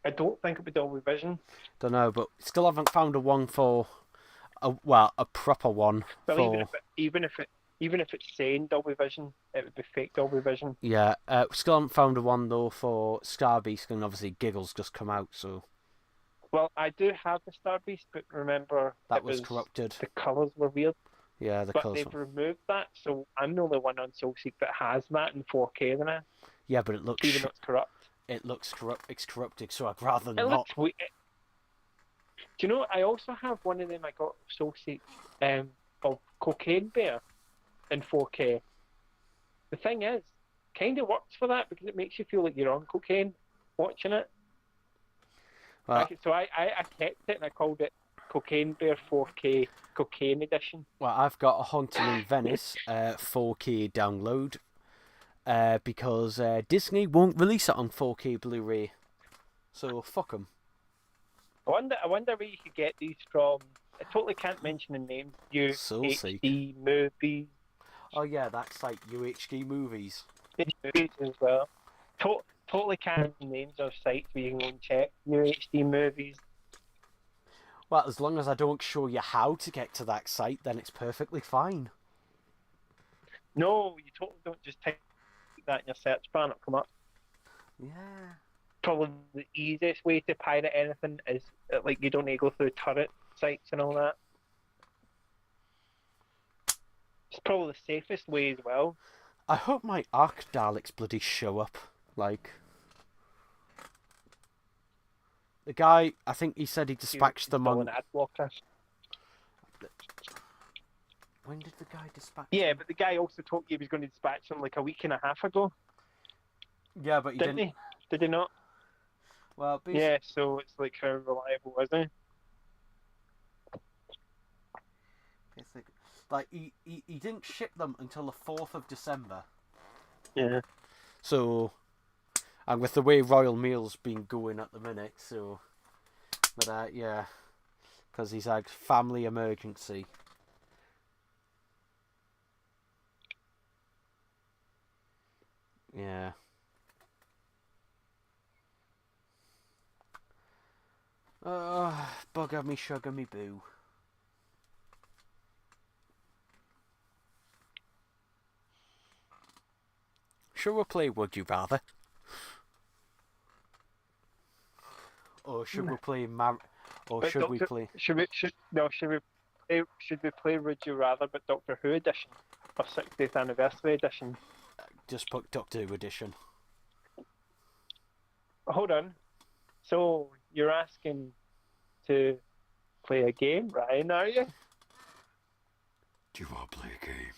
I don't think it'll be Dolby Vision. Don't know, but still haven't found a one for. A proper one. But for... even if it's saying Dolby Vision, it would be fake Dolby Vision. Yeah, still haven't found a one though for Star Beast, and obviously Giggle's just come out, so. Well, I do have the Star Beast, but remember that was corrupted. The colours were weird. Yeah, but they've removed that, so I'm the only one on Soulseek that has that in 4K now. Yeah, but it looks. Even though it's corrupt. it looks it's corrupted, so I'd rather It not. looks weird. Do you know? I also have one of them. I got associated of Cocaine Bear in 4K. The thing is, kind of works for that because it makes you feel like you're on cocaine watching it. Well, So I kept it and I called it Cocaine Bear 4K Cocaine Edition. well, I've got a Haunting in Venice 4K download because Disney won't release it on 4K Blu-ray, so fuck them. I wonder where you could get these from. I totally can't mention the name. Soulseek. UHD movies. Oh yeah, that's like UHD movies. Movies as well. Totally can't mention names of sites where you can go and check UHD movies. Well, as long as I don't show you how to get to that site, then it's perfectly fine. No, you totally don't just type that in your search bar and it'll come up. Yeah. Probably the easiest way to pirate anything is like you don't need to go through turret sites and all that. It's probably the safest way as well. I hope my Arc Daleks bloody show up. Like, the guy, I think he said he dispatched them on. An ad blocker. When did the guy dispatch? Yeah, but the guy also told you he was going to dispatch them like a week and a half ago. Yeah, but he Didn't he? Did he not? Well, Yeah, so it's like how reliable is he? like he didn't ship them until the 4th of December. Yeah. So, and with the way Royal Mail's been going at the minute, so, but yeah, because he's had family emergency. Yeah. Bugger me, sugar me, boo. Shall we play Would You Rather? Or should we play But should we play? Should we play Would You Rather, but Doctor Who edition or 60th anniversary edition? Just put Doctor Who edition. Hold on. So you're asking to play a game, Ryan? Are you? Do you want to play a game?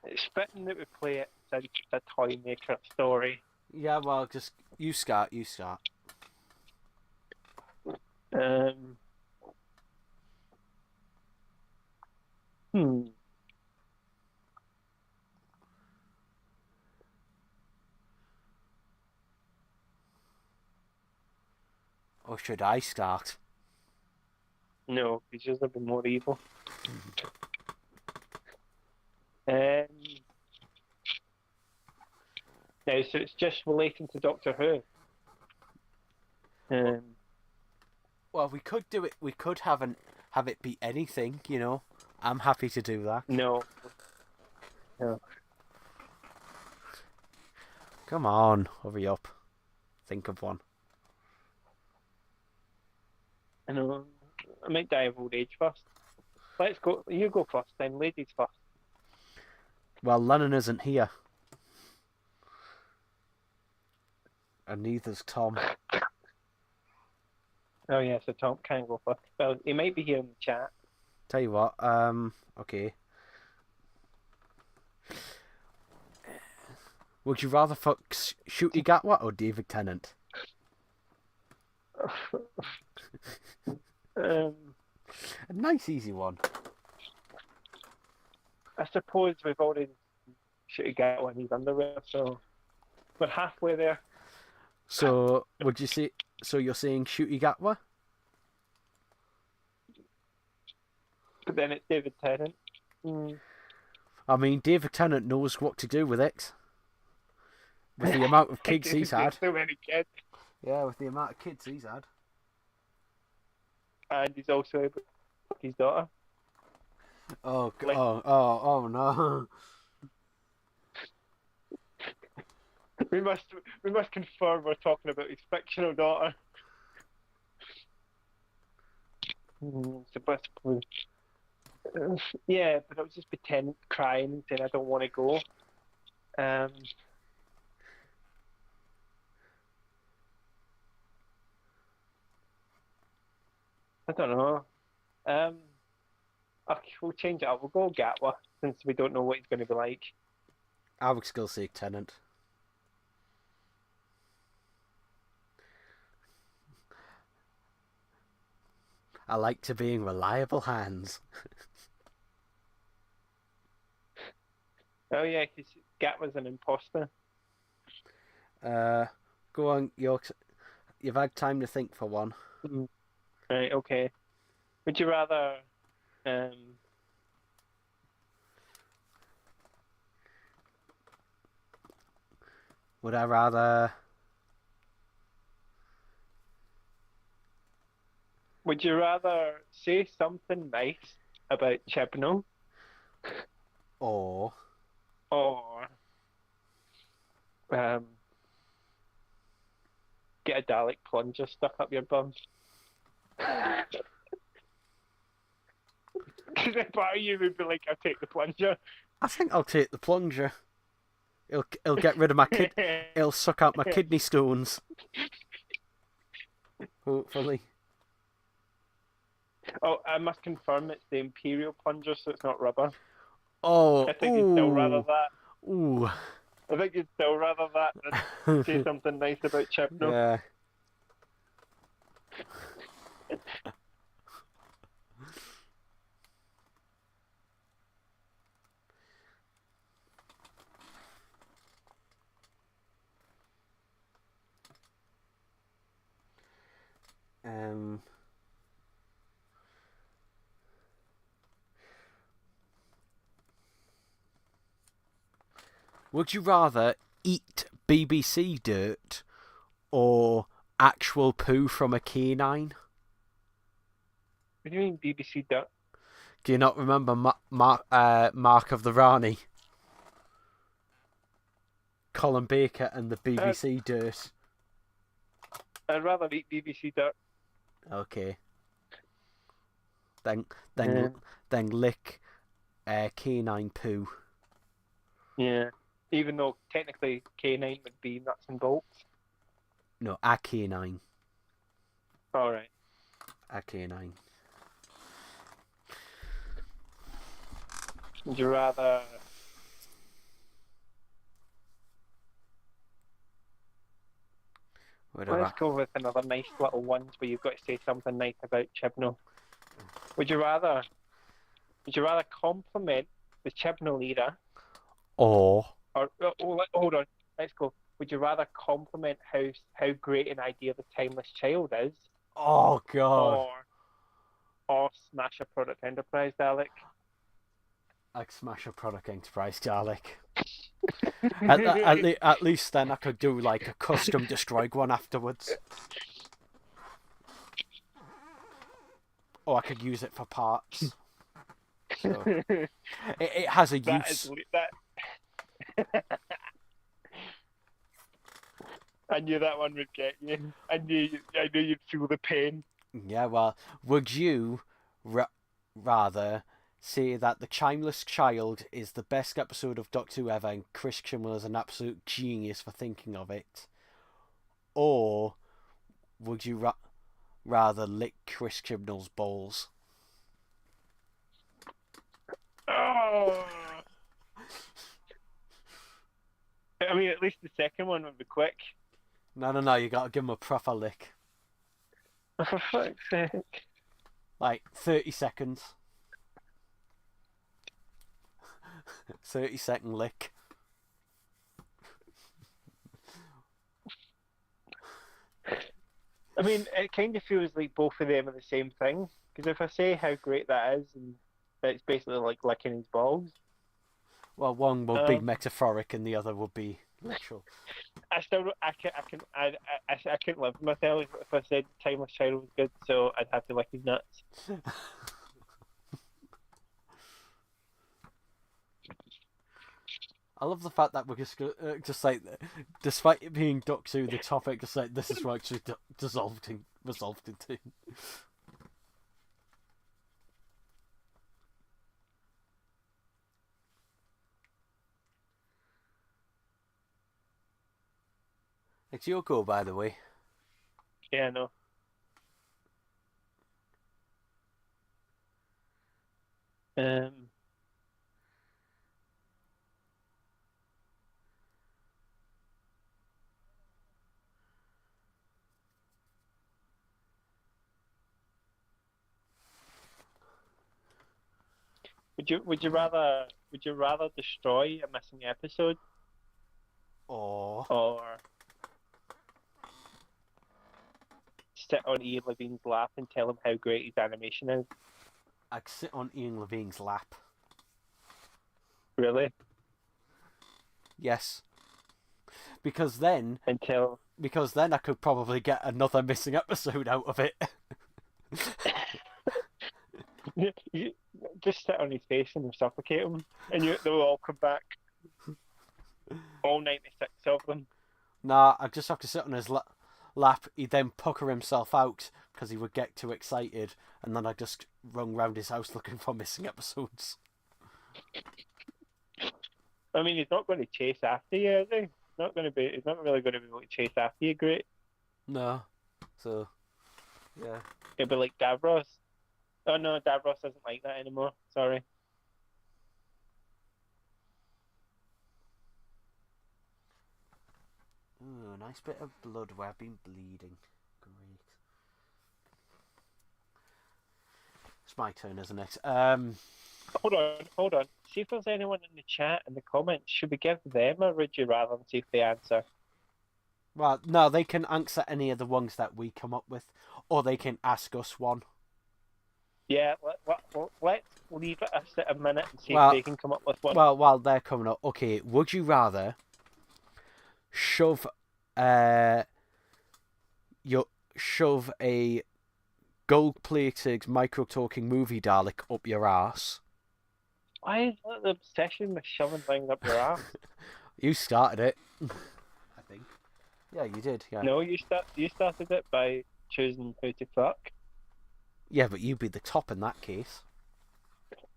It's fitting that we play it since it's a toy maker story. Yeah, well, just you start. Hmm. Or should I start? No, because yours will be more evil. Now, so it's just relating to Doctor Who. Well, we could do it. We could have it be anything. You know, I'm happy to do that. No. Come on, hurry up. Think of one. I know. I might die of old age first. Let's go. You go first, then. Ladies first. Well, Lennon isn't here. And neither's Tom. Oh yeah, so Tom can go first. Well, he might be here in the chat. Tell you what, okay. Would you rather fuck Shooty Gatwa or David Tennant? A nice easy one. I suppose we've already should have got one. He's underwear, so we're halfway there. So would you say? So you're saying Shooty Gatwa? But then it's David Tennant. I mean, David Tennant knows what to do with it. With the amount of kids he's had. So many kids. Yeah, with the amount of kids he's had. And he's also able to fuck his daughter. Oh, Like- oh no. We must confirm we're talking about his fictional daughter. So Yeah, but I was just pretending, crying and saying I don't want to go. Um, I don't know. Um, okay, we'll change it up. We'll go Gatwa since we don't know what he's going to be like. I would still say Tennant. I like to be in reliable hands. Oh yeah, because Gatwa's an imposter. Go on, York. You've had time to think for one. Mm. Right, okay. Would you rather um Would I rather? say something nice about Chibnall Or or um get a Dalek plunger stuck up your bum? Because if I were you would be like, I'll take the plunger. I think I'll take the plunger. It'll get rid of my kid. It'll suck out my kidney stones. Hopefully. Oh, I must confirm it's the Imperial plunger, so it's not rubber. Oh, I think you'd still rather that. Ooh. I think you'd still rather that than say something nice about Chibnall. Yeah. Would you rather eat BBC dirt or actual poo from a canine? What do you mean BBC Duck? Do you not remember Mark of the Rani? Colin Baker and the BBC dirt. I'd rather eat BBC Duck. Okay. Then lick canine poo. Yeah. Even though technically K9 would be nuts and bolts. No, a canine. Alright. A canine. Would you rather let's go with another nice little ones where you've got to say something nice about Chibnall. Would you rather compliment the Chibnall era Or hold on, let's go. Would you rather compliment how great an idea the Timeless Child is, oh god, or smash a product enterprise, Dalek? I'd smash a product enterprise Dalek. at least then I could do like a custom destroyed one afterwards. Or I could use it for parts. So, it has a use. I knew that one would get you. I knew you'd feel the pain. Yeah, well, would you rather say that The Timeless Child is the best episode of Doctor Who ever and Chris Chibnall is an absolute genius for thinking of it? Or would you rather lick Chris Chibnall's balls? Oh. I mean, at least the second one would be quick. No, you gotta give him a proper lick. For fuck's sake. Like 30 seconds. 30-second lick. I mean, it kind of feels like both of them are the same thing. Because if I say how great that is, and it's basically like licking his balls. Well, one would be metaphoric and the other would be literal. I couldn't live with myself if I said Timeless Child was good, so I'd have to lick his nuts. I love the fact that we're just like, despite it being Doctor Who, the topic, just like this is what actually resolved into. It's your go, by the way. Yeah, no. Um, would you rather destroy a missing episode Or or sit on Ian Levine's lap and tell him how great his animation is? I'd sit on Ian Levine's lap. Really? Yes. Because then Until I could probably get another missing episode out of it. you just sit on his face and suffocate him, and they'll all come back. All 96 of them. Nah, I'd just have to sit on his lap. He'd then pucker himself out because he would get too excited, and then I'd just run round his house looking for missing episodes. I mean, he's not going to chase after you, is he? He's not really going to be able to chase after you. Great. No. So, yeah. It'll be like Davros. Oh no, Davros isn't like that anymore. Sorry. Ooh, nice bit of blood where I've been bleeding. Great. It's my turn, isn't it? Hold on. See if there's anyone in the chat in the comments. Should we give them a would you rather and see if they answer? Well, no, they can answer any of the ones that we come up with, or they can ask us one. Yeah, let's leave it a minute and see Well, if they can come up with one. Well, while they're coming up, okay, would you rather shove a gold-plated micro-talking movie Dalek up your ass? Why is that the obsession with shoving things up your ass? You started it. I think. Yeah, you did. Yeah. No, you started it by choosing who to fuck. Yeah, but you'd be the top in that case.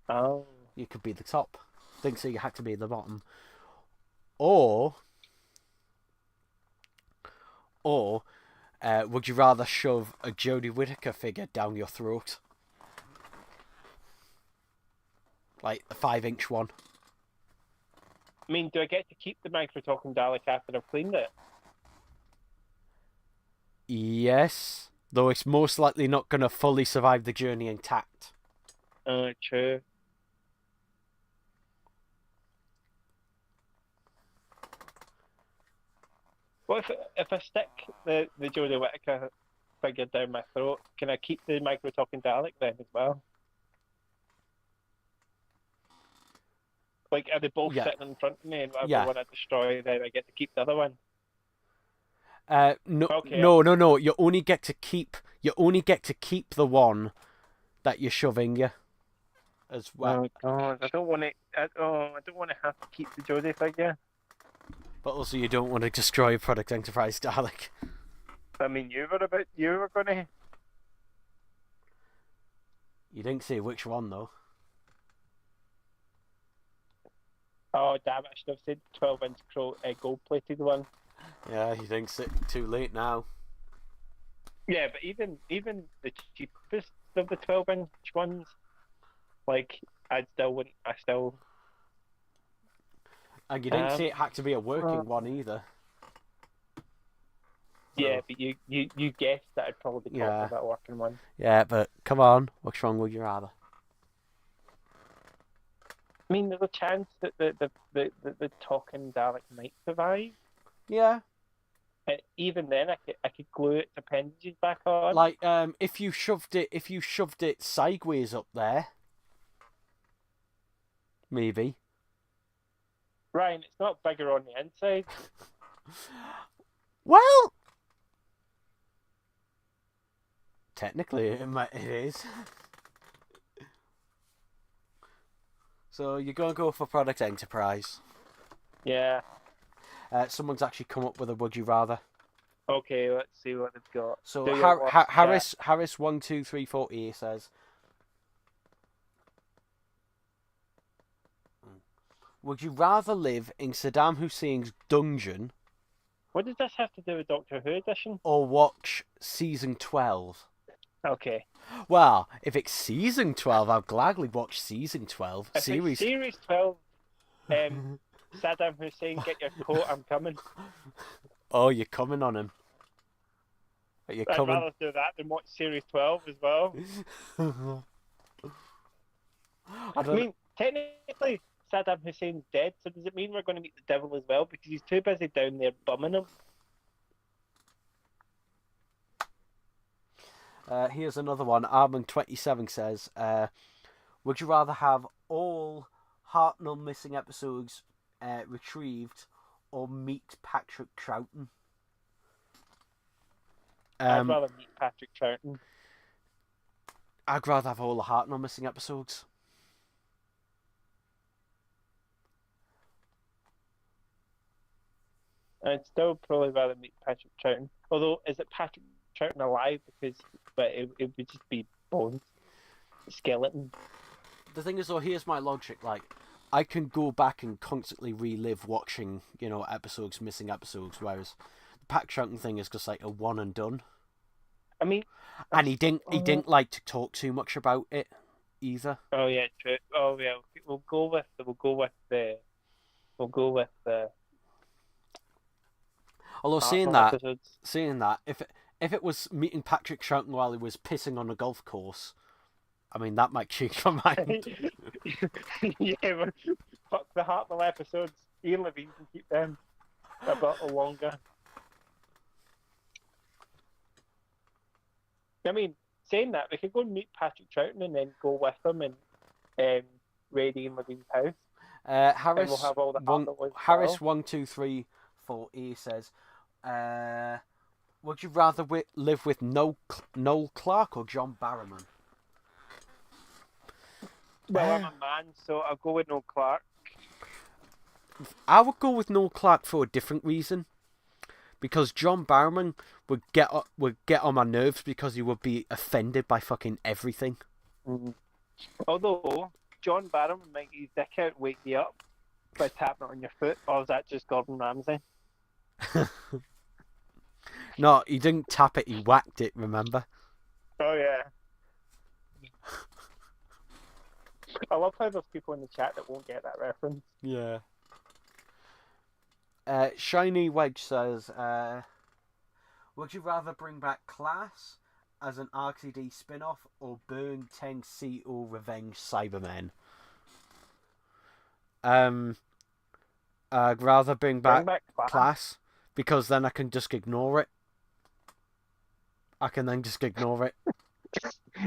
Oh. You could be the top. Think so? You had to be the bottom. Or would you rather shove a Jodie Whittaker figure down your throat? Like the 5-inch one. I mean, do I get to keep the micro talking Dalek after I've cleaned it? Yes. Though it's most likely not going to fully survive the journey intact. True. What if I stick the Jodie Whittaker figure down my throat? Can I keep the micro talking Dalek then as well? Like, are they both sitting in front of me, and whatever one I destroy, then I get to keep the other one? No, okay, no. You only get to keep the one that you're shoving you. As well. Oh God, I don't want to. I don't want to have to keep the Jodie figure. But also, you don't want to destroy a Product Enterprise Dalek. I mean, you were gonna. You didn't say which one though. Oh damn it! I should have said 12-inch gold-plated one. Yeah, you think it's too late now. Yeah, but even the cheapest of the 12-inch ones, like I still. And you didn't say it had to be a working one either. Yeah, but you guessed that I'd probably be talking about a working one. Yeah, but come on, which one would you rather? I mean, there's a chance that the talking Dalek might survive. Yeah. And even then, I could glue its appendages back on. Like, if you shoved it sideways up there, maybe. Ryan, it's not bigger on the inside. Well, technically, it is. So you're gonna go for Product Enterprise. Yeah. Someone's actually come up with a would you rather. Okay, let's see what they've got. So Harris 1234A says, would you rather live in Saddam Hussein's dungeon What does this have to do with Doctor Who edition? or watch season 12? Okay. Well, if it's season 12, I'll gladly watch season 12. If it's series 12, Saddam Hussein, get your coat, I'm coming. Oh, you're coming on him. You're I'd coming. rather do that than watch series 12 as well. I mean, technically, Saddam Hussein's dead, so does it mean we're going to meet the devil as well? Because he's too busy down there bumming him. Here's another one. Armand27 says, would you rather have all Hartnell missing episodes retrieved or meet Patrick Troughton? I'd rather meet Patrick Troughton. I'd rather have all the Hartnell missing episodes. I'd still probably rather meet Patrick Troughton. Although, is it Patrick Troughton alive? But it would just be bones, skeleton. The thing is, though, here's my logic. Like, I can go back and constantly relive watching, episodes, missing episodes, whereas the Patrick Troughton thing is just like a one and done. I mean, and he didn't like to talk too much about it either. Oh yeah, true. Oh yeah, we'll go with the. Although saying that, if it was meeting Patrick Troughton while he was pissing on a golf course, I mean that might change my mind. Yeah, but fuck the Hartnell episodes. Ian Levine can keep them a bit longer. I mean, saying that, we could go and meet Patrick Troughton and then go with him and raid Ian Levine's house. Harris, we'll have all the Harris 1234 says, would you rather live with Noel Clarke or John Barrowman? Well, I'm a man, so I'll go with Noel Clarke. I would go with Noel Clarke for a different reason. Because John Barrowman would get on my nerves because he would be offended by fucking everything. Mm-hmm. Although John Barrowman might get his dick out and wake you up by tapping it on your foot, or is that just Gordon Ramsay? No, he didn't tap it, he whacked it, remember? Oh yeah. I love how there's people in the chat that won't get that reference. Yeah. Shiny Wedge says, would you rather bring back Class as an RCD spin-off or Burn 10 CO Revenge Cybermen? I'd rather bring back Class because then I can just ignore it.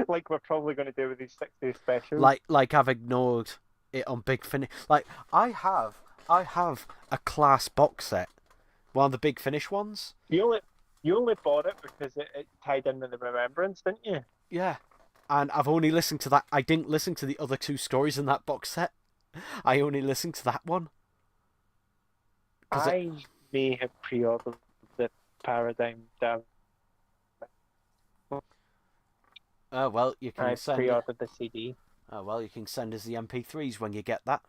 Like we're probably going to do with these 6-day specials. Like I've ignored it on Big Finish. Like I have a Class box set, one of the Big Finish ones. You only bought it because it tied in with the Remembrance, didn't you? Yeah, and I've only listened to that. I didn't listen to the other two stories in that box set. I only listened to that one. I may have pre-ordered the Paradigm Down. Oh well, you can send. I pre-ordered the CD. Oh well, you can send us the MP3s when you get that.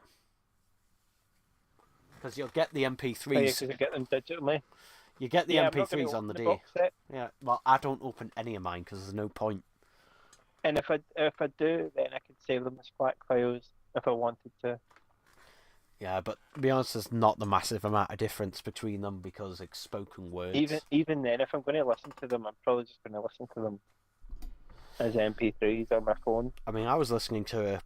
Because you'll get the MP3s. Oh, yeah, because you get them digitally. You get the MP3s on the day. Box set. Yeah, well, I don't open any of mine because there's no point. And if I do, then I could save them as FLAC files if I wanted to. Yeah, but to be honest, there's not the massive amount of difference between them because it's spoken words. Even then, if I'm going to listen to them, I'm probably just going to listen to them as MP3s on my phone. I mean, I was listening to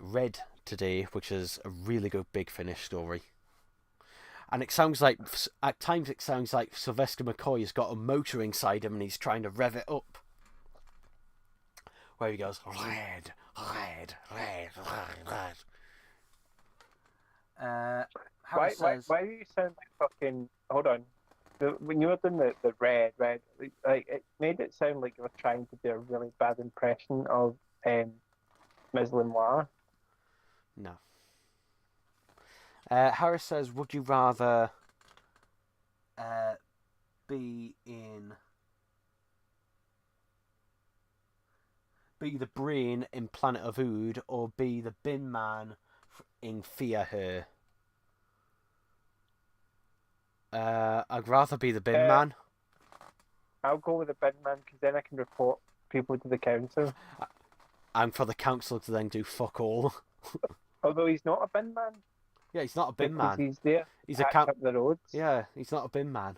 Red today, which is a really good Big Finish story. And it sounds like, at times it sounds like Sylvester McCoy has got a motor inside him and he's trying to rev it up. Where he goes, red, red, red, red, red. Why do you sound like fucking... Hold on. When you were doing the red, like, it made it sound like you were trying to do a really bad impression of Ms. Lenoir. No. Harris says, would you rather be the brain in Planet of Ood or be the bin man in Fear Her? I'd rather be the bin Uh, man. I'll go with the bin man because then I can report people to the council. And for the council to then do fuck all. Although he's not a bin man Yeah, he's not a bin because man. he's there He's to a patch up the roads. Yeah, he's not a bin man.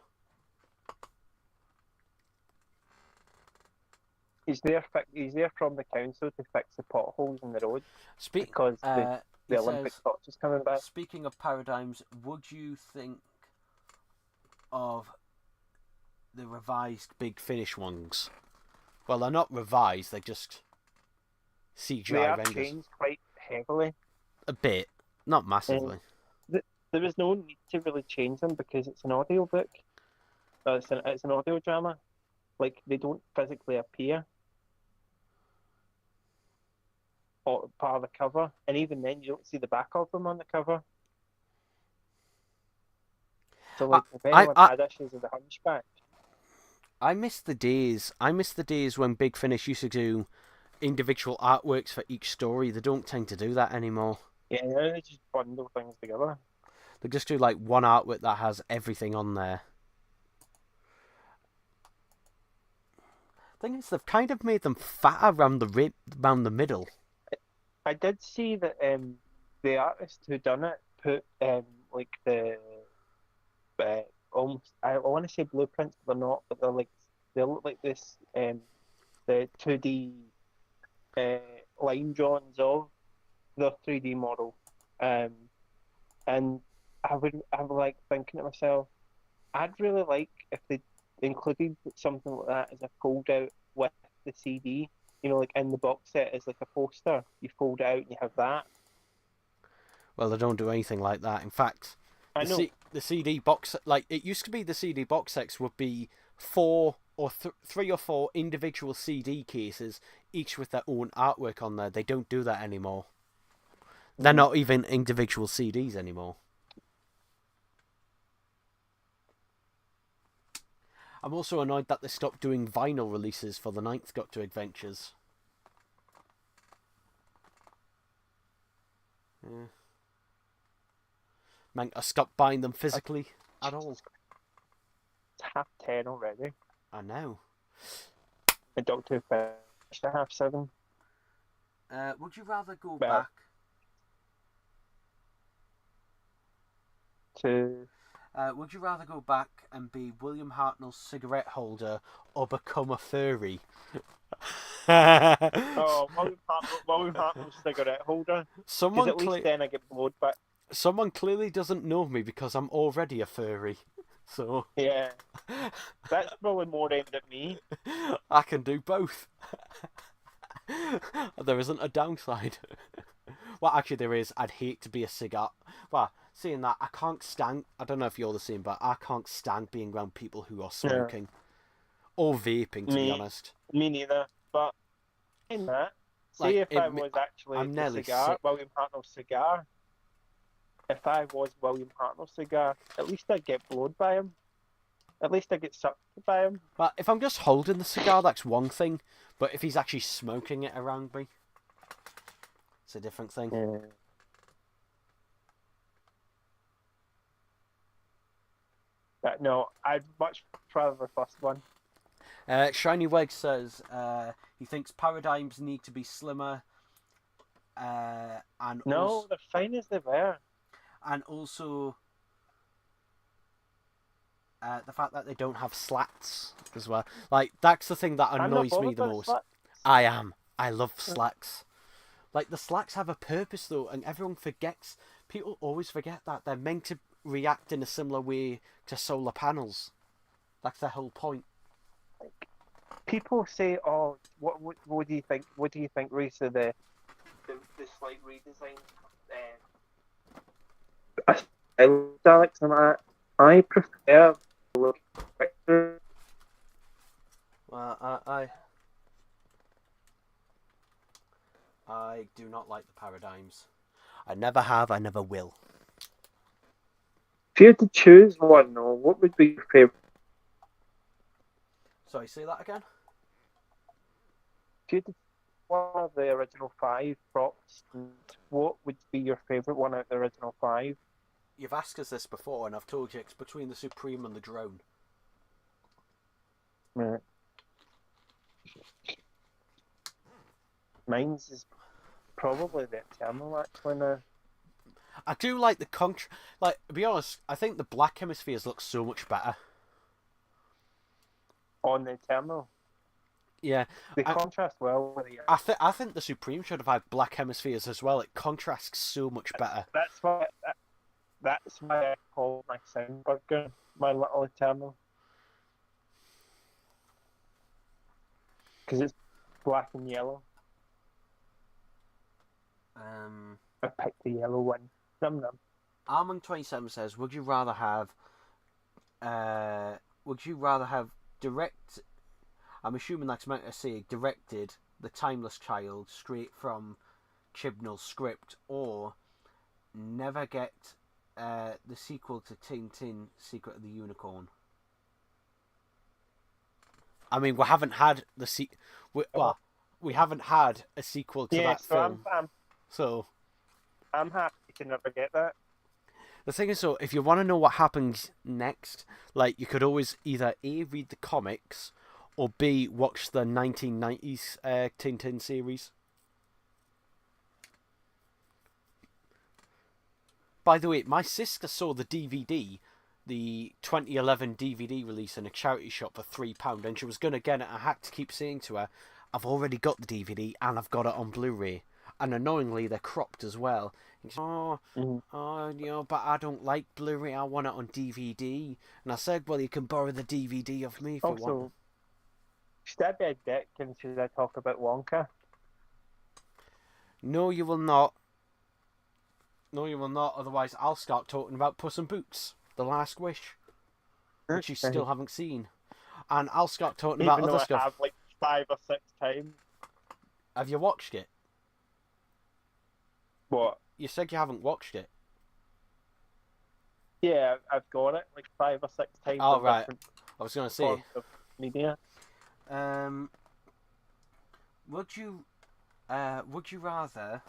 He's there. He's there from the council to fix the potholes in the road because the He Olympic says, torch is coming back. speaking of paradigms, would you think of the revised Big Finish ones? Well, they're not revised, they're just CGI They are renders. changed quite heavily. A bit, not massively. There was no need to really change them because it's an audio book. It's an audio drama. Like, they don't physically appear or part of the cover, and even then you don't see the back of them on the cover. So, like, if anyone had issues with the Hunchback, I miss the days. I miss the days when Big Finish used to do individual artworks for each story. They don't tend to do that anymore. yeah, they just bundle things together. They just do like one artwork that has everything on there. Thing is, they've kind of made them fatter around the middle. I did see that the artist who done it put like the almost I want to say blueprints, but they're not. But they look like this the 2D line drawings of the 3D model, and I was like thinking to myself, I'd really like if they included something like that as a fold out with the CD. You know, like in the box set as like a poster. You fold it out and you have that. Well, they don't do anything like that. In fact, I know. the CD box, like it used to be, the CD box sets would be three or four individual CD cases, each with their own artwork on there. They don't do that anymore. They're not even individual CDs anymore. I'm also annoyed that they stopped doing vinyl releases for the Ninth Doctor Adventures. Yeah. Man, I stopped buying them physically at all. It's 10:30 already. I know. The Doctor finished at 7:30. Would you rather go Well, back to Would you rather go back and be William Hartnell's cigarette holder or become a furry? William Hartnell's cigarette holder. Because Someone at least then I get blowed back. Someone clearly doesn't know me because I'm already a furry. So Yeah, that's probably more aimed at me. I can do both. There isn't a downside. Well, actually there is. I'd hate to be a cigar. Well, seeing that, I can't stand... I don't know if you're the same, but I can't stand being around people who are smoking. Or vaping, to be honest. Me neither. But in that, say if I was actually I'm nearly cigar, William Hartnell's cigar, if I was William Hartnell's cigar, at least I'd get blowed by him. At least I get sucked by him. But if I'm just holding the cigar, that's one thing. But if he's actually smoking it around me, it's a different thing. Yeah. No, I'd much rather the first one. Shiny Weg says he thinks paradigms need to be slimmer. And No, they're fine as they were. And also the fact that they don't have slats as well. Like, that's the thing that annoys me the most. I am. I love slacks. Like, the slacks have a purpose, though, and everyone forgets. People always forget that. They're meant to react in a similar way to solar panels. That's their whole point. People say, "Oh, what do you think? What do you think, Reese, of the slight redesign?" I looked Alex and I prefer the look. Well, I do not like the paradigms. I never have. I never will. If you had to choose one, though, what would be your favourite? Sorry, say that again? If you had to one of the original 5 props, what would be your favourite one out of the original 5? you've asked us this before, and I've told you it's between the Supreme and the Drone. Right. Mine's is probably the Eternal, actually, now. I do like the like, to be honest, I think the Black Hemispheres look so much better. On the Eternal. Yeah, They contrast well with the... I think the Supreme should have had Black Hemispheres as well. It contrasts so much better. That's why I call my Soundburger my little Eternal. Because it's black and yellow. I picked the yellow one. Num num. Armand27 says, would you rather have direct, I'm assuming that's meant to say directed, The Timeless Child straight from Chibnall's script, or never get the sequel to Tintin Secret of the Unicorn? I mean, we haven't had we haven't had a sequel to that film. I'm happy to never get that. The thing is, so if you want to know what happens next, like, you could always either A, read the comics, or B, watch the 1990s Tintin series. By the way, my sister saw the DVD, the 2011 DVD release in a charity shop for £3, and she was going to get it. I had to keep saying to her, I've already got the DVD and I've got it on Blu-ray. And annoyingly, they're cropped as well. And she said, but I don't like Blu-ray, I want it on DVD. And I said, well, you can borrow the DVD of me if you want. Should I be a dick and should I talk about Wonka? No, you will not. No, you will not. Otherwise, I'll start talking about Puss in Boots, The Last Wish, which you still haven't seen. And I'll start talking about other stuff. I have like 5 or 6 times. Have you watched it? What? You said you haven't watched it. Yeah, I've got it like 5 or 6 times. Oh, right. I was going to say. Media. Would you rather?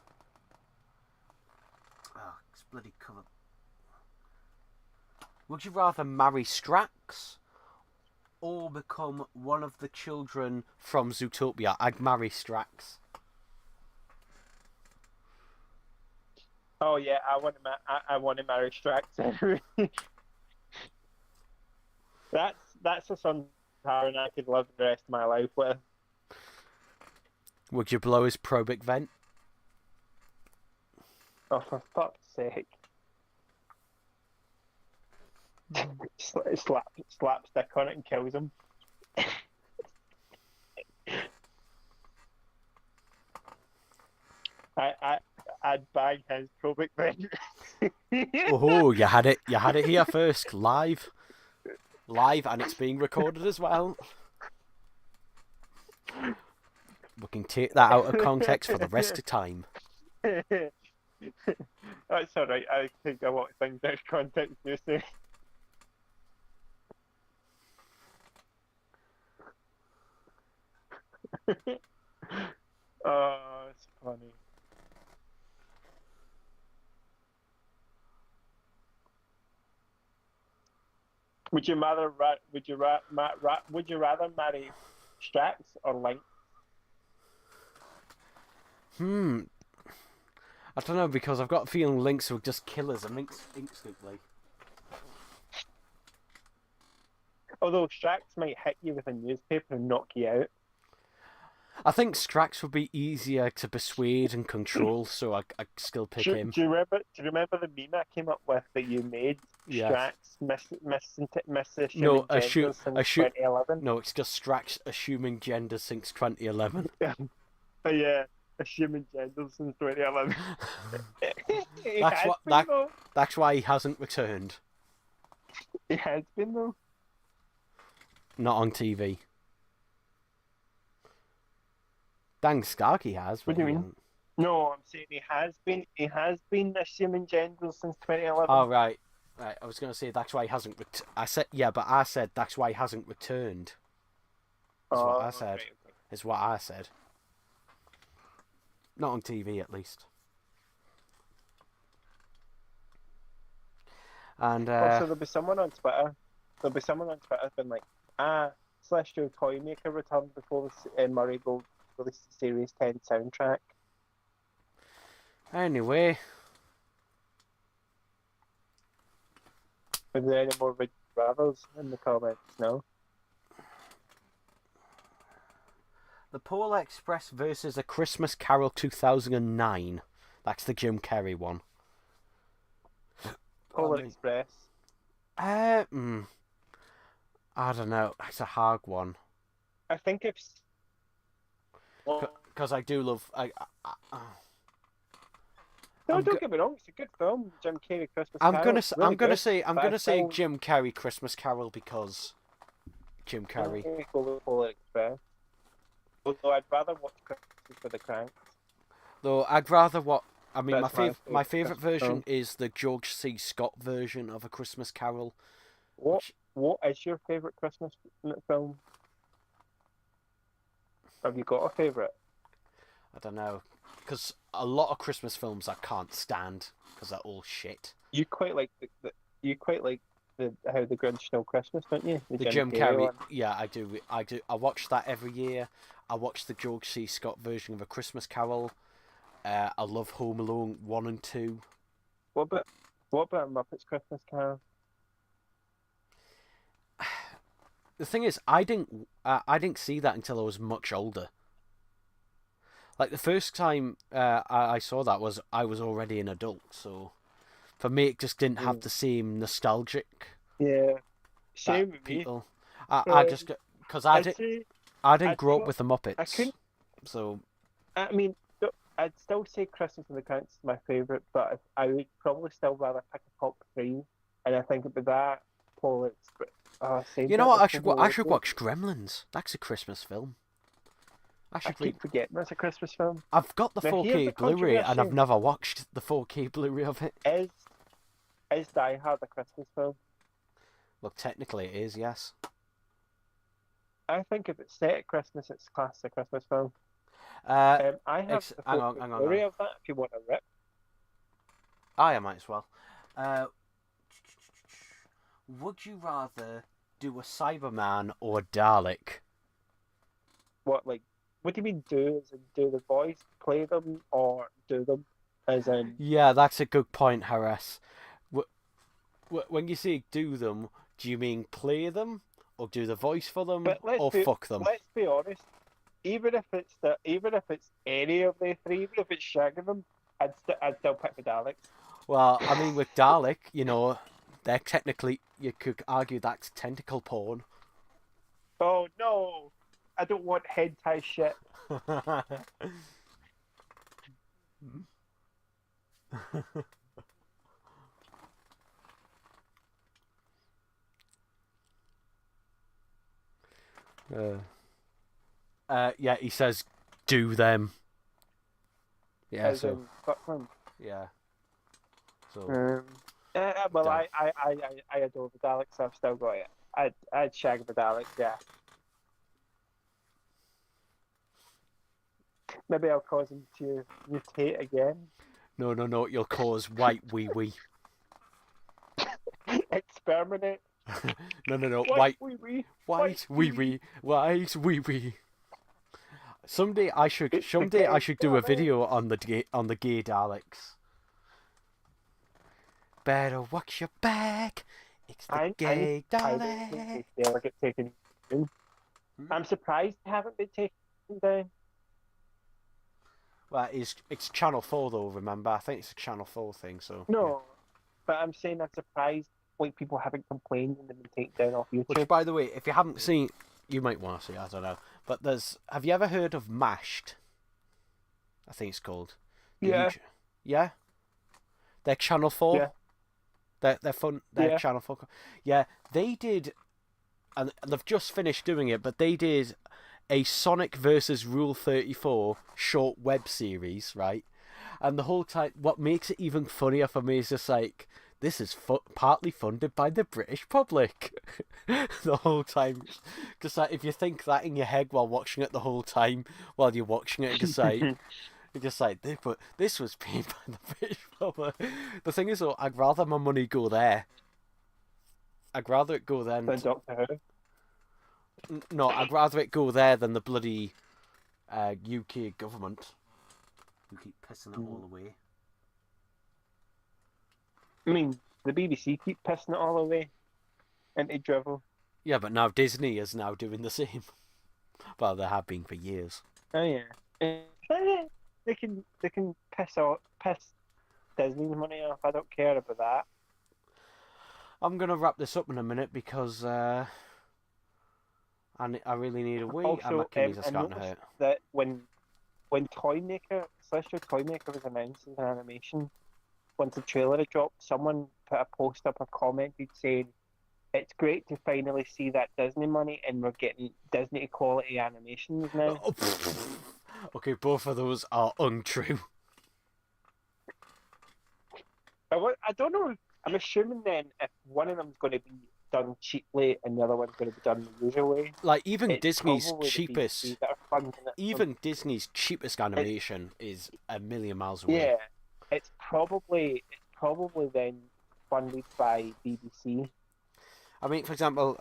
Oh, it's bloody cover. Would you rather marry Strax or become one of the children from Zootopia? I'd marry Strax. Oh yeah, I want to marry Strax anyway. That's a son and I could live the rest of my life with. Would you blow his probic vent? Oh, for fuck's sake! Slapstick on it and kills him. I'd bag his probic vent. Oh, you had it here first, live, and it's being recorded as well. We can take that out of context for the rest of time. That's alright, I take a lot of things out of context, you see. Oh, it's funny. Would you rather marry Strax or Link? I don't know, because I've got a feeling Lynx will just kill us instantly. Although Strax might hit you with a newspaper and knock you out. I think Strax would be easier to persuade and control, so I still pick him. Do you remember the meme I came up with that you made? Yes. Strax No, since 2011. No, it's just Strax assuming gender since 2011. Yeah, assuming gender since 2011. That's why he hasn't returned. He has been though. Not on TV. Dang, Starkey has. What do you mean? No, I'm saying he has been. He has been assuming gender since 2011. Oh right. I was going to say that's why he hasn't. I said that's why he hasn't returned. Is what I said. Okay. Is what I said. Not on TV, at least. And Also, there'll be someone on Twitter. There'll be someone on Twitter been like, Celestial Toymaker returned before Murray Gold released the Series 10 soundtrack. anyway, Are there any more Would You Rathers in the comments? No. The Polar Express versus A Christmas Carol 2009. That's the Jim Carrey one. Polar Express. I don't know. It's a hard one. I think it's. Because I do love. No, I'm don't get me wrong. It's a good film. Jim Carrey Christmas I'm Carol. gonna. It's I'm really gonna good, say. I'm but I gonna say still- Jim Carrey Christmas Carol because Jim Carrey. I'm gonna go with Polar Express. Although I'd rather watch Christmas for the Cranks. Though I'd rather what. I mean, That's my my favorite Christmas version film. is the George C. Scott version of A Christmas Carol. What is your favourite Christmas film? Have you got a favourite? I don't know, because a lot of Christmas films I can't stand because they're all shit. You quite like the How the Grinch Stole Christmas, don't you? The Jim Carrey, one. yeah, I do. I watch that every year. I watch the George C. Scott version of A Christmas Carol. I love Home Alone 1 and 2. What about Muppets Christmas Carol? The thing is, I didn't see that until I was much older. Like the first time I saw that was I was already an adult, so for me it just didn't have the same nostalgic. Yeah, same that with me. people. I just because I didn't grow up with the Muppets. I couldn't. So I mean, I'd still say Christmas in the Cranks is my favourite, but I would probably still rather pick a top three, and I think it'd be that, Polar Express. you know what? I should watch Gremlins. That's a Christmas film. I keep forgetting it's a Christmas film. I've got the Now, here's 4K the Blu-ray and I've controversy. never watched the 4K Blu-ray of it. Is Die Hard a Christmas film? Well, technically it is, yes. I think if it's set at Christmas, it's classed as a Christmas film. I I have the hang on, 4K Blu-ray of that if you want to rip. might as well. Would you rather do a Cyberman or a Dalek? What do you mean do? As in do the voice, play them, or do them? As in, Yeah, that's a good point, Harris. When you say do them, do you mean play them, or do the voice for them, or fuck them? Let's be honest. Even if it's any of the three, even if it's shagging them, I'd still pick the Daleks. Well, I mean, with Dalek, you know, they're technically, you could argue that's tentacle porn. Oh no, I don't want hentai shit. Yeah, he says, do them. Yeah, As so, in, fuck them. yeah. So, Well, Dal- I adore the Daleks, so I've still got it. I'd shag the Daleks, yeah. Maybe I'll cause him to mutate again. no, you'll cause white wee. Experiment. No, White white wee. white wee. Someday I should do a video on the gay Daleks. Better watch your back. It's the gay Daleks. They ever get taken down. I'm surprised they haven't been taken down. Well, it's Channel 4 though. Remember, I think it's a Channel 4 thing. So No, but I'm saying I'm surprised like people haven't complained and they've been taken down off yeah. YouTube. Which, by the way, if you haven't seen, you might want to see. I don't know, but have you ever heard of Mashed? I think it's called. Yeah. Yeah. They're Channel 4. Yeah. They're fun. They're Yeah. Channel 4. Yeah, they did, and they've just finished doing it. But they did a Sonic versus Rule 34 short web series, right? And the whole time, what makes it even funnier for me is just like, this is partly funded by the British public. The whole time. Because like, if you think that in your head while watching it the whole time, while you're watching it, just like, you're just like, this was paid by the British public. The thing is, though, I'd rather my money go there I'd rather it go then. than Doctor Who. No, I'd rather it go there than the bloody UK government who keep pissing it all away. I mean, the BBC keep pissing it all away into drivel. Yeah, but now Disney is now doing the same. Well, they have been for years. Oh yeah. They can piss Disney's money off. I don't care about that. I'm gonna wrap this up in a minute because I really need a wee, and my kidneys are I starting to noticed hurt. that when Toymaker, Celestial Toymaker was announced as an animation, once the trailer had dropped, someone put a post up or commented saying, "It's great to finally see that Disney money, and we're getting Disney quality animations now." Okay, both of those are untrue. I don't know. I'm assuming then if one of them's going to be done cheaply and the other one's going to be done the usual way, Like even it's Disney's probably the cheapest, BBC that are funding it. even Disney's cheapest animation is a million miles away. Yeah, it's probably then funded by BBC. I mean, for example,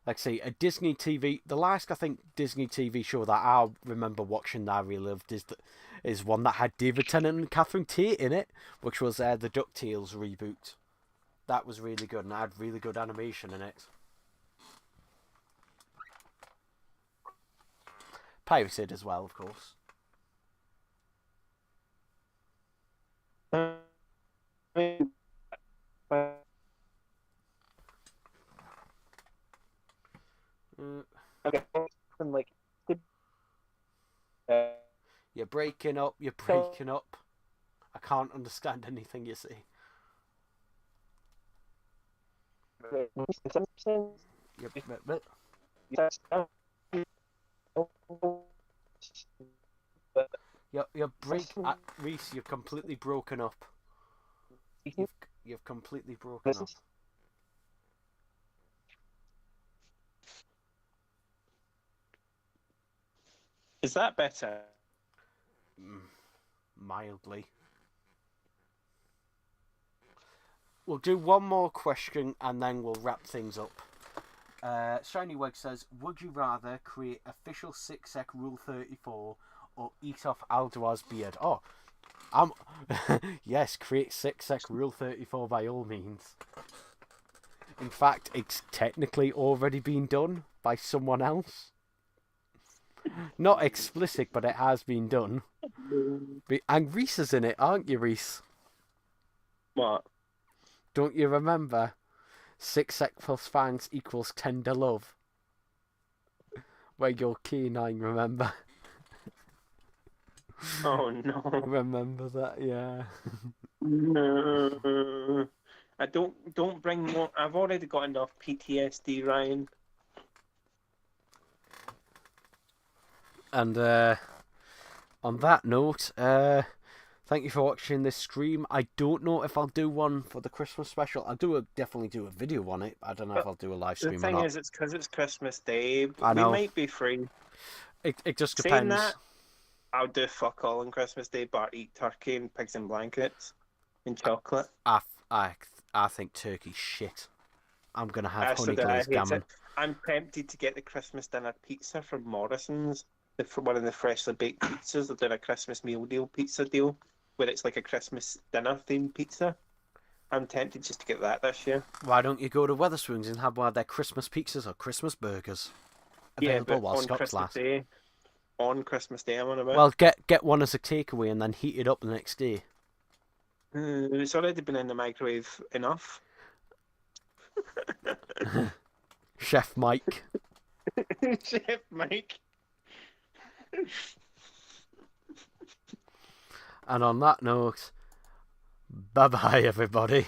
like say a Disney TV. The last I think Disney TV show that I remember watching that I really loved is one that had David Tennant and Catherine Tate in it, which was the DuckTales reboot. That was really good and had really good animation in it. Pirated as well, of course. Okay, like You're breaking up. You're breaking up. I can't understand anything you say. The Simpsons. You're Reese. You're completely broken up. You've completely broken up. Is that better? Mildly. We'll do one more question and then we'll wrap things up. Shiny Wig says, would you rather create official 6 sec Rule 34 or eat off Alduar's beard? Oh, yes, create 6 sec Rule 34 by all means. In fact, it's technically already been done by someone else. Not explicit, but it has been done. And Reese is in it, aren't you, Reese? What? Don't you remember? 6 sec plus fangs equals tender love. Where you're canine, remember? Oh no. Remember that, yeah. No. I don't bring more. I've already got enough PTSD, Ryan. And on that note, thank you for watching this stream. I don't know if I'll do one for the Christmas special. I'll definitely do a video on it. I don't know if I'll do a live stream or not. The thing is, it's because it's Christmas Day. I know. We might be free. It just Saying depends. that, I'll do fuck all on Christmas Day, but eat turkey and pigs in blankets and chocolate. I think turkey's shit. I'm gonna have So honey do I. glazed gammon. I'm tempted to get the Christmas dinner pizza from Morrison's. One of the freshly baked pizzas. They're doing a Christmas meal deal, pizza deal, where it's like a Christmas dinner themed pizza. I'm tempted just to get that this year. Why don't you go to Wetherspoons and have one of their Christmas pizzas or Christmas burgers? Available while on stocks Christmas last. Day. On Christmas Day, I'm on about. Well, get one as a takeaway and then heat it up the next day. It's already been in the microwave enough. Chef Mike. Chef Mike. And on that note, bye bye everybody.